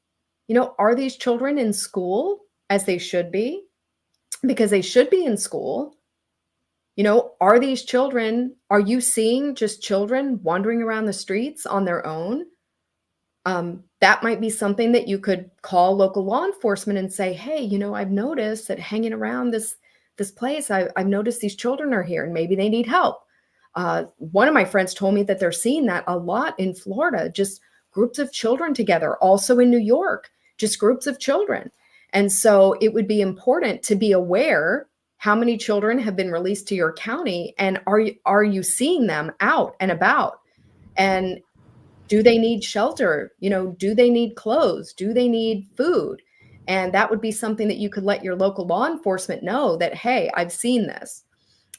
Are these children in school as they should be? Because they should be in school. Are these children, are you seeing just children wandering around the streets on their own? That might be something that you could call local law enforcement and say, hey, I've noticed that hanging around this place, I've noticed these children are here and maybe they need help. One of my friends told me that they're seeing that a lot in Florida, just groups of children together, also in New York, just groups of children. And so it would be important to be aware how many children have been released to your county, and are you seeing them out and about? And do they need shelter? Do they need clothes? Do they need food? And that would be something that you could let your local law enforcement know that, hey, I've seen this.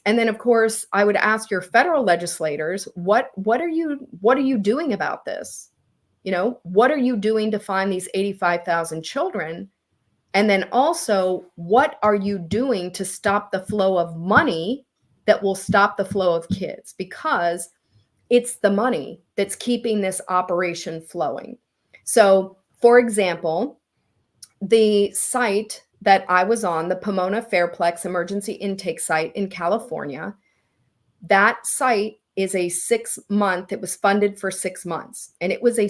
And then, of course, I would ask your federal legislators, what are you doing about this? What are you doing to find these 85,000 children? And then also, what are you doing to stop the flow of money that will stop the flow of kids? Because it's the money that's keeping this operation flowing. So, for example, the site that I was on, the Pomona Fairplex Emergency Intake Site in California, that site is a 6-month, it was funded for 6 months, and it was a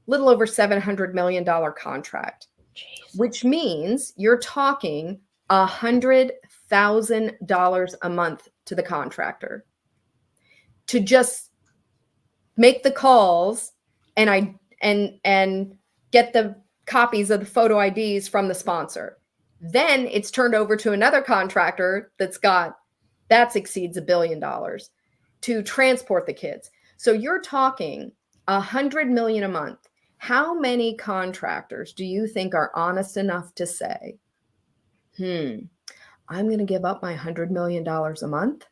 little over $700 million contract. Jeez. Which means you're talking $100,000 a month to the contractor to just make the calls and get the copies of the photo IDs from the sponsor. Then it's turned over to another contractor that exceeds $1 billion to transport the kids. So you're talking $100 million a month. How many contractors do you think are honest enough to say, I'm going to give up my $100 million a month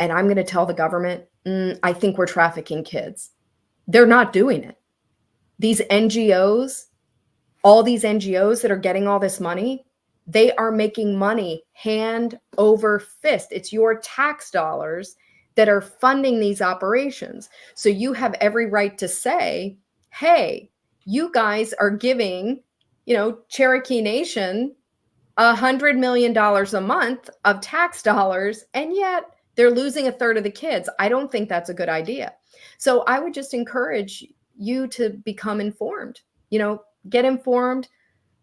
and I'm going to tell the government, I think we're trafficking kids? They're not doing it. These NGOs, all these NGOs that are getting all this money, they are making money hand over fist. It's your tax dollars that are funding these operations. So you have every right to say, hey, you guys are giving, Cherokee Nation $100 million a month of tax dollars, and yet they're losing a third of the kids. I don't think that's a good idea. So I would just encourage you to become informed, get informed,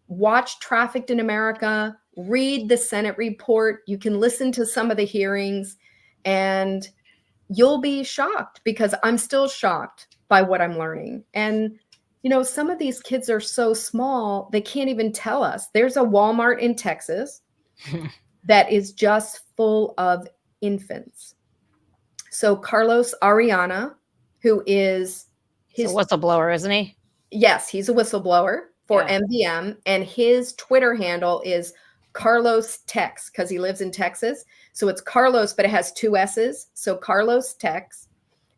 watch Trafficked in America, read the Senate report. You can listen to some of the hearings and you'll be shocked, because I'm still shocked by what I'm learning. And, some of these kids are so small, they can't even tell us. There's a Walmart in Texas that is just full of infants. So Carlos Ariana, who is He's a whistleblower, isn't he? Yes, he's a whistleblower for Yeah. MVM, and his Twitter handle is Carlos Tex, because he lives in Texas. So it's Carlos, but it has 2 S's. So Carlos Tex,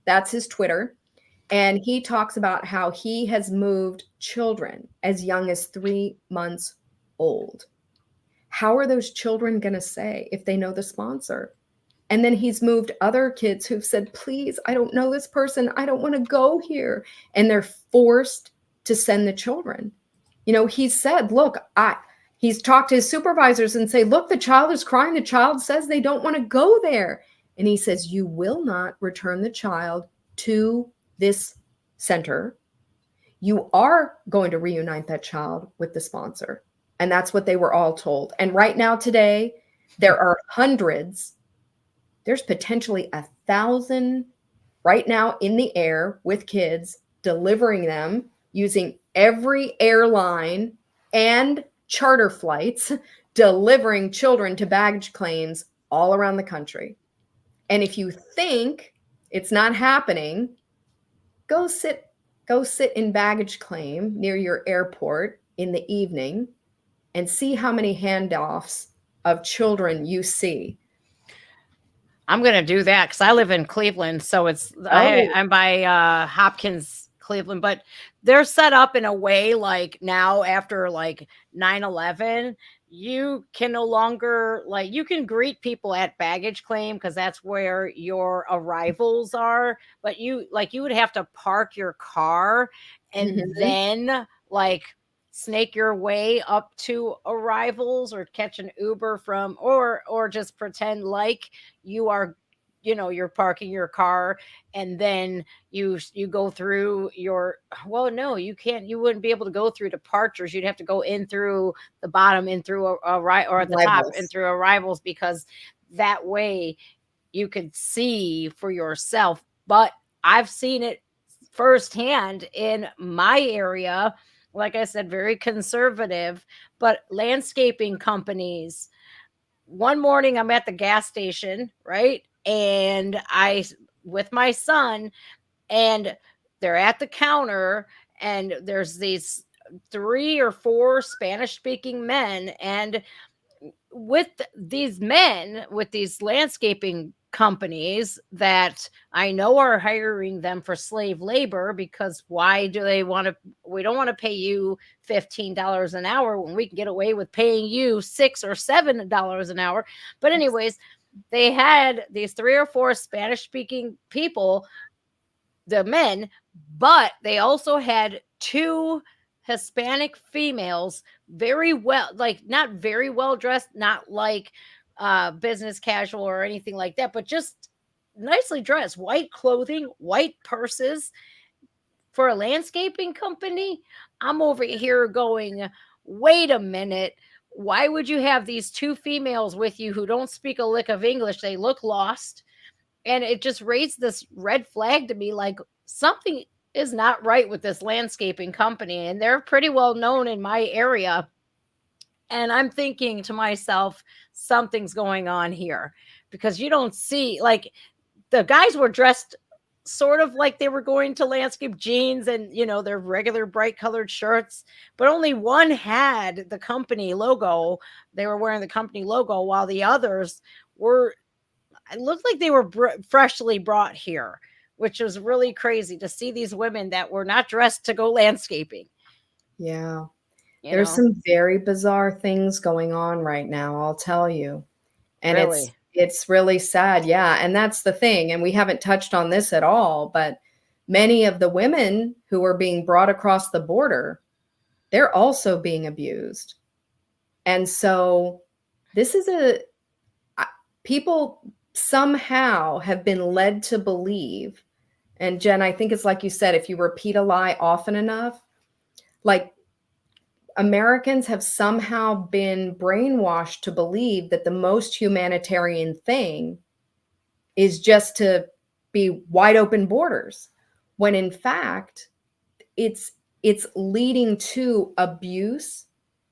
that's his Twitter. And he talks about how he has moved children as young as 3 months old. How are those children going to say if they know the sponsor? And then he's moved other kids who've said, please, I don't know this person. I don't want to go here. And they're forced to send the children. You know, he said, look, he's talked to his supervisors and say, look, the child is crying. The child says they don't want to go there. And he says, you will not return the child to this center. You are going to reunite that child with the sponsor. And that's what they were all told. And right now today, there are hundreds. There's potentially 1,000 right now in the air with kids, delivering them using every airline and charter flights, delivering children to baggage claims all around the country. And if you think it's not happening, go sit in baggage claim near your airport in the evening and see how many handoffs of children you see. I'm going to do that because I live in Cleveland. So I'm by Hopkins, Cleveland, but they're set up in a way like now after like 9/11, you can no longer you can greet people at baggage claim because that's where your arrivals are. But you would have to park your car and then snake your way up to arrivals or catch an Uber from or just pretend like you are, you're parking your car and then you go through you can't, you wouldn't be able to go through departures. You'd have to go in through the bottom, in through or at the top, in through arrivals, because that way you could see for yourself. But I've seen it firsthand in my area. Like I said, very conservative, but landscaping companies. One morning I'm at the gas station, right? And with my son, and they're at the counter, and there's these 3 or 4 Spanish speaking men. And with these men, with these landscaping companies that I know are hiring them for slave labor, because why do they we don't want to pay you $15 an hour when we can get away with paying you $6 or $7 an hour. But anyways, they had these 3 or 4 Spanish speaking people, the men, but they also had 2 Hispanic females, very well, not very well dressed, not business casual or anything like that, but just nicely dressed, white clothing, white purses for a landscaping company. I'm over here going, wait a minute. Why would you have these 2 females with you who don't speak a lick of English? They look lost. And it just raised this red flag to me, like something is not right with this landscaping company. And they're pretty well known in my area. And I'm thinking to myself, something's going on here, because you don't see, the guys were dressed sort of like they were going to landscape, jeans and, their regular bright colored shirts, but only one had the company logo. They were wearing the company logo, while the others it looked like they were freshly brought here, which was really crazy to see these women that were not dressed to go landscaping. Yeah. There's some very bizarre things going on right now, I'll tell you. And really? It's really sad. Yeah. And that's the thing. And we haven't touched on this at all, but many of the women who are being brought across the border, they're also being abused. And so this is people somehow have been led to believe. And Jen, I think it's like you said, if you repeat a lie often enough, Americans have somehow been brainwashed to believe that the most humanitarian thing is just to be wide open borders, when in fact it's leading to abuse.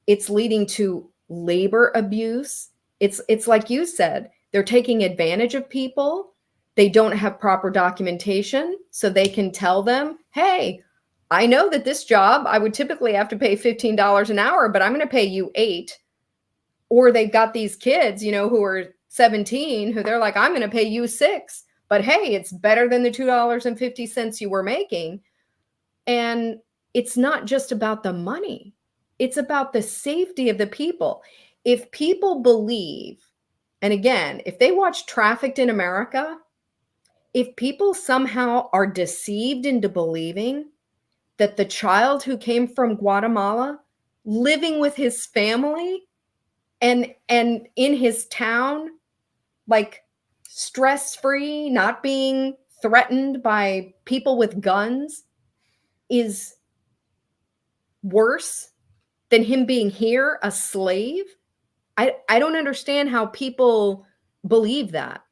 It's leading to labor abuse. It's like you said, they're taking advantage of people. They don't have proper documentation, so they can tell them, hey, I know that this job, I would typically have to pay $15 an hour, but I'm going to pay you $8. Or they've got these kids, you know, who are 17, who they're like, I'm going to pay you $6, but hey, it's better than the $2.50 you were making. And it's not just about the money. It's about the safety of the people. If people believe, and again, if they watch Trafficked in America, if people somehow are deceived into believing that the child who came from Guatemala, living with his family and in his town, like stress-free, not being threatened by people with guns, is worse than him being here a slave. I don't understand how people believe that.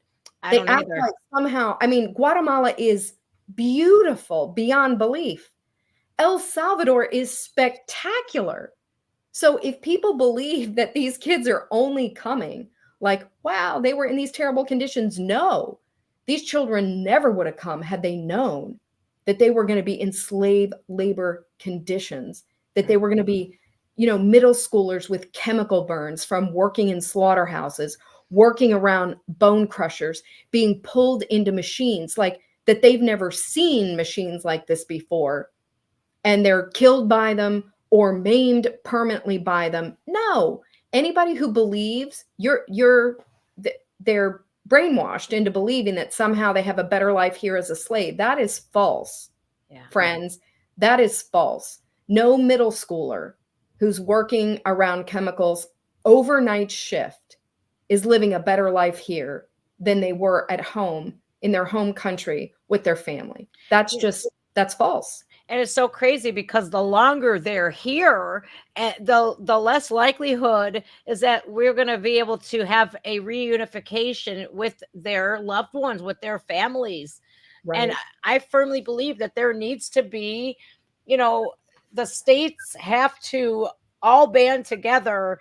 I don't act either. like somehow, I mean, Guatemala is beautiful beyond belief. El Salvador is spectacular. So if people believe that these kids are only coming, like, wow, they were in these terrible conditions. No, these children never would have come had they known that they were going to be in slave labor conditions, that they were going to be, you know, middle schoolers with chemical burns from working in slaughterhouses, working around bone crushers, being pulled into machines, like that they've never seen machines like this before. And they're killed by them or maimed permanently by them. No, anybody who believes they're brainwashed into believing that somehow they have a better life here as a slave. That is false, friends. That is false. No middle schooler who's working around chemicals overnight shift is living a better life here than they were at home in their home country with their family. That's false. And it's so crazy because the longer they're here, the less likelihood is that we're going to be able to have a reunification with their loved ones, with their families. Right. And I firmly believe that there needs to be, you know, the states have to all band together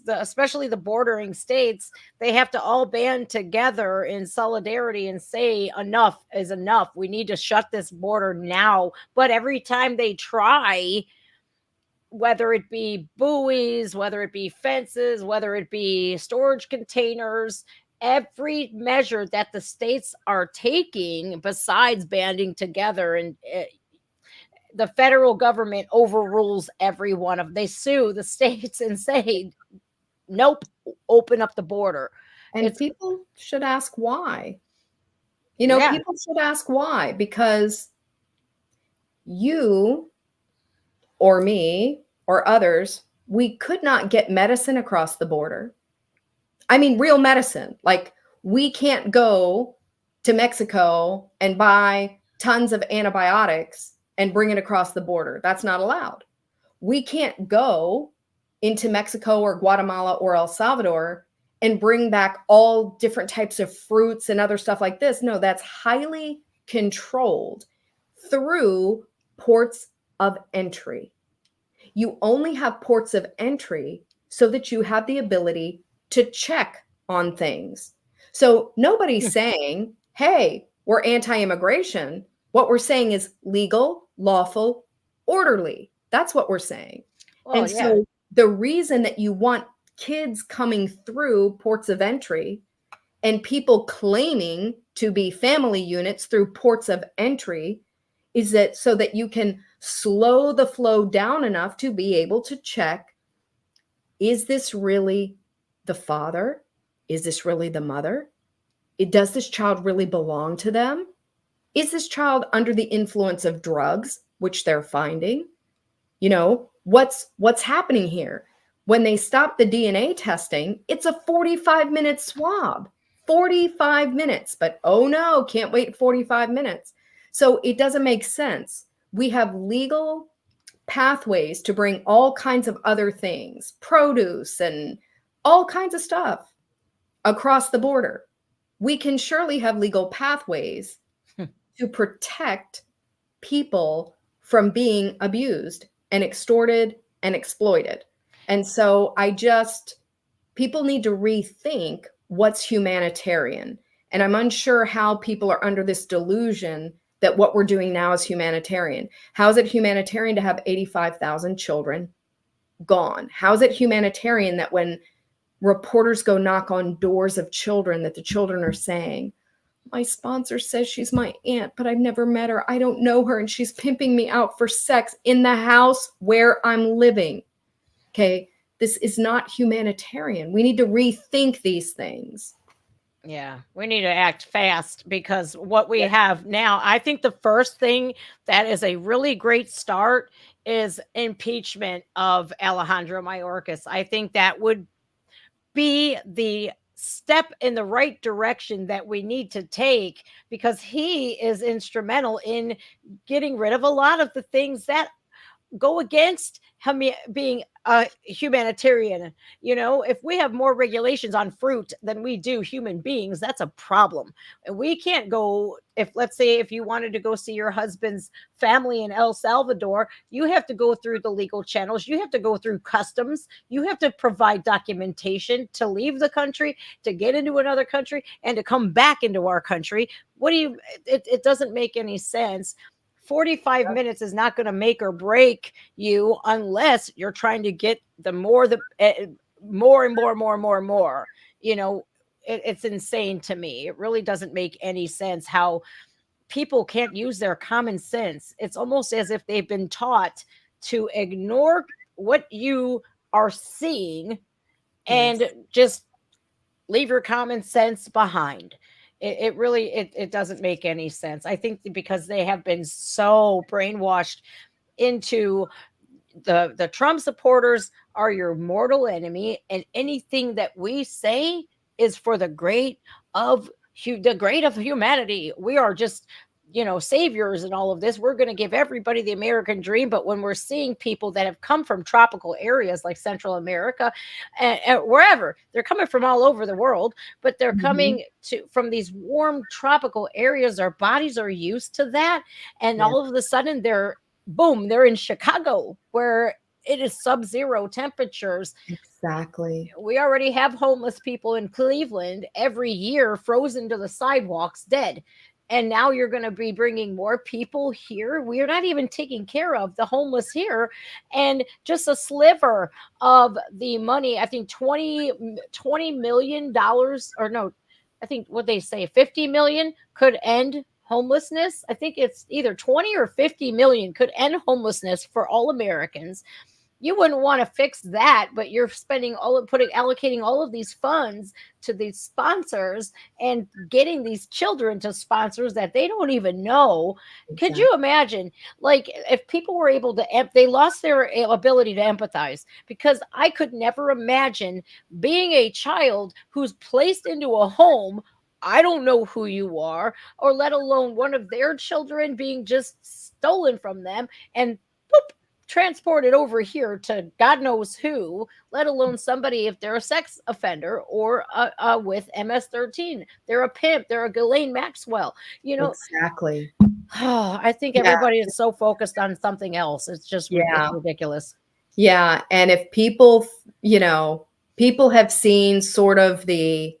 especially the bordering states. They have to all band together in solidarity and say enough is enough. We need to shut this border now. But every time they try, whether it be buoys, whether it be fences, whether it be storage containers, every measure that the states are taking besides banding together, and the federal government overrules every one of them. They sue the states and say, nope, open up the border. And people should ask why. You know, people should ask why, because you or me or others, we could not get medicine across the border. I mean, real medicine. Like, we can't go to Mexico and buy tons of antibiotics and bring it across the border. That's not allowed. We can't go into Mexico or Guatemala or El Salvador and bring back all different types of fruits and other stuff like this. No, that's highly controlled through ports of entry. You only have ports of entry so that you have the ability to check on things. So nobody's saying, hey, we're anti-immigration. What we're saying is legal, lawful, orderly. That's what we're saying. So the reason that you want kids coming through ports of entry and people claiming to be family units through ports of entry is that so that you can slow the flow down enough to be able to check, is this really the father? Is this really the mother? Does this child really belong to them? Is this child under the influence of drugs, which they're finding? You know, what's happening here? When they stop the DNA testing, it's a 45-minute swab. 45 minutes. But oh no, can't wait 45 minutes. So it doesn't make sense. We have legal pathways to bring all kinds of other things, produce and all kinds of stuff across the border. We can surely have legal pathways to protect people from being abused and extorted and exploited. And so people need to rethink what's humanitarian. And I'm unsure how people are under this delusion that what we're doing now is humanitarian. How is it humanitarian to have 85,000 children gone? How is it humanitarian that when reporters go knock on doors of children, that the children are saying, my sponsor says she's my aunt, but I've never met her. I don't know her, and she's pimping me out for sex in the house where I'm living. Okay, this is not humanitarian. We need to rethink these things. Yeah, we need to act fast because what we have now, I think the first thing that is a really great start is impeachment of Alejandro Mayorkas. I think that would be the step in the right direction that we need to take because he is instrumental in getting rid of a lot of the things that go against being a humanitarian. If we have more regulations on fruit than we do human beings, that's a problem. And we can't go, let's say if you wanted to go see your husband's family in El Salvador, you have to go through the legal channels, you have to go through customs, you have to provide documentation to leave the country, to get into another country, and to come back into our country. It doesn't make any sense. 45 minutes is not going to make or break you unless you're trying to get more and more. It's insane to me. It really doesn't make any sense how people can't use their common sense. It's almost as if they've been taught to ignore what you are seeing and just leave your common sense behind. It really doesn't make any sense. I think because they have been so brainwashed into the Trump supporters are your mortal enemy, and anything that we say is for the great of humanity. We are just saviors and all of this. We're going to give everybody the American dream. But when we're seeing people that have come from tropical areas like Central America and wherever, they're coming from all over the world, but they're coming from these warm tropical areas. Our bodies are used to that. And all of a sudden they're in Chicago where it is sub-zero temperatures. Exactly. We already have homeless people in Cleveland every year frozen to the sidewalks dead. And now you're going to be bringing more people here. We're not even taking care of the homeless here. And just a sliver of the money, I think $20 million, or no, I think what they say, 50 million could end homelessness. I think it's either 20 or 50 million could end homelessness for all Americans. You wouldn't want to fix that, but you're allocating all of these funds to these sponsors and getting these children to sponsors that they don't even know. Exactly. Could you imagine, like, if people were able to, they lost their ability to empathize, because I could never imagine being a child who's placed into a home. I don't know who you are, or let alone one of their children being just stolen from them and boop, transported over here to God knows who, let alone somebody if they're a sex offender or with MS-13. They're a pimp. They're a Ghislaine Maxwell. Exactly. I think everybody is so focused on something else. It's just it's ridiculous. Yeah. And if people, people have seen sort of the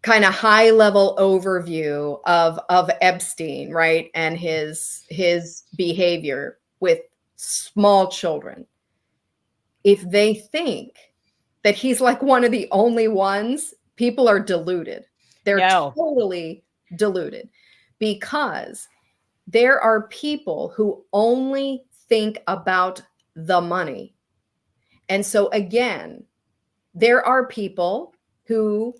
kind of high level overview of Epstein, right? And his behavior with small children. If they think that he's like one of the only ones, people are deluded. They're totally deluded, because there are people who only think about the money. And so again, there are people who,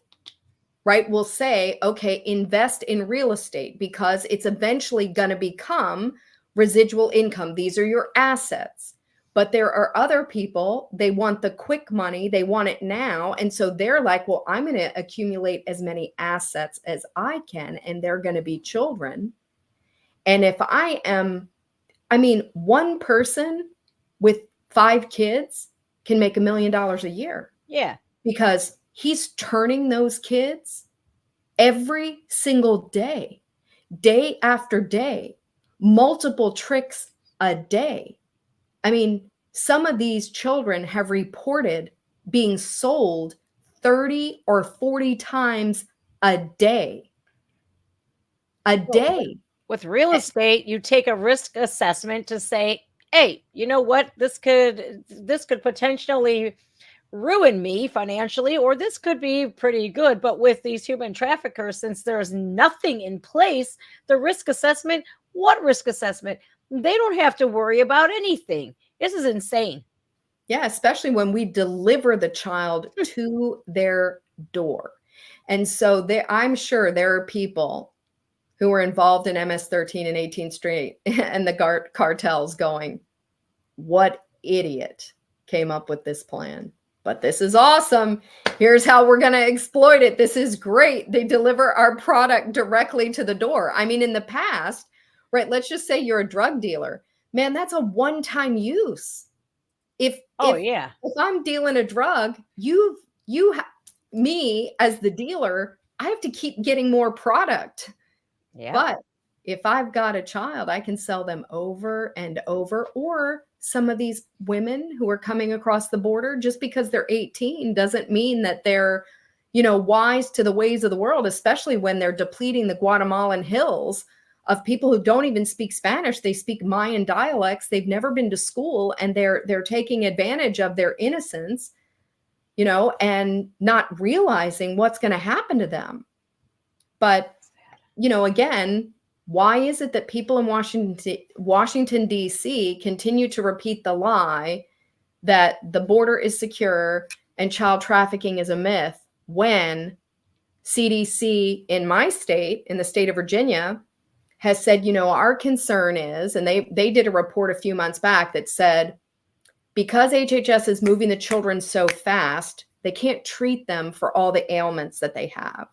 right, will say, okay, invest in real estate because it's eventually going to become residual income. These are your assets. But there are other people, they want the quick money, they want it now. And so they're like, well, I'm going to accumulate as many assets as I can, and they're going to be children. And if one person with 5 kids can make $1 million a year. Yeah. Because he's turning those kids every single day, day after day, multiple tricks a day. I mean, some of these children have reported being sold 30 or 40 times a day. A day. With real estate, you take a risk assessment to say, hey, you know what? This could potentially ruin me financially, or this could be pretty good. But with these human traffickers, since there's nothing in place, the risk assessment, what risk assessment? They don't have to worry about anything. This is insane. Yeah, especially when we deliver the child to their door. And so I'm sure there are people who were involved in MS-13 and 18th Street and the cartels going, what idiot came up with this plan? But this is awesome. Here's how we're going to exploit it. This is great. They deliver our product directly to the door. I mean, in the past, right, let's just say you're a drug dealer. Man, that's a one-time use. If I'm dealing a drug, me as the dealer, I have to keep getting more product. Yeah. But if I've got a child, I can sell them over and over. Or some of these women who are coming across the border, just because they're 18 doesn't mean that they're, wise to the ways of the world, especially when they're depleting the Guatemalan hills of people who don't even speak Spanish. They speak Mayan dialects. They've never been to school, and they're taking advantage of their innocence, and not realizing what's going to happen to them. But, again, why is it that people in Washington, D.C. continue to repeat the lie that the border is secure and child trafficking is a myth when CDC in my state, in the state of Virginia, has said, our concern is, and they did a report a few months back that said, because HHS is moving the children so fast, they can't treat them for all the ailments that they have.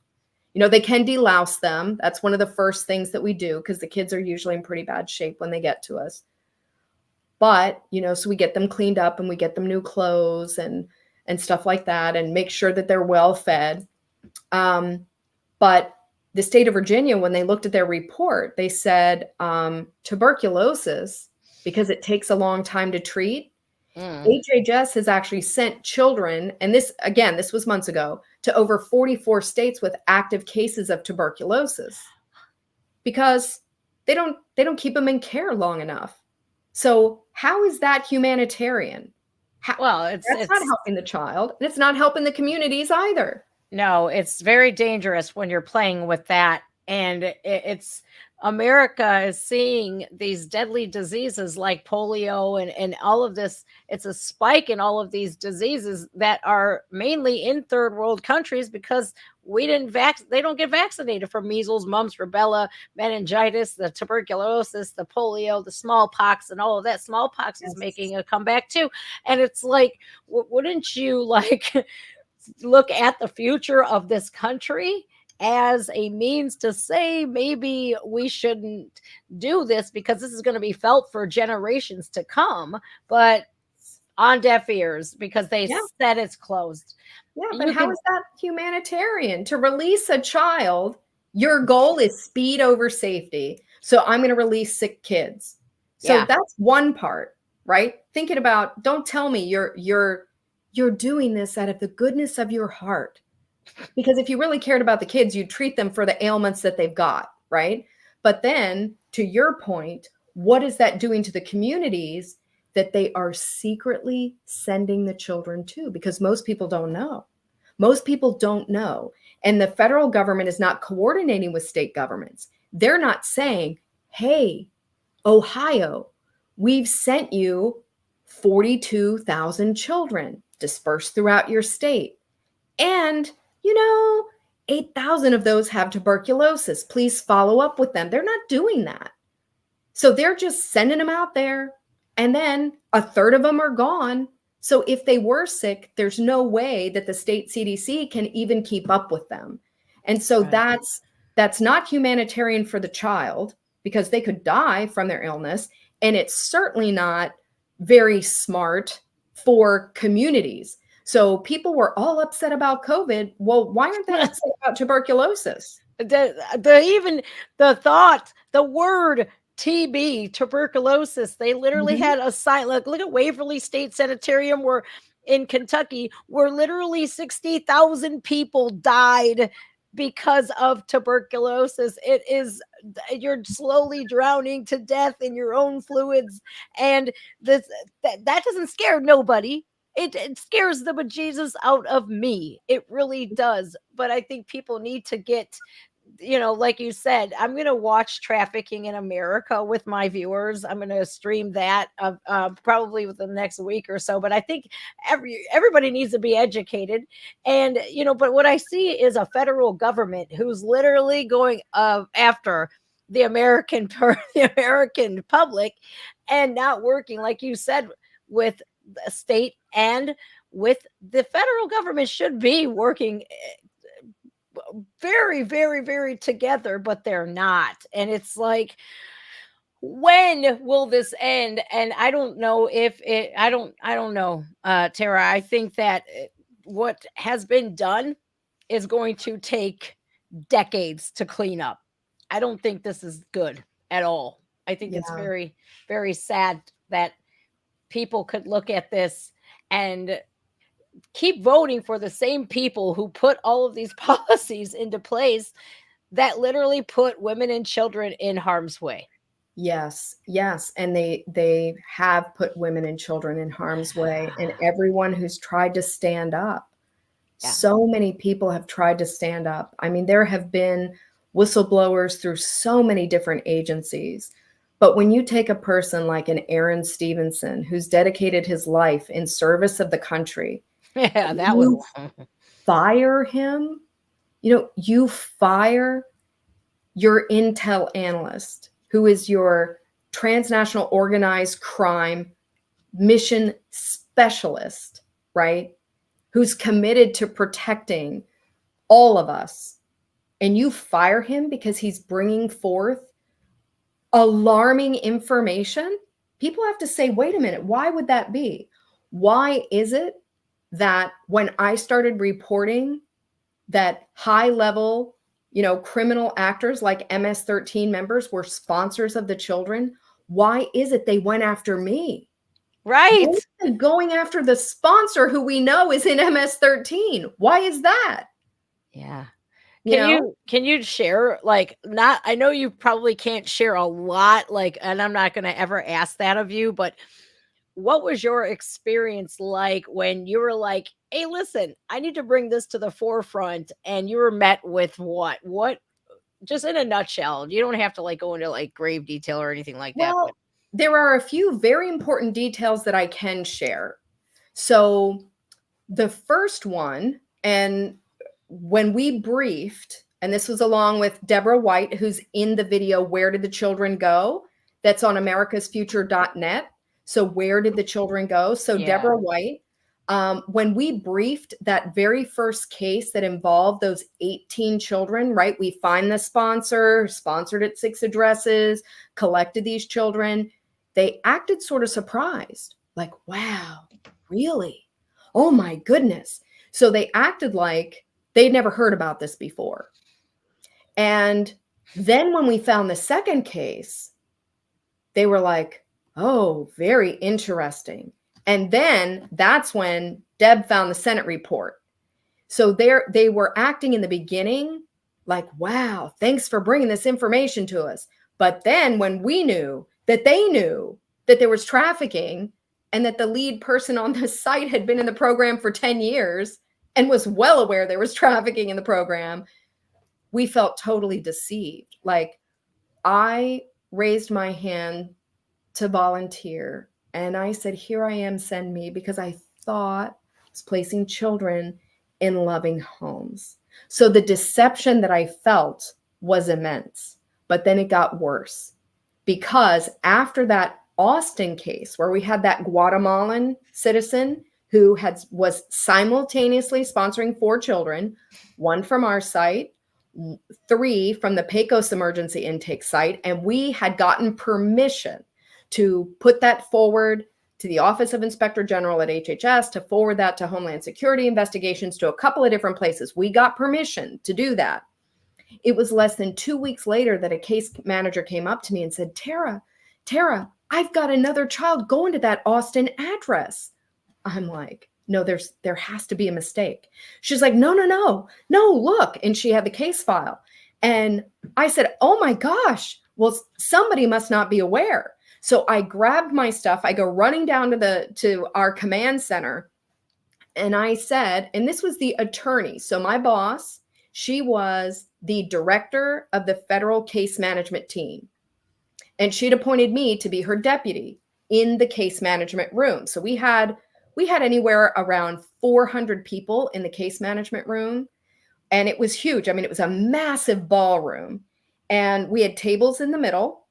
They can delouse them. That's one of the first things that we do, because the kids are usually in pretty bad shape when they get to us. But, so we get them cleaned up and we get them new clothes and stuff like that, and make sure that they're well fed. But the state of Virginia, when they looked at their report, they said tuberculosis, because it takes a long time to treat, HHS has actually sent children, and this was months ago, to over 44 states with active cases of tuberculosis, because they don't keep them in care long enough. So how is that humanitarian? That's not helping the child, and it's not helping the communities either. No, it's very dangerous when you're playing with that. And it's America is seeing these deadly diseases like polio and all of this. It's a spike in all of these diseases that are mainly in third world countries, because they don't get vaccinated for measles, mumps, rubella, meningitis, the tuberculosis, the polio, the smallpox, and all of that. Smallpox is making a comeback too. And it's like, wouldn't you look at the future of this country as a means to say, maybe we shouldn't do this because this is going to be felt for generations to come, but on deaf ears because they said it's closed. Yeah, but how is that humanitarian? To release a child, your goal is speed over safety. So I'm going to release sick kids. So that's one part, right? Thinking about, don't tell me you're doing this out of the goodness of your heart. Because if you really cared about the kids, you'd treat them for the ailments that they've got, right? But then, to your point, what is that doing to the communities that they are secretly sending the children to? Because most people don't know. Most people don't know. And the federal government is not coordinating with state governments. They're not saying, hey, Ohio, we've sent you 42,000 children dispersed throughout your state. And 8,000 of those have tuberculosis. Please follow up with them. They're not doing that. So they're just sending them out there, and then a third of them are gone. So if they were sick, there's no way that the state CDC can even keep up with them. And so that's not humanitarian for the child, because they could die from their illness. And it's certainly not very smart for communities. So people were all upset about COVID. Well, why aren't they upset about tuberculosis? The word TB, tuberculosis, they literally had a sign. Look at Waverly State Sanitarium, where in Kentucky, where literally 60,000 people died because of tuberculosis. It is, you're slowly drowning to death in your own fluids. And that doesn't scare nobody. It scares the bejesus out of me. It really does. But I think people need to get, like you said, I'm going to watch Trafficking in America with my viewers. I'm going to stream that probably within the next week or so. But I think everybody needs to be educated. And, but what I see is a federal government who's literally going after the the American public, and not working, like you said, with the state and with the federal government should be working very, very, very together, but they're not. And it's like, when will this end? And I don't know if it, I don't know, Tara. I think that what has been done is going to take decades to clean up. I don't think this is good at all. I think it's Yeah. very, very sad that people could look at this and keep voting for the same people who put all of these policies into place that literally put women and children in harm's way. Yes, yes. And they have put women and children in harm's way, and everyone who's tried to stand up. Yeah. So many people have tried to stand up. I mean, there have been whistleblowers through so many different agencies. But when you take a person like an Aaron Stevenson, who's dedicated his life in service of the country, Yeah, that was fire him, you fire your intel analyst, who is your transnational organized crime mission specialist, right? Who's committed to protecting all of us. And you fire him because he's bringing forth alarming information. People have to say, wait a minute, why would that be? Why is it that when I started reporting that high level, criminal actors like MS-13 members were sponsors of the children, why is it they went after me? right. Going after the sponsor who we know is in MS-13. Why is that? Yeah. You Can you share, like, not, I know you probably can't share a lot, like, and I'm not going to ever ask that of you, but what was your experience like when you were like, hey, listen, I need to bring this to the forefront, and you were met with what, just in a nutshell? You don't have to like go into like grave detail or anything like that. Well, there are a few very important details that I can share. So the first one, and when we briefed, and this was along with Deborah White, who's in the video, Where Did the Children Go? That's on americasfuture.net. So where did the children go? So Yeah. Deborah White, when we briefed that very first case that involved those 18 children, right? We find the sponsor, sponsored at 6 addresses, collected these children. They acted sort of surprised, like, wow, really? Oh my goodness. So they acted like they'd never heard about this before. And then when we found the second case, they were like, oh, very interesting. And then that's when Deb found the Senate report. So they were acting in the beginning like, wow, thanks for bringing this information to us. But then when we knew that they knew that there was trafficking and that the lead person on the site had been in the program for 10 years and was well aware there was trafficking in the program, we felt totally deceived. Like, I raised my hand to volunteer, and I said, here I am, send me, because I thought I was placing children in loving homes. So the deception that I felt was immense, but then it got worse, because after that Austin case where we had that Guatemalan citizen who was simultaneously sponsoring 4 children, 1 from our site, 3 from the Pecos emergency intake site, and we had gotten permission to put that forward to the Office of Inspector General at HHS, to forward that to Homeland Security investigations, to a couple of different places. We got permission to do that. It was less than 2 weeks later that a case manager came up to me and said, Tara, I've got another child going to that Austin address. I'm like, no, there has to be a mistake. She's like, no, look. And she had the case file. And I said, oh my gosh, well, somebody must not be aware. So I grabbed my stuff. I go running down to our command center. And I said, and this was the attorney. So my boss, she was the director of the federal case management team. And she'd appointed me to be her deputy in the case management room. So we had anywhere around 400 people in the case management room. And it was huge. I mean, it was a massive ballroom. And we had tables in the middle.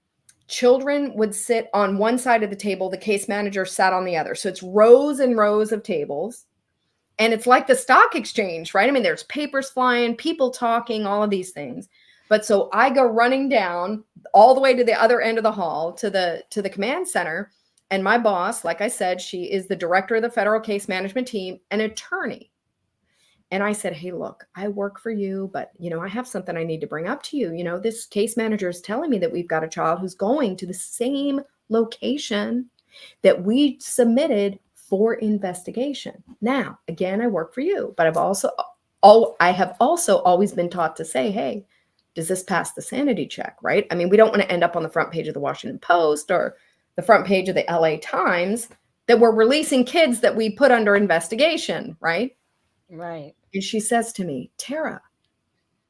Children would sit on one side of the table. The case manager sat on the other. So it's rows and rows of tables. And it's like the stock exchange, right? I mean, there's papers flying, people talking, all of these things. But so I go running down all the way to the other end of the hall to the command center. And my boss, like I said, she is the director of the federal case management team, an attorney. And I said, hey, look, I work for you, but, I have something I need to bring up to you. This case manager is telling me that we've got a child who's going to the same location that we submitted for investigation. Now, again, I work for you, but I have also always been taught to say, hey, does this pass the sanity check, right? I mean, we don't want to end up on the front page of the Washington Post or the front page of the LA Times that we're releasing kids that we put under investigation, right? Right. And she says to me, Tara,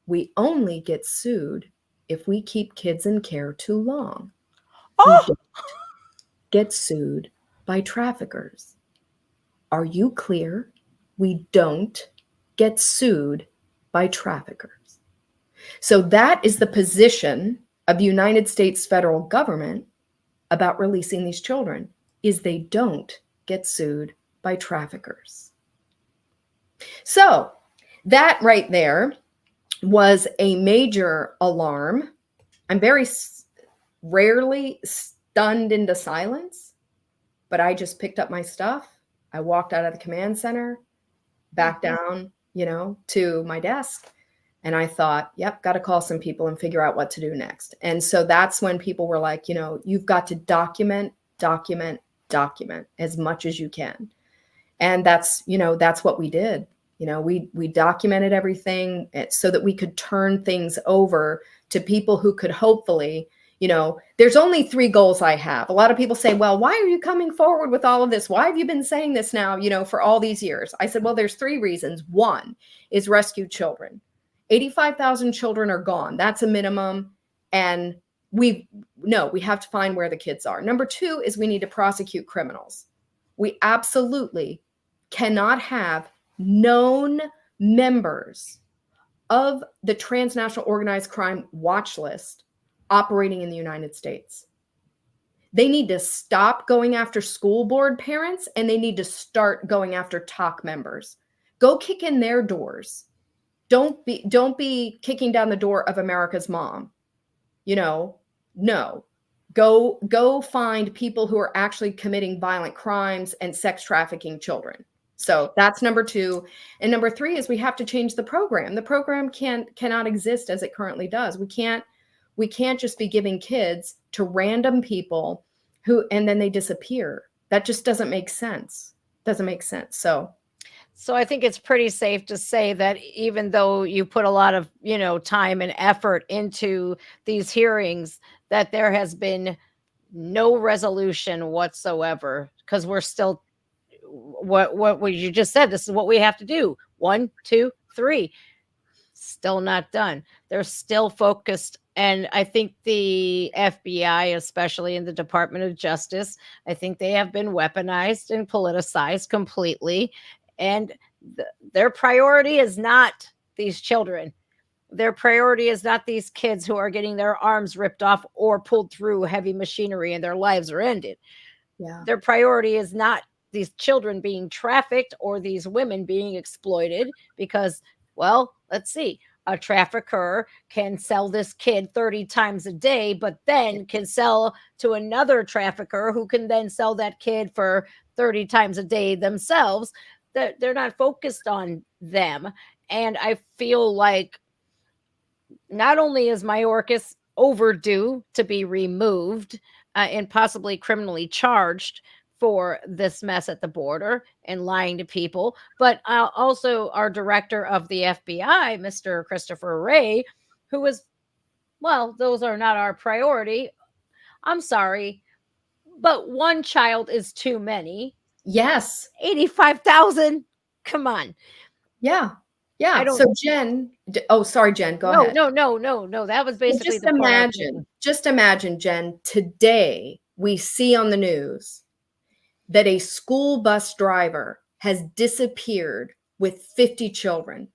we only get sued if we keep kids in care too long. We don't get sued by traffickers. Are you clear? We don't get sued by traffickers. So that is the position of the United States federal government about releasing these children, is they don't get sued by traffickers. So that right there was a major alarm. I'm very rarely stunned into silence, but I just picked up my stuff. I walked out of the command center, back down, to my desk. And I thought, yep, got to call some people and figure out what to do next. And so that's when people were like, you've got to document as much as you can. And that's what we did. We documented everything so that we could turn things over to people who could hopefully, there's only 3 goals I have. A lot of people say, well, why are you coming forward with all of this? Why have you been saying this now, for all these years? I said, well, there's 3 reasons. One is rescue children. 85,000 children are gone. That's a minimum. And we have to find where the kids are. Number 2 is we need to prosecute criminals. We absolutely cannot have known members of the transnational organized crime watch list operating in the United States. They need to stop going after school board parents, and they need to start going after TOC members. Go kick in their doors. Don't be kicking down the door of America's mom. No. Go find people who are actually committing violent crimes and sex trafficking children. So that's number 2. And number 3 is we have to change the program. The program cannot exist as it currently does. We can't just be giving kids to random people and then they disappear. That just doesn't make sense. So I think it's pretty safe to say that even though you put a lot of, time and effort into these hearings, that there has been no resolution whatsoever, because we're still what you just said. This is what we have to do. 1, 2, 3. Still not done. They're still focused. And I think the FBI, especially in the Department of Justice, I think they have been weaponized and politicized completely. And their priority is not these children. Their priority is not these kids who are getting their arms ripped off or pulled through heavy machinery and their lives are ended. Yeah. Their priority is not these children being trafficked or these women being exploited because, well, let's see. A trafficker can sell this kid 30 times a day, but then can sell to another trafficker who can then sell that kid for 30 times a day themselves. They're not focused on them. And I feel like not only is Mayorkas overdue to be removed and possibly criminally charged for this mess at the border and lying to people, but also our director of the FBI, Mr. Christopher Wray, who was, well, those are not our priority. I'm sorry, but one child is too many. Yes. 85,000. Come on. Yeah. I Yeah. don't- So Jen, oh, sorry, Jen, go ahead. No. That was Well, basically the part I was making. just imagine, Jen, today we see on the news that a school bus driver has disappeared with 50 children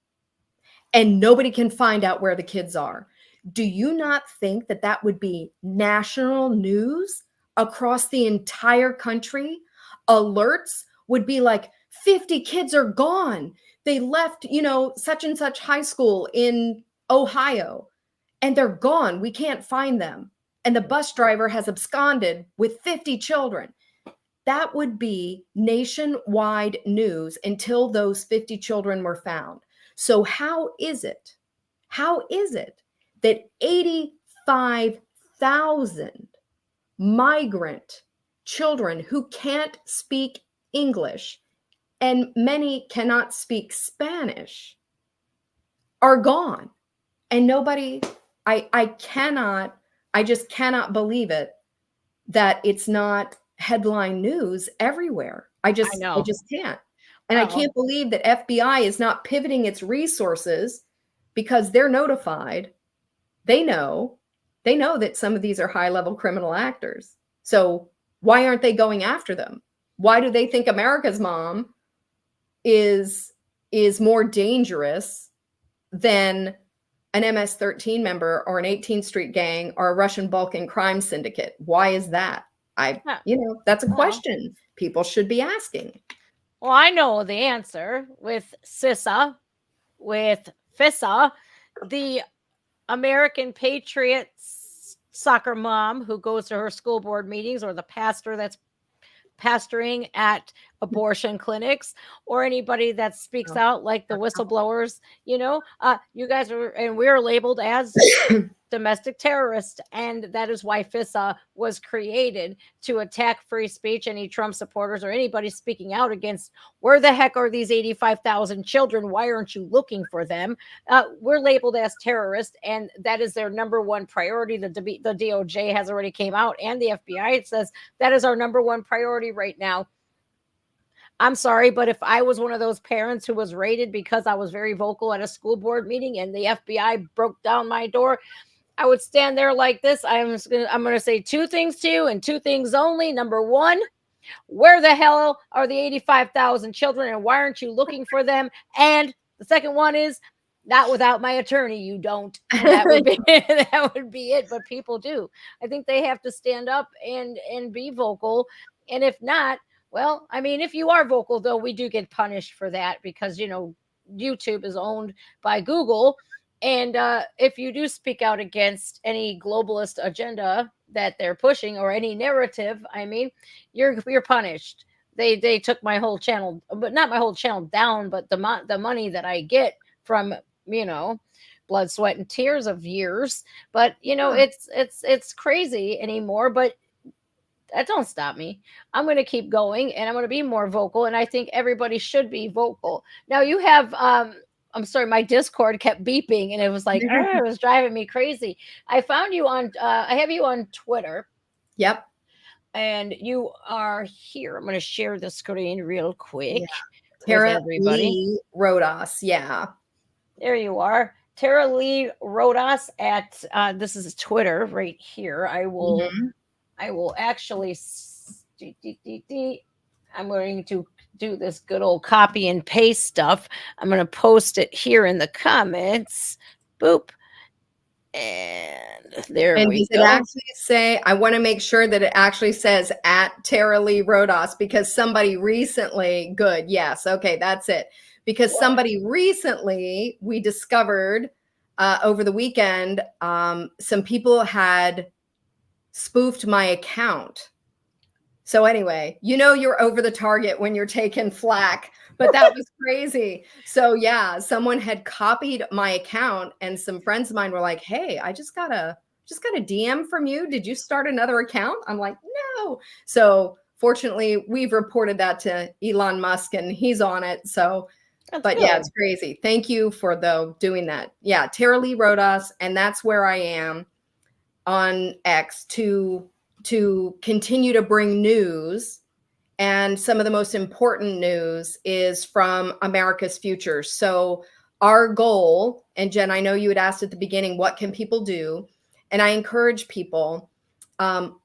and nobody can find out where the kids are. Do you not think that that would be national news across the entire country? Alerts would be like, 50 kids are gone. They left, such and such high school in Ohio, and they're gone. We can't find them. And the bus driver has absconded with 50 children. That would be nationwide news until those 50 children were found. So how is it that 85,000 migrant children who can't speak English and many cannot speak Spanish are gone? And nobody, I just cannot believe it that it's not headline news everywhere. I just can't. And I can't believe that FBI is not pivoting its resources because they're notified. They know that some of these are high-level criminal actors. So why aren't they going after them? Why do they think America's Mom is more dangerous than an MS-13 member or an 18th Street gang or a Russian Balkan crime syndicate? Why is that? That's a question people should be asking. Well, I know the answer with CISA, with FISA, the American Patriots soccer mom who goes to her school board meetings, or the pastor that's pastoring at abortion clinics, or anybody that speaks out like the whistleblowers. You guys are, and we're labeled as domestic terrorists, and that is why FISA was created, to attack free speech, any Trump supporters or anybody speaking out against, where the heck are these 85,000 children? Why aren't you looking for them? We're labeled as terrorists, and that is their number one priority. The DOJ has already came out, and the FBI, it says that is our number one priority right now. I'm sorry, but if I was one of those parents who was raided because I was very vocal at a school board meeting and the FBI broke down my door, I would stand there like this. I'm going to say two things to you, and two things only. Number one, where the hell are the 85,000 children, and why aren't you looking for them? And the second one is, not without my attorney, you don't. And that would be that would be it. But people do. I think they have to stand up and be vocal. And if not, well, I mean, if you are vocal, though, we do get punished for that because, YouTube is owned by Google. And if you do speak out against any globalist agenda that they're pushing, or any narrative, I mean, you're punished. They took my whole channel, but not my whole channel down, but the money that I get from, blood, sweat, and tears of years. But it's crazy anymore. But that don't stop me. I'm going to keep going, and I'm going to be more vocal. And I think everybody should be vocal. Now you have I'm sorry, my Discord kept beeping, and it was like, it was driving me crazy. I found you on, I have you on Twitter. Yep. And you are here. I'm going to share the screen real quick. Yeah. Tara Lee Rodas. Yeah. There you are. Tara Lee Rodas at, this is Twitter right here. I will actually, I'm going to do this good old copy and paste stuff. I'm going to post it here in the comments. Boop. And there we go. Does it actually say, I want to make sure that it actually says at Tara Lee Rodas, because somebody recently, good. Yes. Okay. That's it. Because somebody recently, we discovered over the weekend, some people had spoofed my account. So anyway, you're over the target when you're taking flack, but that was crazy. So yeah, someone had copied my account, and some friends of mine were like, "Hey, I just got a DM from you. Did you start another account?" I'm like, "No." So fortunately, we've reported that to Elon Musk and he's on it. So, but yeah, it's crazy. Thank you for doing that. Yeah, Tara Lee Rodas, and that's where I am on X to continue to bring news. And some of the most important news is from America's future. So our goal, and Jen, I know you had asked at the beginning, what can people do? And I encourage people,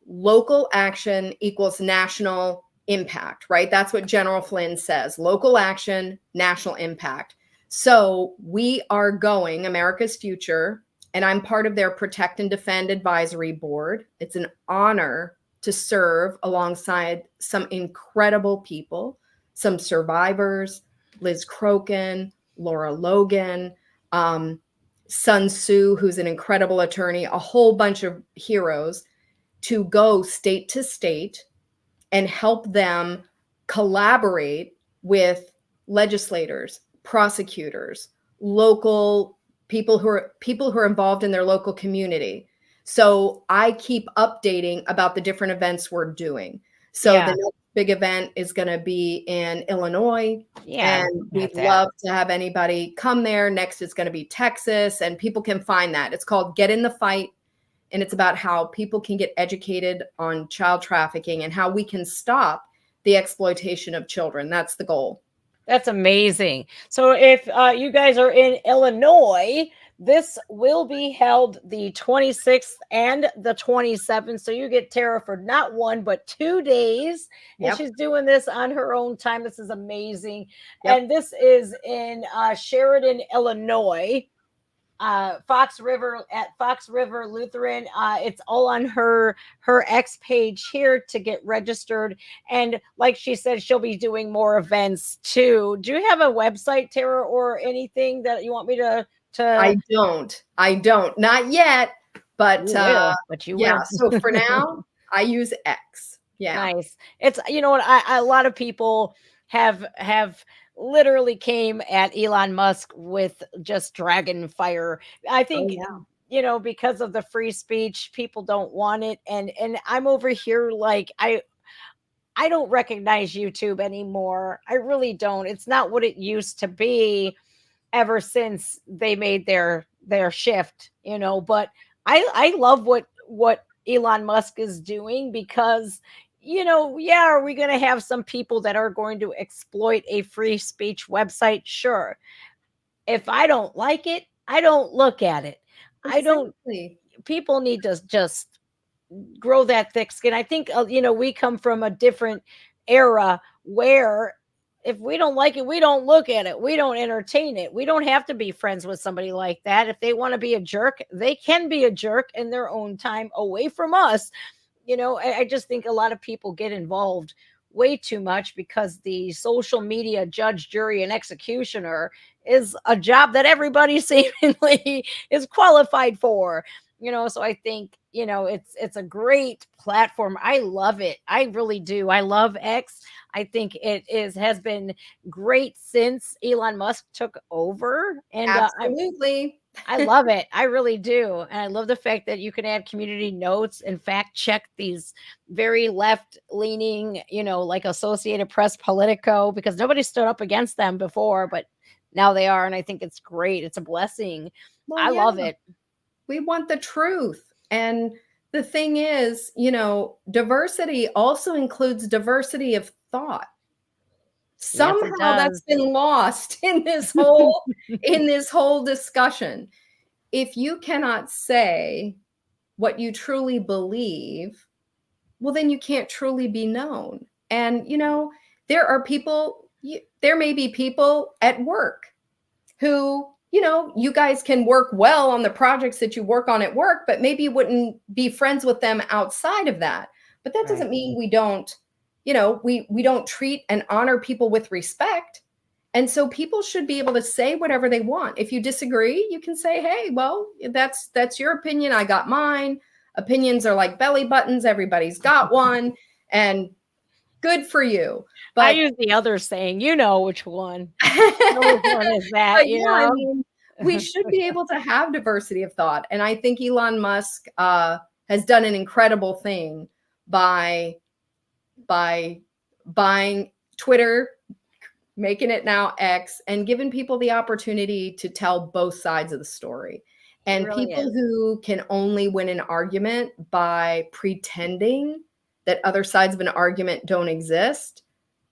local action equals national impact, right? That's what General Flynn says, local action, national impact. So we are going, America's future, and I'm part of their Protect and Defend Advisory Board. It's an honor to serve alongside some incredible people, some survivors, Liz Crokin, Laura Logan, Sun Tzu, who's an incredible attorney, a whole bunch of heroes, to go state to state and help them collaborate with legislators, prosecutors, local people who are involved in their local community. So I keep updating about the different events we're doing. So the next big event is going to be in Illinois. Yeah, and we'd love to have anybody come there. Next is going to be Texas, and people can find that. It's called Get in the Fight. And it's about how people can get educated on child trafficking and how we can stop the exploitation of children. That's the goal. That's amazing. So if you guys are in Illinois, this will be held the 26th and the 27th. So you get Tara for not 1, but 2 days. And she's doing this on her own time. This is amazing. And this is in Sheridan, Illinois. Fox River Lutheran. It's all on her X page here to get registered. And like she said, she'll be doing more events too. Do you have a website, Tara, or anything that you want me to? I don't, not yet, but you will. So for now, I use X. Yeah, nice. It's, you know what, a lot of people have literally came at Elon Musk with just dragon fire. I think, you know, because of the free speech, people don't want it. And I'm over here like, I don't recognize YouTube anymore. I really don't. It's not what it used to be ever since they made their shift, you know, but I love what Elon Musk is doing because, you know, are we going to have some people that are going to exploit a free speech website? Sure. If I don't like it, I don't look at it. People need to just grow that thick skin. I think, you know, we come from a different era where if we don't like it, we don't look at it. We don't entertain it. We don't have to be friends with somebody like that. If they want to be a jerk, they can be a jerk in their own time away from us. You know, I just think a lot of people get involved way too much because the social media judge, jury, and executioner is a job that everybody seemingly is qualified for. You know, so I think, you know, it's a great platform. I love it. I really do. I love X. I think it has been great since Elon Musk took over. And absolutely. I love it. I really do. And I love the fact that you can add community notes and fact check these very left leaning, you know, like Associated Press, Politico, because nobody stood up against them before, but now they are. And I think it's great. It's a blessing. I love it. We want the truth. And the thing is, you know, diversity also includes diversity of thought. Somehow that's been lost in this whole discussion. If you cannot say what you truly believe, well, then you can't truly be known. And, you know, there may be people at work who, you know, you guys can work well on the projects that you work on at work, but maybe you wouldn't be friends with them outside of that. But that doesn't mean we don't, you know, we don't treat and honor people with respect. And so people should be able to say whatever they want. If you disagree, you can say, hey, well, that's your opinion. I got mine. Opinions are like belly buttons. Everybody's got one. And good for you. But I use the other saying, you know which one. Which one is that? You know? I mean, we should be able to have diversity of thought. And I think Elon Musk has done an incredible thing by by buying Twitter, making it now X, and giving people the opportunity to tell both sides of the story. And really people is. who can only win an argument by pretending that other sides of an argument don't exist,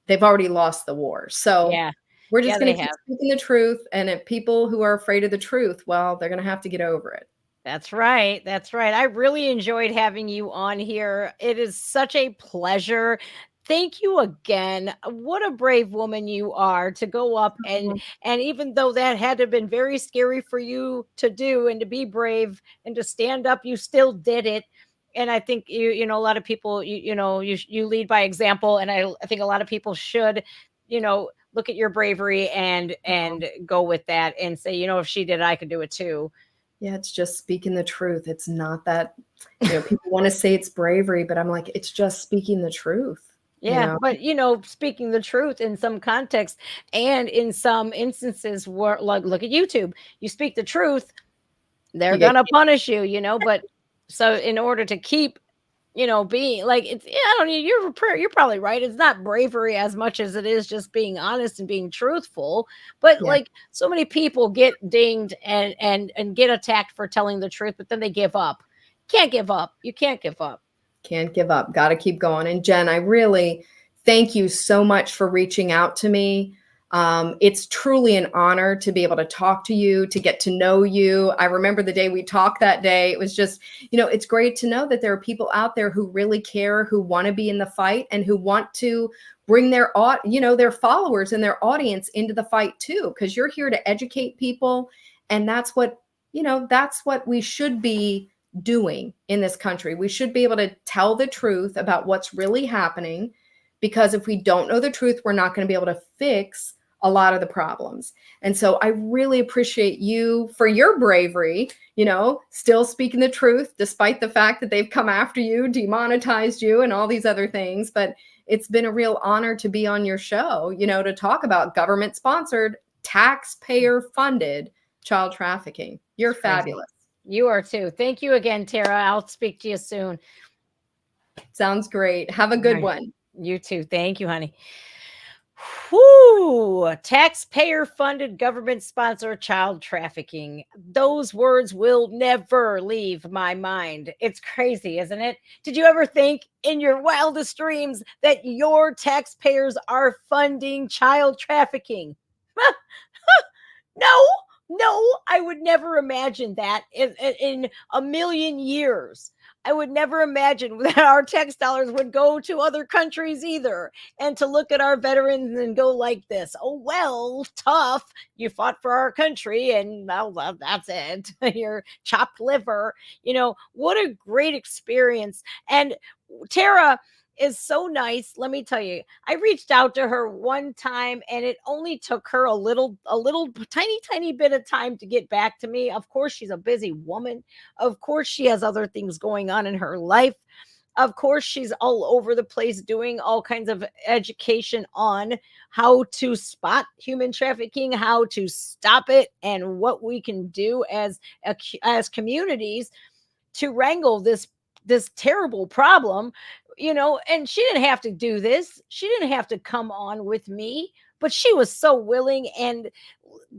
they've already lost the war. So Yeah. we're just Yeah, going they to keep have. speaking the truth. And if people who are afraid of the truth, well, they're going to have to get over it. That's right. That's right. I really enjoyed having you on here. It is such a pleasure. Thank you again. What a brave woman you are to go up and even though that had to have been very scary for you to do and to be brave and to stand up, you still did it. And I think a lot of people you lead by example, and I think a lot of people should look at your bravery and go with that and say, if she did it, I could do it too. Yeah, it's just speaking the truth. It's not that, people want to say it's bravery, but I'm like, it's just speaking the truth. Yeah, but speaking the truth in some context and in some instances where, like, look at YouTube, you speak the truth, they're You get gonna punish you, but so in order to keep, being like, I don't know, you're probably right. It's not bravery as much as it is just being honest and being truthful. But Yeah. like so many people get dinged and get attacked for telling the truth, but then they give up. Can't give up. You can't give up. Can't give up. Got to keep going. And Jen, I really thank you so much for reaching out to me. It's truly an honor to be able to talk to you, to get to know you. I remember the day we talked that day. It was just, it's great to know that there are people out there who really care, who want to be in the fight and who want to bring their followers and their audience into the fight too, because you're here to educate people. And that's what we should be doing in this country. We should be able to tell the truth about what's really happening, because if we don't know the truth, we're not going to be able to fix a lot of the problems. And so I really appreciate you for your bravery, still speaking the truth, despite the fact that they've come after you, demonetized you, and all these other things. But it's been a real honor to be on your show, to talk about government-sponsored, taxpayer-funded child trafficking. You're fabulous. You are too. Thank you again, Tara. I'll speak to you soon. Sounds great. Have a good Right. one. You too. Thank you, honey. Whoo! Taxpayer-funded, government-sponsored child trafficking. Those words will never leave my mind. It's crazy, isn't it? Did you ever think in your wildest dreams that your taxpayers are funding child trafficking? No, I would never imagine that in a million years. I would never imagine that our tax dollars would go to other countries either, and to look at our veterans and go like this. Oh, well, tough. You fought for our country and well, that's it. Your chopped liver. What a great experience. And Tara is so nice. Let me tell you, I reached out to her one time and it only took her a little tiny bit of time to get back to me. Of course, she's a busy woman. Of course, she has other things going on in her life. Of course, she's all over the place doing all kinds of education on how to spot human trafficking, how to stop it, and what we can do as communities to wrangle this terrible problem. And she didn't have to do this. She didn't have to come on with me, but she was so willing. And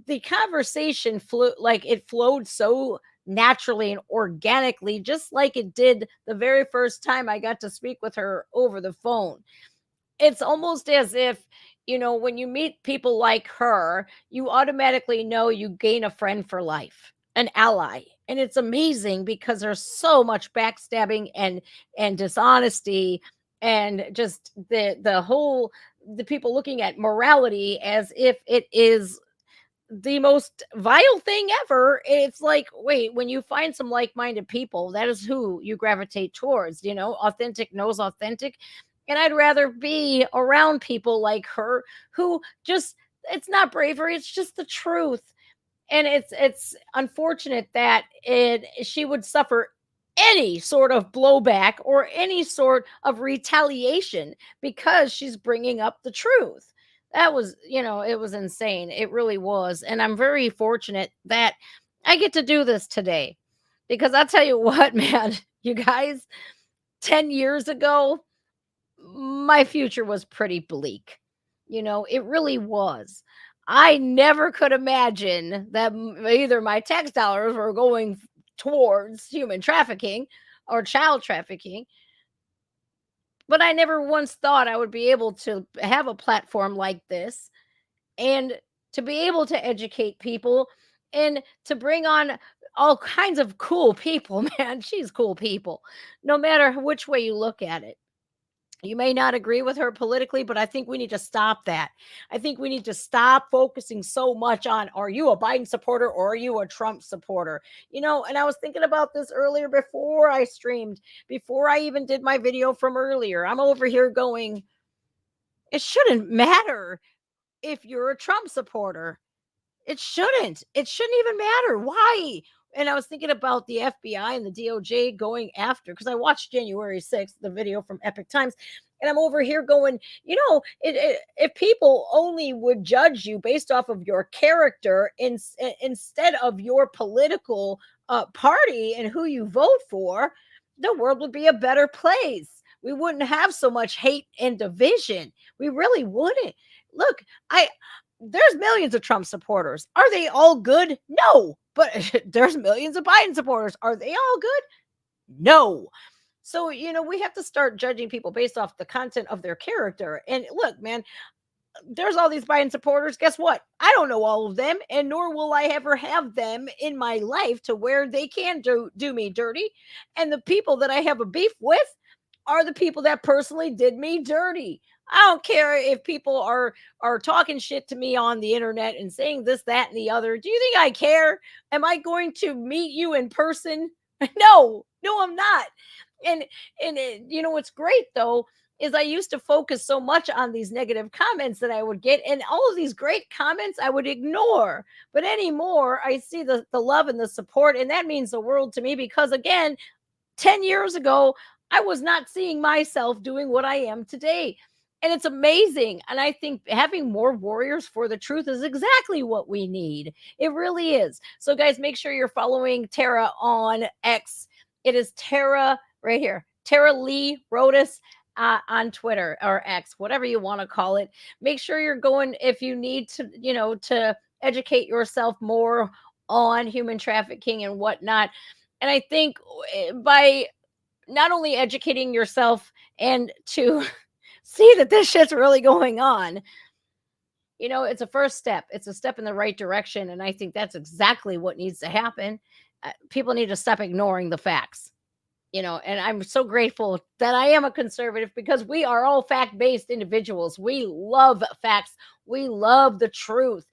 the conversation flowed so naturally and organically, just like it did the very first time I got to speak with her over the phone. It's almost as if, when you meet people like her, you automatically know you gain a friend for life, an ally. And it's amazing because there's so much backstabbing and dishonesty, and just the people looking at morality as if it is the most vile thing ever. It's like, wait, when you find some like-minded people, that is who you gravitate towards. Authentic knows authentic. And I'd rather be around people like her who just, it's not bravery, it's just the truth. And it's unfortunate that she would suffer any sort of blowback or any sort of retaliation because she's bringing up the truth. That was, it was insane. It really was. And I'm very fortunate that I get to do this today, because I'll tell you what, man, you guys, 10 years ago, my future was pretty bleak. You know, it really was. I never could imagine that either my tax dollars were going towards human trafficking or child trafficking, but I never once thought I would be able to have a platform like this and to be able to educate people and to bring on all kinds of cool people, man. She's cool people, no matter which way you look at it. You may not agree with her politically, but I think we need to stop that. I think we need to stop focusing so much on, are you a Biden supporter or are you a Trump supporter? You know, and I was thinking about this earlier before I streamed, before I even did my video from earlier. I'm over here going, it shouldn't matter if you're a Trump supporter. It shouldn't. It shouldn't even matter. Why? And I was thinking about the FBI and the DOJ going after, because I watched January 6th, the video from Epic Times, and I'm over here going, you know, if people only would judge you based off of your character instead of your political party and who you vote for, the world would be a better place. We wouldn't have so much hate and division. We really wouldn't. Look, there's millions of Trump supporters. Are they all good? No. But there's millions of Biden supporters. Are they all good? No. So, you know, we have to start judging people based off the content of their character. And look, man, there's all these Biden supporters. Guess what? I don't know all of them, and nor will I ever have them in my life to where they can do me dirty. And the people that I have a beef with are the people that personally did me dirty. I don't care if people are talking shit to me on the internet and saying this, that, and the other. Do you think I care? Am I going to meet you in person? No, I'm not. And you know what's great though is I used to focus so much on these negative comments that I would get, and all of these great comments I would ignore. But anymore, I see the love and the support, and that means the world to me, because again, 10 years ago, I was not seeing myself doing what I am today. And it's amazing. And I think having more warriors for the truth is exactly what we need. It really is. So, guys, make sure you're following Tara on X. It is Tara right here, Tara Lee Rodas on Twitter or X, whatever you want to call it. Make sure you're going, if you need to, you know, to educate yourself more on human trafficking and whatnot. And I think by not only educating yourself and to see that this shit's really going on, you know, it's a first step. It's a step in the right direction. And I think that's exactly what needs to happen. People need to stop ignoring the facts, you know, and I'm so grateful that I am a conservative, because we are all fact-based individuals. We love facts. We love the truth.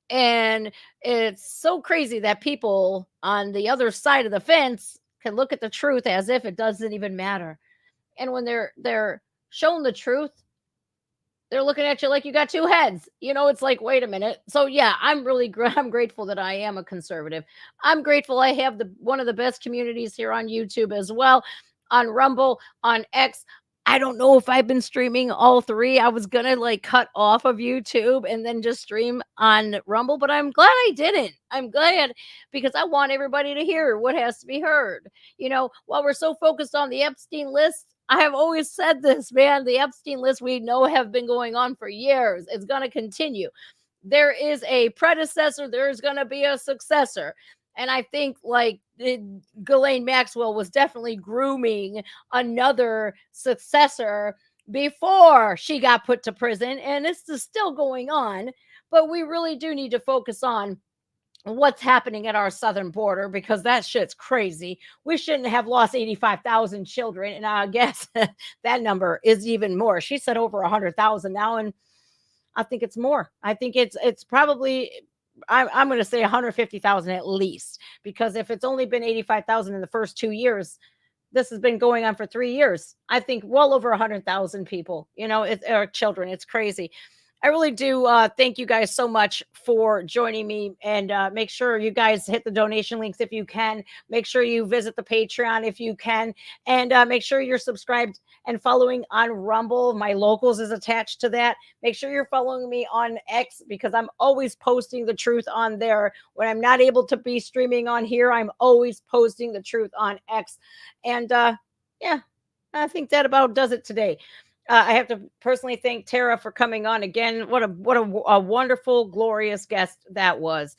And it's so crazy that people on the other side of the fence can look at the truth as if it doesn't even matter. And when they're shown the truth, they're looking at you like you got two heads. You know, it's like, wait a minute. So yeah, I'm grateful that I am a conservative. I'm grateful I have one of the best communities here on YouTube as well, on Rumble, on X. I don't know if I've been streaming all three. I was gonna like cut off of YouTube and then just stream on Rumble, but I'm glad I didn't. I'm glad, because I want everybody to hear what has to be heard. You know, while we're so focused on the Epstein list, I have always said this, man, the Epstein list we know have been going on for years. It's going to continue. There is a predecessor. There's going to be a successor. And I think like Ghislaine Maxwell was definitely grooming another successor before she got put to prison. And this is still going on. But we really do need to focus on what's happening at our southern border, because that shit's crazy. We shouldn't have lost 85,000 children. And I guess that number is even more. She said over 100,000 now. And I think it's more. I think it's probably, I'm going to say 150,000 at least, because if it's only been 85,000 in the first 2 years, this has been going on for 3 years. I think well over 100,000 people, you know, or children. It's crazy. I really do thank you guys so much for joining me, and make sure you guys hit the donation links if you can. Make sure you visit the Patreon if you can, and make sure you're subscribed and following on Rumble. My locals is attached to that. Make sure you're following me on X, because I'm always posting the truth on there. When I'm not able to be streaming on here, I'm always posting the truth on X. And yeah, I think that about does it today. I have to personally thank Tara for coming on again. What a wonderful, glorious guest that was.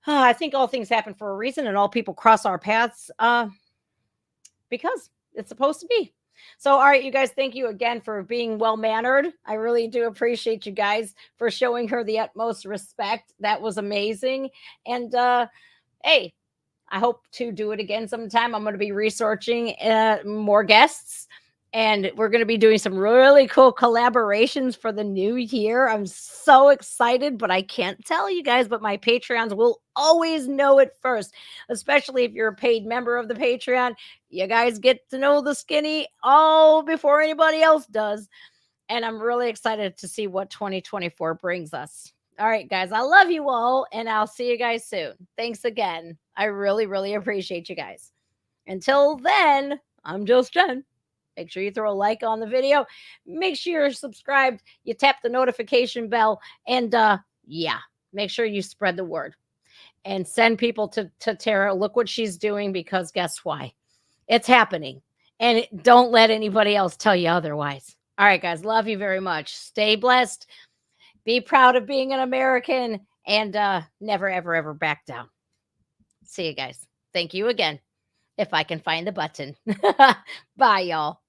I think all things happen for a reason, and all people cross our paths because it's supposed to be. So, all right, you guys, thank you again for being well mannered. I really do appreciate you guys for showing her the utmost respect. That was amazing. And hey, I hope to do it again sometime. I'm going to be researching more guests, and we're going to be doing some really cool collaborations for the new year. I'm so excited, but I can't tell you guys, but my Patreons will always know it first, especially if you're a paid member of the Patreon. You guys get to know the skinny all before anybody else does. And I'm really excited to see what 2024 brings us. All right, guys, I love you all, and I'll see you guys soon. Thanks again. I really, really appreciate you guys. Until then, I'm just Jen. Make sure you throw a like on the video. Make sure you're subscribed. You tap the notification bell. And yeah, make sure you spread the word. And send people to Tara. Look what she's doing, because guess why? It's happening. And don't let anybody else tell you otherwise. All right, guys. Love you very much. Stay blessed. Be proud of being an American. And never, ever, ever back down. See you guys. Thank you again. If I can find the button. Bye, y'all.